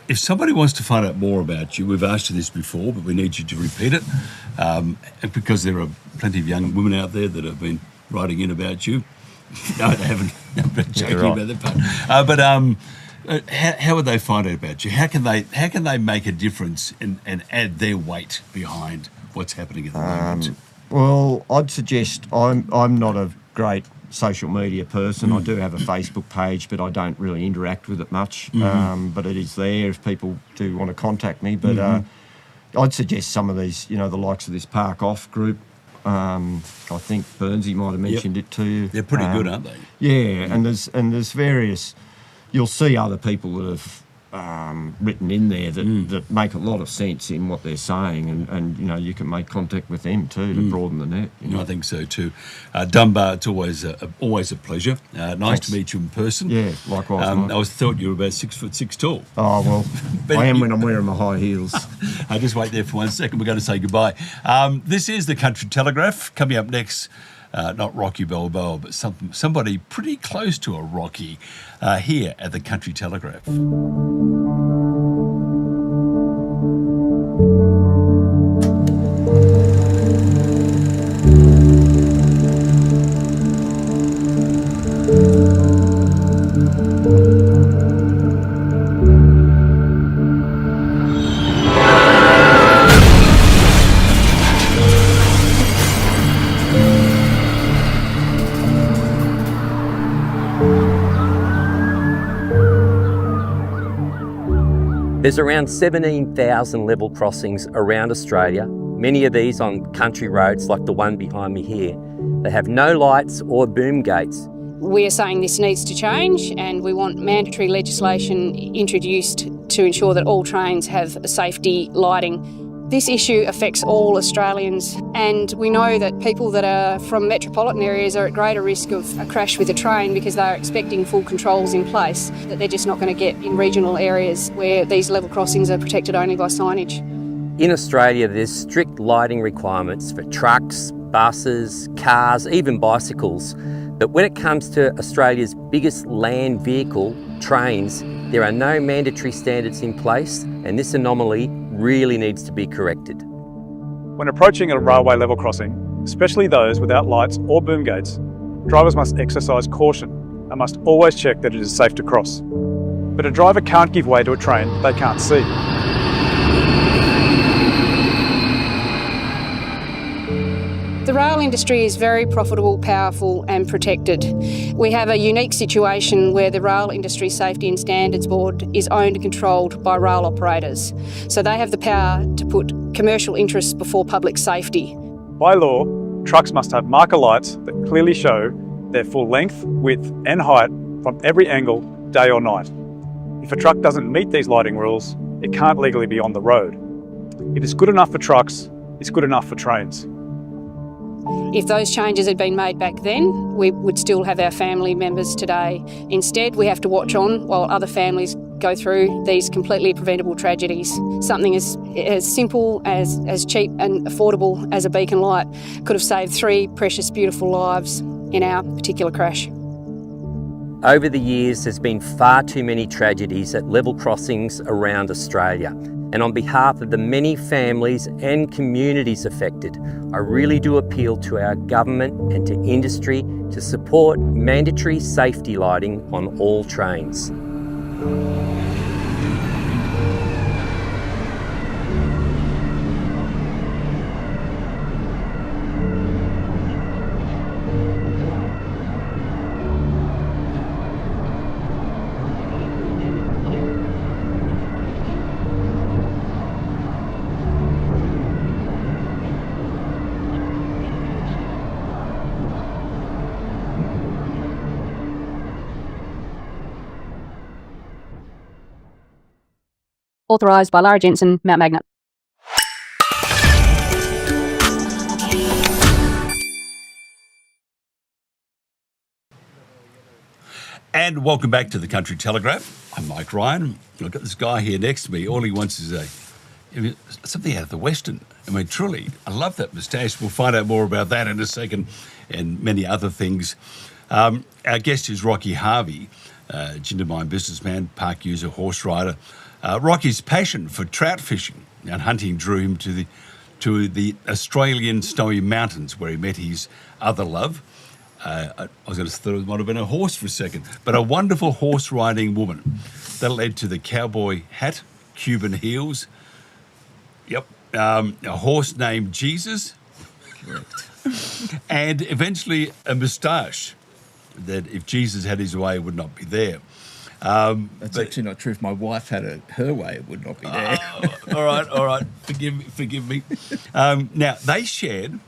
If somebody wants to find out more about you, we've asked you this before, but we need you to repeat it, because there are plenty of young women out there that have been writing in about you. No, they haven't. I'm not joking about that part. But how would they find out about you? How can they make a difference and add their weight behind what's happening at the moment? Well, I'd suggest I'm not a great social media person. I do have a Facebook page, but I don't really interact with it much. But it is there if people do want to contact me. But I'd suggest some of these, the likes of this Park Off group. I think Burnsy might have mentioned it to you. They're pretty good, aren't they? Yeah, and there's various. You'll see other people that have written in there that make a lot of sense in what they're saying, and you know, you can make contact with them too to broaden the net. You know? I think so too. Dunbar, it's always a pleasure. Nice to meet you in person. Yeah, likewise. I thought you were about 6'6" tall. Oh well, I am when I'm wearing my high heels. Just wait there for 1 second. We're going to say goodbye. This is the Country Telegraph. Coming up next, not Rocky Balboa, but somebody pretty close to a Rocky here at the Country Telegraph. There's around 17,000 level crossings around Australia, many of these on country roads like the one behind me here. They have no lights or boom gates. We are saying this needs to change, and we want mandatory legislation introduced to ensure that all trains have safety lighting. This issue affects all Australians, and we know that people that are from metropolitan areas are at greater risk of a crash with a train because they're expecting full controls in place that they're just not going to get in regional areas where these level crossings are protected only by signage. In Australia, there's strict lighting requirements for trucks, buses, cars, even bicycles. But when it comes to Australia's biggest land vehicle, trains, there are no mandatory standards in place, and this anomaly really needs to be corrected. When approaching a railway level crossing, especially those without lights or boom gates, drivers must exercise caution and must always check that it is safe to cross. But a driver can't give way to a train they can't see. The rail industry is very profitable, powerful and protected. We have a unique situation where the Rail Industry Safety and Standards Board is owned and controlled by rail operators. So they have the power to put commercial interests before public safety. By law, trucks must have marker lights that clearly show their full length, width and height from every angle, day or night. If a truck doesn't meet these lighting rules, it can't legally be on the road. If it's good enough for trucks, it's good enough for trains. If those changes had been made back then, we would still have our family members today. Instead, we have to watch on while other families go through these completely preventable tragedies. Something as simple, as cheap and affordable as a beacon light could have saved 3 precious, beautiful lives in our particular crash. Over the years, there's been far too many tragedies at level crossings around Australia. And on behalf of the many families and communities affected, I really do appeal to our government and to industry to support mandatory safety lighting on all trains. Authorised by Lara Jensen, Mount Magnet. And welcome back to the Country Telegraph. I'm Mike Ryan. I've got this guy here next to me. All he wants is something out of the Western. I mean, truly, I love that moustache. We'll find out more about that in a second and many other things. Our guest is Rocky Harvey, Jindabyne businessman, park user, horse rider. Rocky's passion for trout fishing and hunting drew him to the Australian snowy mountains, where he met his other love. I was going to thought it might have been a horse for a second, but a wonderful horse riding woman. That led to the cowboy hat, Cuban heels. Yep, a horse named Jesus, and eventually a moustache that, if Jesus had his way, would not be there. That's actually not true. If my wife had her way, it would not be there. All right. Forgive me. Now, they shared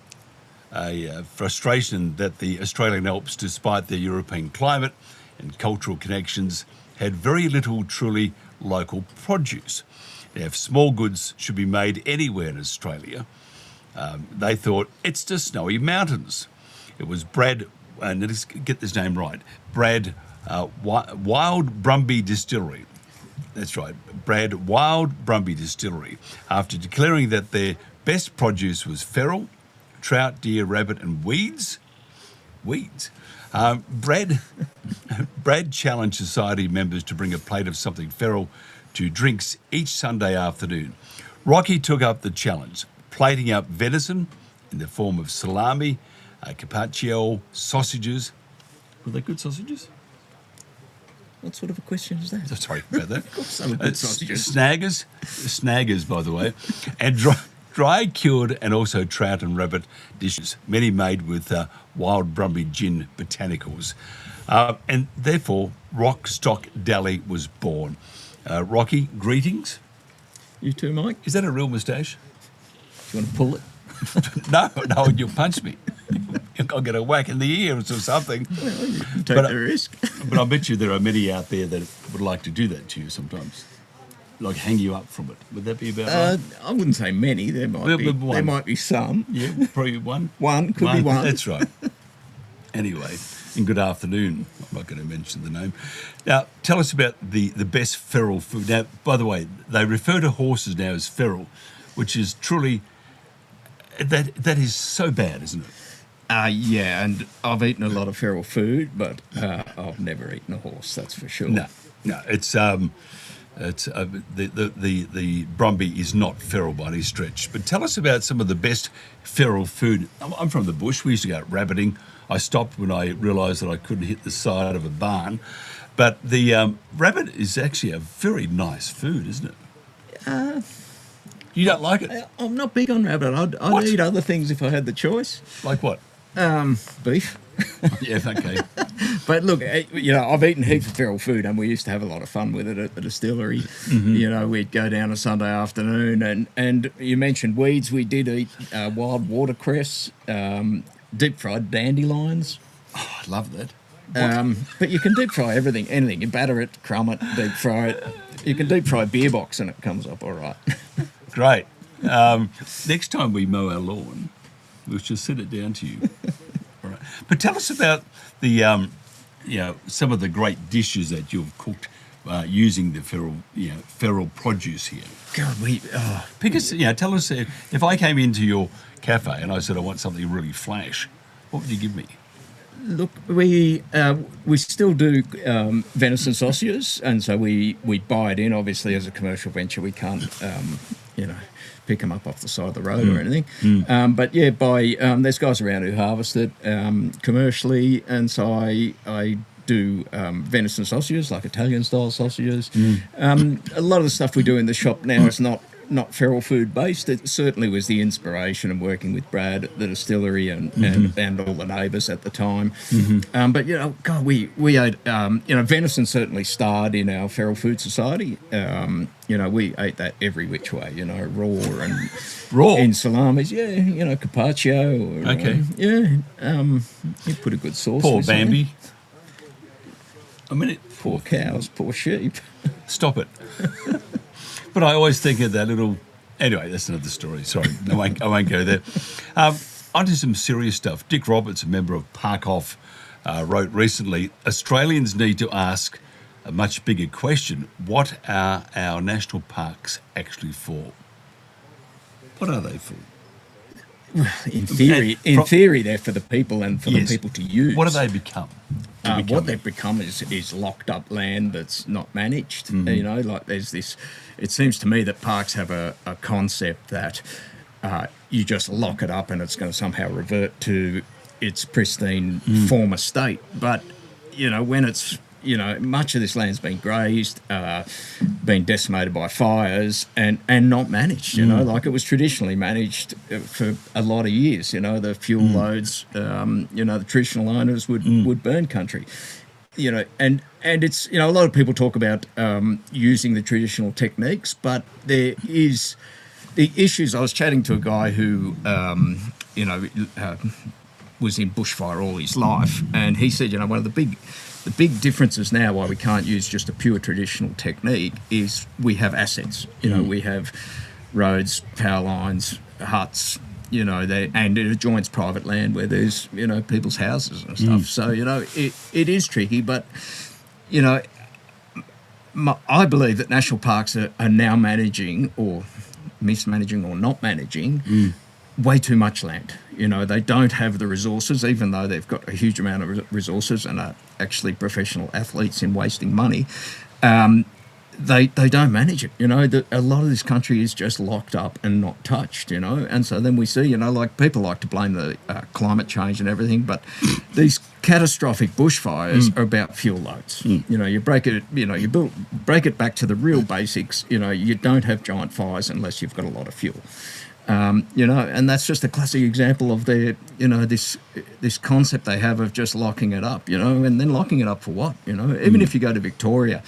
a frustration that the Australian Alps, despite their European climate and cultural connections, had very little truly local produce. Now, if small goods should be made anywhere in Australia, they thought it's the snowy mountains. It was Brad, and let's get this name right, Brad Wild Brumby Distillery. That's right, Brad Wild Brumby Distillery, after declaring that their best produce was feral, trout, deer, rabbit and weeds. Brad challenged society members to bring a plate of something feral to drinks each Sunday afternoon. Rocky took up the challenge, plating up venison in the form of salami, carpaccio, sausages. Were they good sausages? What sort of a question is that? Sorry about that. Some good sausages. Snaggers, by the way, and dry cured and also trout and rabbit dishes, many made with wild Brumby gin botanicals. And therefore, Rock Stock Dally was born. Rocky, greetings. You too, Mike. Is that a real moustache? Do you want to pull it? No, you'll punch me. I'll get a whack in the ears or something. Well, you can take the risk. But I bet you there are many out there that would like to do that to you sometimes. Like hang you up from it. Would that be about right? I wouldn't say many. There might be some. Yeah, probably one. Could be one. That's right. Anyway, and good afternoon. I'm not going to mention the name. Now, tell us about the best feral food. Now, by the way, they refer to horses now as feral, which is truly, that is so bad, isn't it? Yeah, and I've eaten a lot of feral food, but I've never eaten a horse, that's for sure. No, it's the Brumby is not feral by any stretch. But tell us about some of the best feral food. I'm from the bush. We used to go out rabbiting. I stopped when I realised that I couldn't hit the side of a barn. But the rabbit is actually a very nice food, isn't it? You don't like it? I'm not big on rabbit. I'd eat other things if I had the choice. Like what? Beef. Yeah, okay. But look, I've eaten heaps of feral food, and we used to have a lot of fun with it at the distillery. Mm-hmm. We'd go down a Sunday afternoon, and you mentioned weeds. We did eat wild watercress, deep fried dandelions. Oh, I love that. But you can deep fry anything. You batter it, crumb it, deep fry it. You can deep fry a beer box, and it comes up all right. Great. Next time we mow our lawn, we'll just send it down to you. All right. But tell us about the, some of the great dishes that you've cooked using the feral produce here. God, because tell us if I came into your cafe and I said I want something really flash, what would you give me? Look, we still do venison sausages, and so we buy it in. Obviously, as a commercial venture, we can't pick them up off the side of the road or anything. But yeah, there's guys around who harvest it commercially, and so I do venison sausages, like Italian style sausages. A lot of the stuff we do in the shop now is not feral food based. It certainly was the inspiration of working with Brad at the distillery and all the neighbours at the time. But God, we ate venison certainly starred in our feral food society. We ate that every which way. Raw in salamis. Yeah, carpaccio. You put a good sauce. Poor Bambi. Poor cows, poor sheep. Stop it. But I always think of that little... Anyway, that's another story. Sorry, I won't go there. On to some serious stuff. Dick Roberts, a member of Parkhoff, wrote recently, Australians need to ask a much bigger question. What are our national parks actually for? What are they for? Well, in theory, they're for the people and for the people to use. What do they become? What they've become is locked up land that's not managed. There's this. It seems to me that parks have a concept that you just lock it up and it's going to somehow revert to its pristine former state. But when it's much of this land's been grazed, been decimated by fires, and not managed. Like it was traditionally managed for a lot of years. The fuel loads. The traditional owners would burn country. And it's a lot of people talk about using the traditional techniques, but there is the issues. I was chatting to a guy who was in bushfire all his life, and he said, one of the big differences now why we can't use just a pure traditional technique is we have assets. We have roads, power lines, huts, and it adjoins private land where there's, people's houses and stuff. So, it is tricky, but, I believe that national parks are now managing or mismanaging or not managing way too much land. They don't have the resources, even though they've got a huge amount of resources and are actually professional athletes in wasting money. They don't manage it. A lot of this country is just locked up and not touched, and so then we see, like people like to blame the climate change and everything, but these catastrophic bushfires are about fuel loads. You break it, break it back to the real basics. You don't have giant fires unless you've got a lot of fuel. And that's just a classic example of their, this concept they have of just locking it up, and then locking it up for what? Even if you go to Victoria,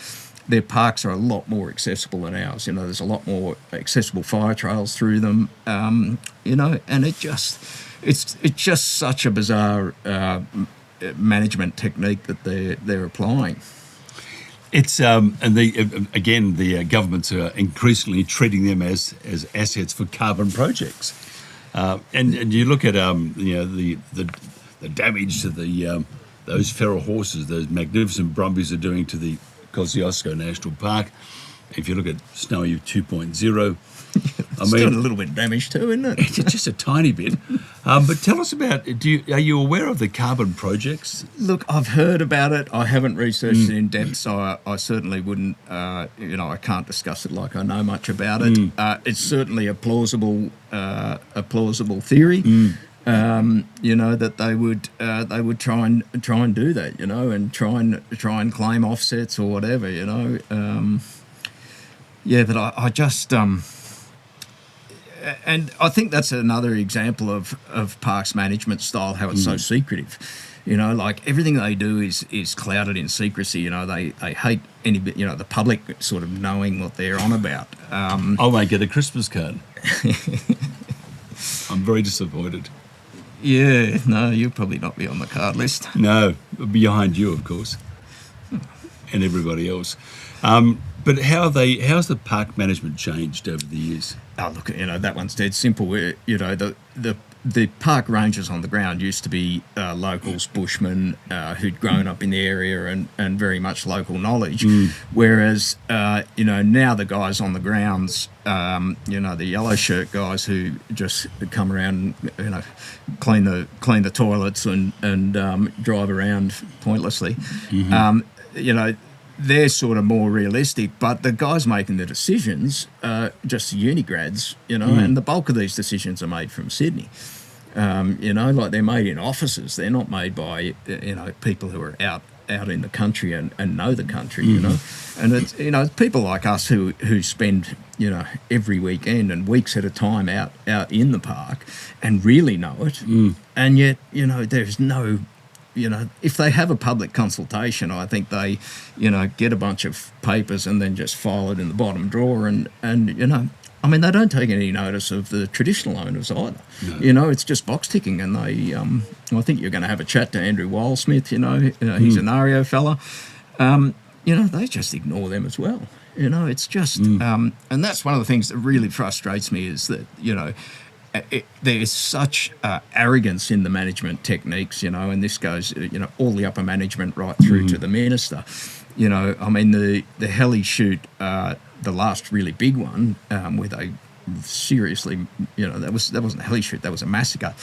their parks are a lot more accessible than ours. There's a lot more accessible fire trails through them, and it's just such a bizarre management technique that they're applying. It's and the governments are increasingly treating them as assets for carbon projects, and you look at the damage to those feral horses, those magnificent Brumbies are doing to the Kosciuszko National Park. If you look at Snowy 2.0, it's got a little bit of damage too, isn't it? It's just a tiny bit. But tell us about, are you aware of the carbon projects? Look, I've heard about it. I haven't researched it in depth, so I certainly wouldn't, I can't discuss it like I know much about it. It's certainly a plausible theory. That they would try and do that, and try and claim offsets or whatever, but I just and I think that's another example of parks management style, how it's so secretive. Like everything they do is clouded in secrecy. They hate any bit, the public sort of knowing what they're on about. I won't get a Christmas card. I'm very disappointed. Yeah, no, you'll probably not be on the card list. No, behind you, of course, and everybody else. But how's the park management changed over the years? Oh, look, that one's dead simple. Where the park rangers on the ground used to be locals, bushmen who'd grown up in the area and very much local knowledge. Whereas now the guys on the grounds, the yellow shirt guys who just come around, clean the toilets and drive around pointlessly. They're sort of more realistic, but the guys making the decisions are just uni grads, and the bulk of these decisions are made from Sydney. Like they're made in offices. They're not made by, people who are out in the country and know the country, And it's, people like us who spend, every weekend and weeks at a time out in the park and really know it. And yet, there's no... if they have a public consultation, I think they, get a bunch of papers and then just file it in the bottom drawer and they don't take any notice of the traditional owners either. No. It's just box ticking, and they, I think you're going to have a chat to Andrew Wildsmith, he's an ARIO fella. They just ignore them as well. It's just, and that's one of the things that really frustrates me is that, there's such arrogance in the management techniques, and this goes, all the upper management right through to the minister. The heli shoot, the last really big one, where they seriously, that wasn't a heli shoot, that was a massacre.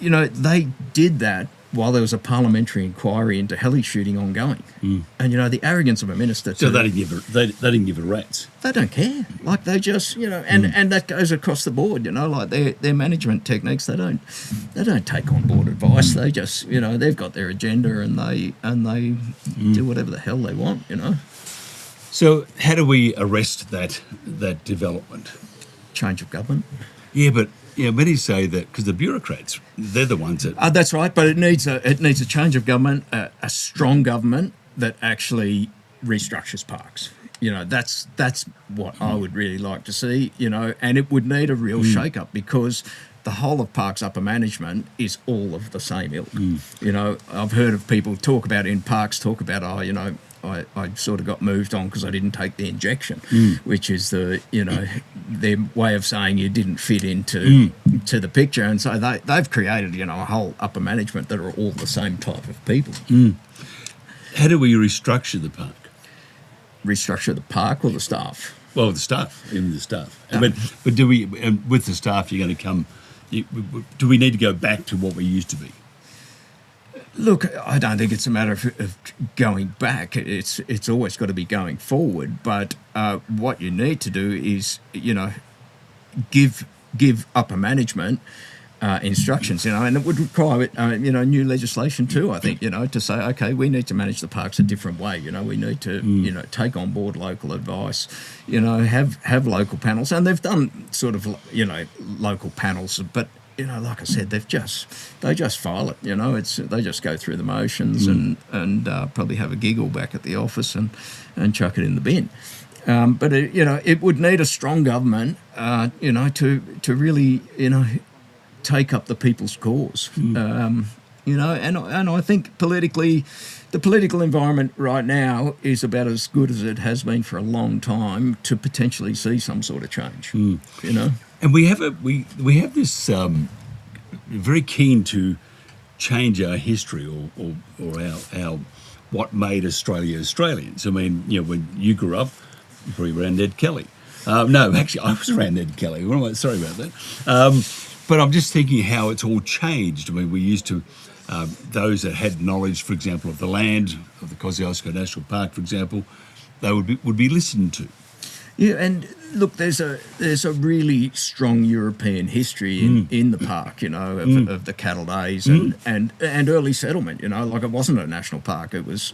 They did that while there was a parliamentary inquiry into heli shooting ongoing. And, the arrogance of a minister... So they didn't give a rat's. They don't care. Like, they just, and that goes across the board, like their management techniques, they don't take on board advice. They just, they've got their agenda and they do whatever the hell they want, So how do we arrest that development? Change of government. Yeah, but many say that because the bureaucrats, they're the ones that... that's right, but it needs a change of government, a strong government that actually restructures parks. That's what I would really like to see, and it would need a real shake-up because the whole of Parks upper management is all of the same ilk. You know, I've heard of people talk about in Parks, talk about, oh, you know, I sort of got moved on because I didn't take the injection, which is the, you know, their way of saying you didn't fit into to the picture. And so they've created, you know, a whole upper management that are all the same type of people. How do we restructure the park? Restructure the park or the staff? Well, the staff, even the staff. But do we, with the staff, you're going to come, do we need to go back to what we used to be? Look, I don't think it's a matter of going back. It's always got to be going forward. But what you need to do is, you know, give upper management instructions, you know, and it would require, you know, new legislation too, I think, you know, to say, okay, we need to manage the parks a different way. You know, we need to, you know, take on board local advice, you know, have local panels. And they've done sort of, you know, local panels, but, you know, like I said, they just file it. You know, they just go through the motions and probably have a giggle back at the office and chuck it in the bin. But you know, it would need a strong government, you know, to really, you know, take up the people's cause. You know, and I think politically, the political environment right now is about as good as it has been for a long time to potentially see some sort of change. You know. And we have this very keen to change our history or our what made Australia Australians. I mean, you know, when you grew up, you probably around Ned Kelly. No, actually, I was around Ned Kelly. Sorry about that. But I'm just thinking how it's all changed. I mean, we used to, those that had knowledge, for example, of the land, of the Kosciuszko National Park, for example, they would be listened to. Yeah, and look, there's a really strong European history in the park, you know, of the cattle days and early settlement. You know, like it wasn't a national park; it was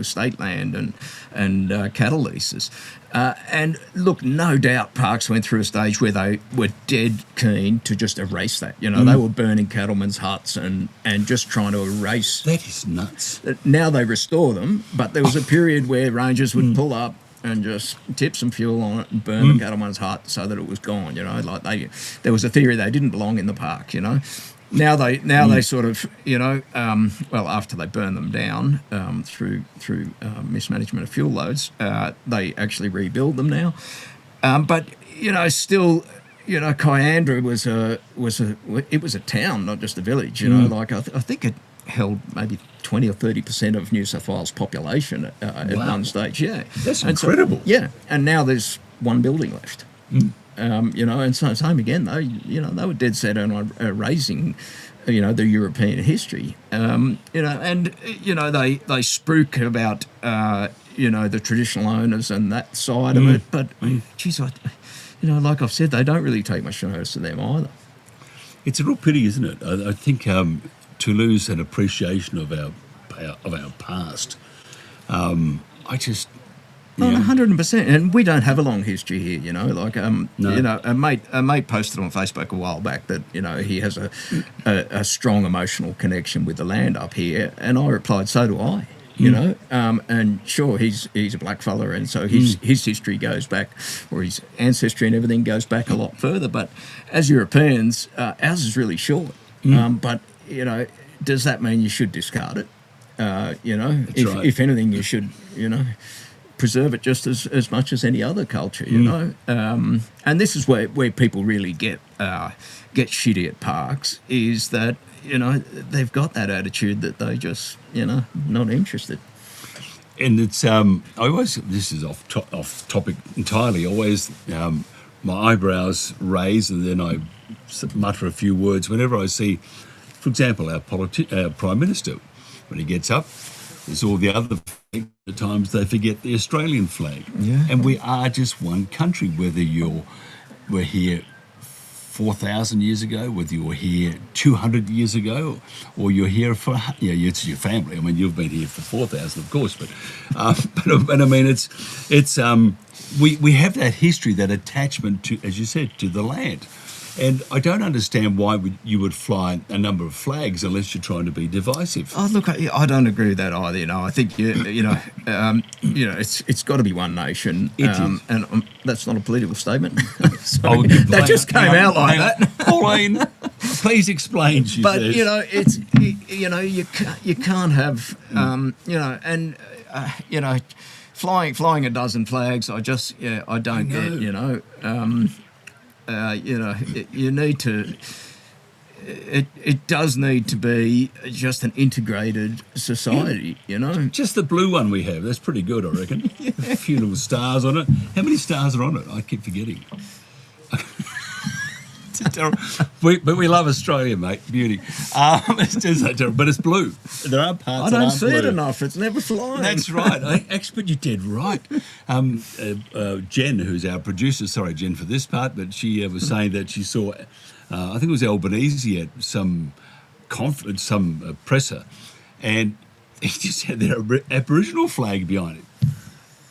state land and cattle leases. And look, no doubt parks went through a stage where they were dead keen to just erase that. You know, they were burning cattlemen's huts and just trying to erase. That is nuts. Now they restore them, but there was a period where rangers would pull up and just tip some fuel on it and burn the cattleman's hut so that it was gone, you know. Like there was a theory they didn't belong in the park, you know. Now they sort of, you know, well, after they burn them down through mismanagement of fuel loads, they actually rebuild them now. But you know, still, you know, Kyandra was a town, not just a village, you know. Like I think it held maybe 20 or 30% of New South Wales population at one stage. Yeah, that's incredible. So, yeah, and now there's one building left. You know, and so same again. They were dead set on erasing, you know, the European history. You know, and you know they spruik about you know, the traditional owners and that side of it. But geez, you know, like I've said, they don't really take much notice of them either. It's a real pity, isn't it? I think to lose an appreciation of our past. I just. Yeah. 100%, and we don't have a long history here, you know. Like, No. you know, a mate posted on Facebook a while back that, you know, he has a strong emotional connection with the land up here, and I replied, so do I, you know. And sure, he's a black fella, and so his history goes back, or his ancestry and everything goes back a lot further. But as Europeans, ours is really short. But you know, does that mean you should discard it? You know, if anything, you should, you know, preserve it just as much as any other culture, you know. And this is where people really get shitty at parks, is that, you know, they've got that attitude that they just, you know, not interested. And it's I always, this is off topic entirely, always my eyebrows raise and then I mutter a few words whenever I see, for example, our Prime Minister, when he gets up, there's all the other flags. At times they forget the Australian flag. Yeah. And we are just one country, whether we're here 4,000 years ago, whether you were here 200 years ago, or you're here for, you know, it's your family. I mean, you've been here for 4,000, of course, but I mean, it's we have that history, that attachment to, as you said, to the land. And I don't understand why you would fly a number of flags unless you're trying to be divisive. Oh, look, I don't agree with that either. You know, I think you know, it's got to be one nation. It is. And that's not a political statement. Sorry, that just came out like that. Pauline, Please explain, she but says. you know, it's you can't have flying a dozen flags. I don't get. You need to. It does need to be just an integrated society, Just the blue one we have, that's pretty good, I reckon. A few little stars on it. How many stars are on it? I keep forgetting. But we love Australia, mate. Beauty. It's just so terrible, but it's blue. There are parts that aren't blue. I don't see it enough. It's never flying. That's right. But you did right. Jen, who's our producer, sorry, Jen, for this part, but she was saying that she saw, I think it was Albanese at some conference, some presser, and he just had their Aboriginal flag behind it.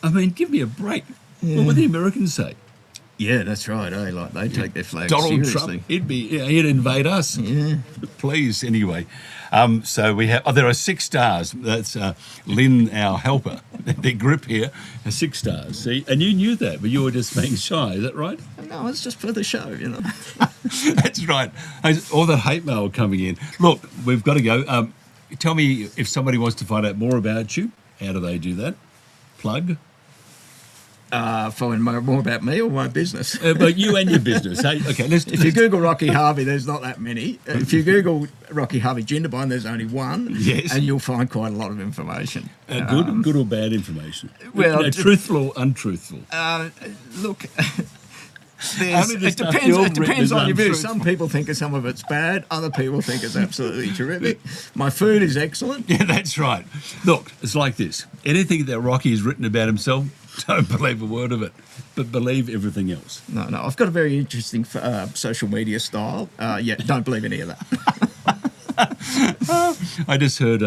I mean, give me a break. Yeah. What would the Americans say? Yeah, that's right. Like they take their flag Donald seriously. Trump, he'd invade us. Yeah. Please, anyway. So we have. There are 6 stars. That's Lynn, our helper. Their grip here has 6 stars. See, and you knew that, but you were just being shy. Is that right? No, it's just for the show, That's right. All that hate mail coming in. Look, we've got to go. Tell me if somebody wants to find out more about you. How do they do that? Plug. Find more about me or my business. But you and your business. Hey? Okay, if you Google Rocky Harvey, there's not that many. If you Google Rocky Harvey Jindabyne, there's only one. Yes. And you'll find quite a lot of information. Good or bad information? Well, truthful or untruthful? Look, it depends on your view. Some people think some of it's bad. Other people think it's absolutely terrific. My food is excellent. Yeah, that's right. Look, it's like this. Anything that Rocky has written about himself, don't believe a word of it, but believe everything else. No, I've got a very interesting social media style. Don't believe any of that. I just heard,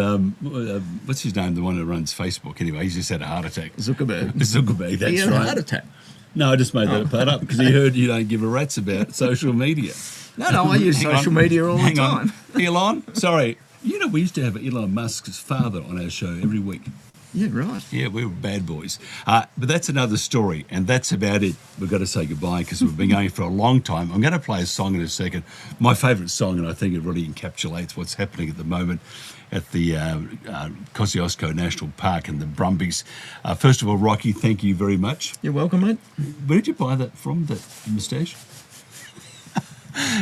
what's his name, the one who runs Facebook? Anyway, he's just had a heart attack. Zuckerberg, that's right. He had a heart attack. No, I just made that part up because he heard you don't give a rat's about social media. No, I use social media all the time. Elon, sorry. We used to have Elon Musk's father on our show every week. Yeah, right. Yeah, we were bad boys. But that's another story, and that's about it. We've got to say goodbye because we've been going for a long time. I'm going to play a song in a second. My favourite song, and I think it really encapsulates what's happening at the moment at the Kosciuszko National Park and the Brumbies. First of all, Rocky, thank you very much. You're welcome, mate. Where did you buy that from, that moustache?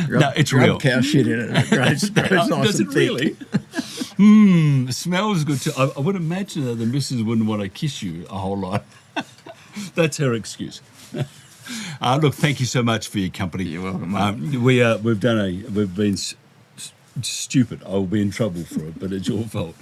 No, it's real. Cow shit in it. It's nice. Does it really? It smells good too. I would imagine that the missus wouldn't want to kiss you a whole lot. That's her excuse. Look, thank you so much for your company. You're welcome, mate. We've been stupid. I'll be in trouble for it, but it's your fault.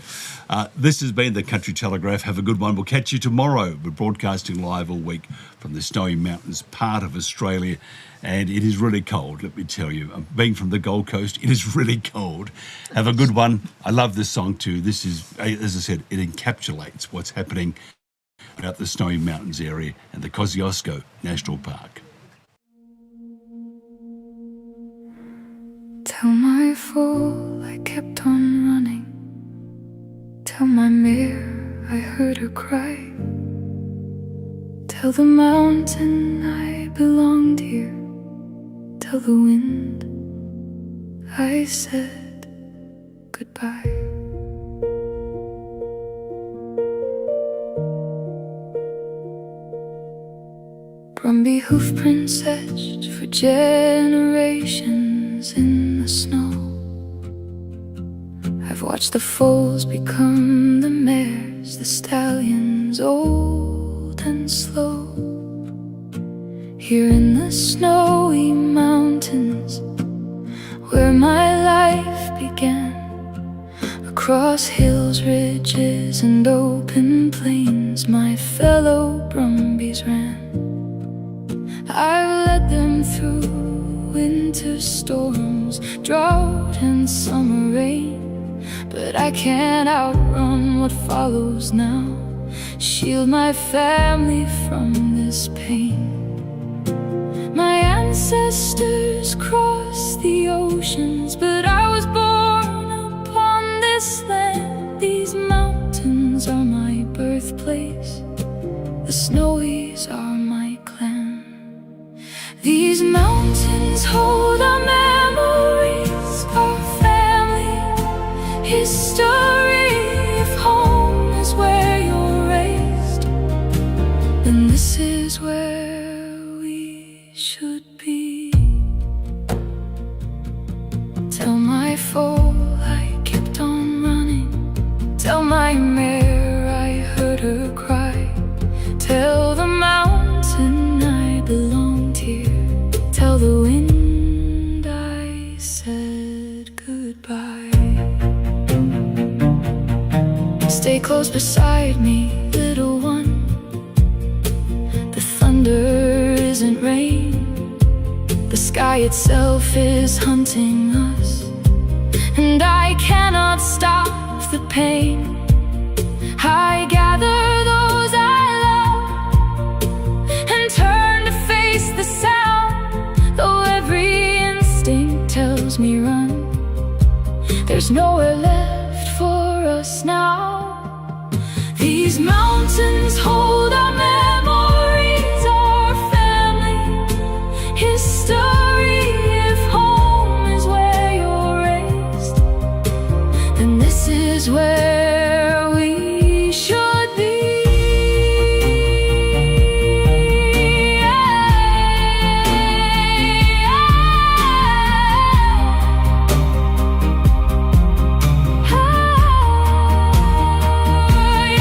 This has been the Country Telegraph. Have a good one. We'll catch you tomorrow. We're broadcasting live all week from the Snowy Mountains, part of Australia, and it is really cold, let me tell you. Being from the Gold Coast, it is really cold. Have a good one. I love this song too. This is, as I said, it encapsulates what's happening about the Snowy Mountains area and the Kosciuszko National Park. Tell my fool I kept on running. Tell my mirror I heard her cry. Tell the mountain I belonged here. Tell the wind I said goodbye. Brumby hoof prints etched for generations in the snow. I've watched the foals become the mares, the stallions old and slow. Here in the snowy mountains, where my life began, across hills, ridges and open plains, my fellow Brumbies ran. I've led them through winter storms, drought and summer rain, but I can't outrun what follows now. Shield my family from this pain. My ancestors crossed the oceans, but I was born upon this land. These mountains are my birthplace, the Snowies are my clan. These mountains hold our memories history. If home is where you're raised, then this is where we should be. Tell my foal I kept on running. Tell my mare I heard her cry. Tell the mountain I belonged here. Tell the wind I said goodbye. Stay close beside me, little one. The thunder isn't rain. The sky itself is hunting us, and I cannot stop the pain. I gather those I love and turn to face the sound. Though every instinct tells me run, there's nowhere left for us now. These mountains hold our memories, our family history. If home is where you're raised, then this is where we should be.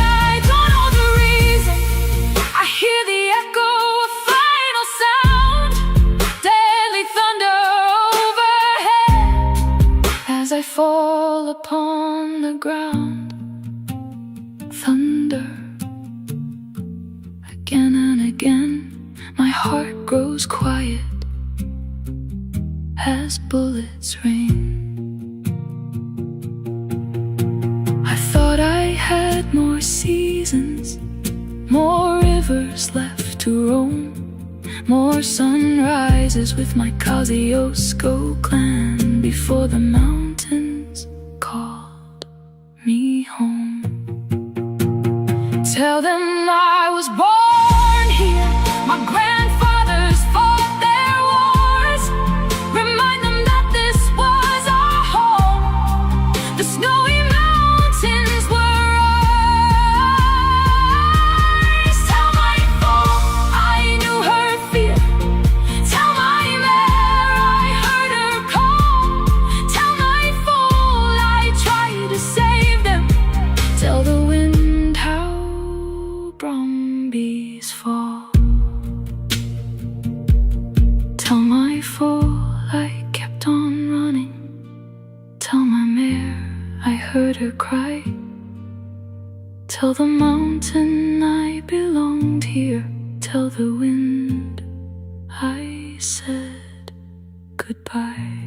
I don't know the reason. I hear the echo of final sound, deadly thunder overhead as I fall upon the ground. Thunder again and again. My heart grows quiet as bullets rain. I thought I had more seasons, more rivers left to roam, more sunrises with my Kosciuszko clan before the mountains called me home. Tell them I was born here. My grandfathers fought their wars. Remind them that this was our home. The snowy mountains were ours. Tell my foal I knew her fear. Tell my mare I heard her call. Tell my foal I tried to save them. Tell the wind how Brumbies fall. Tell my foal I kept on running. Tell my mare I heard her cry. Tell the mountain I belonged here. Tell the wind I said goodbye.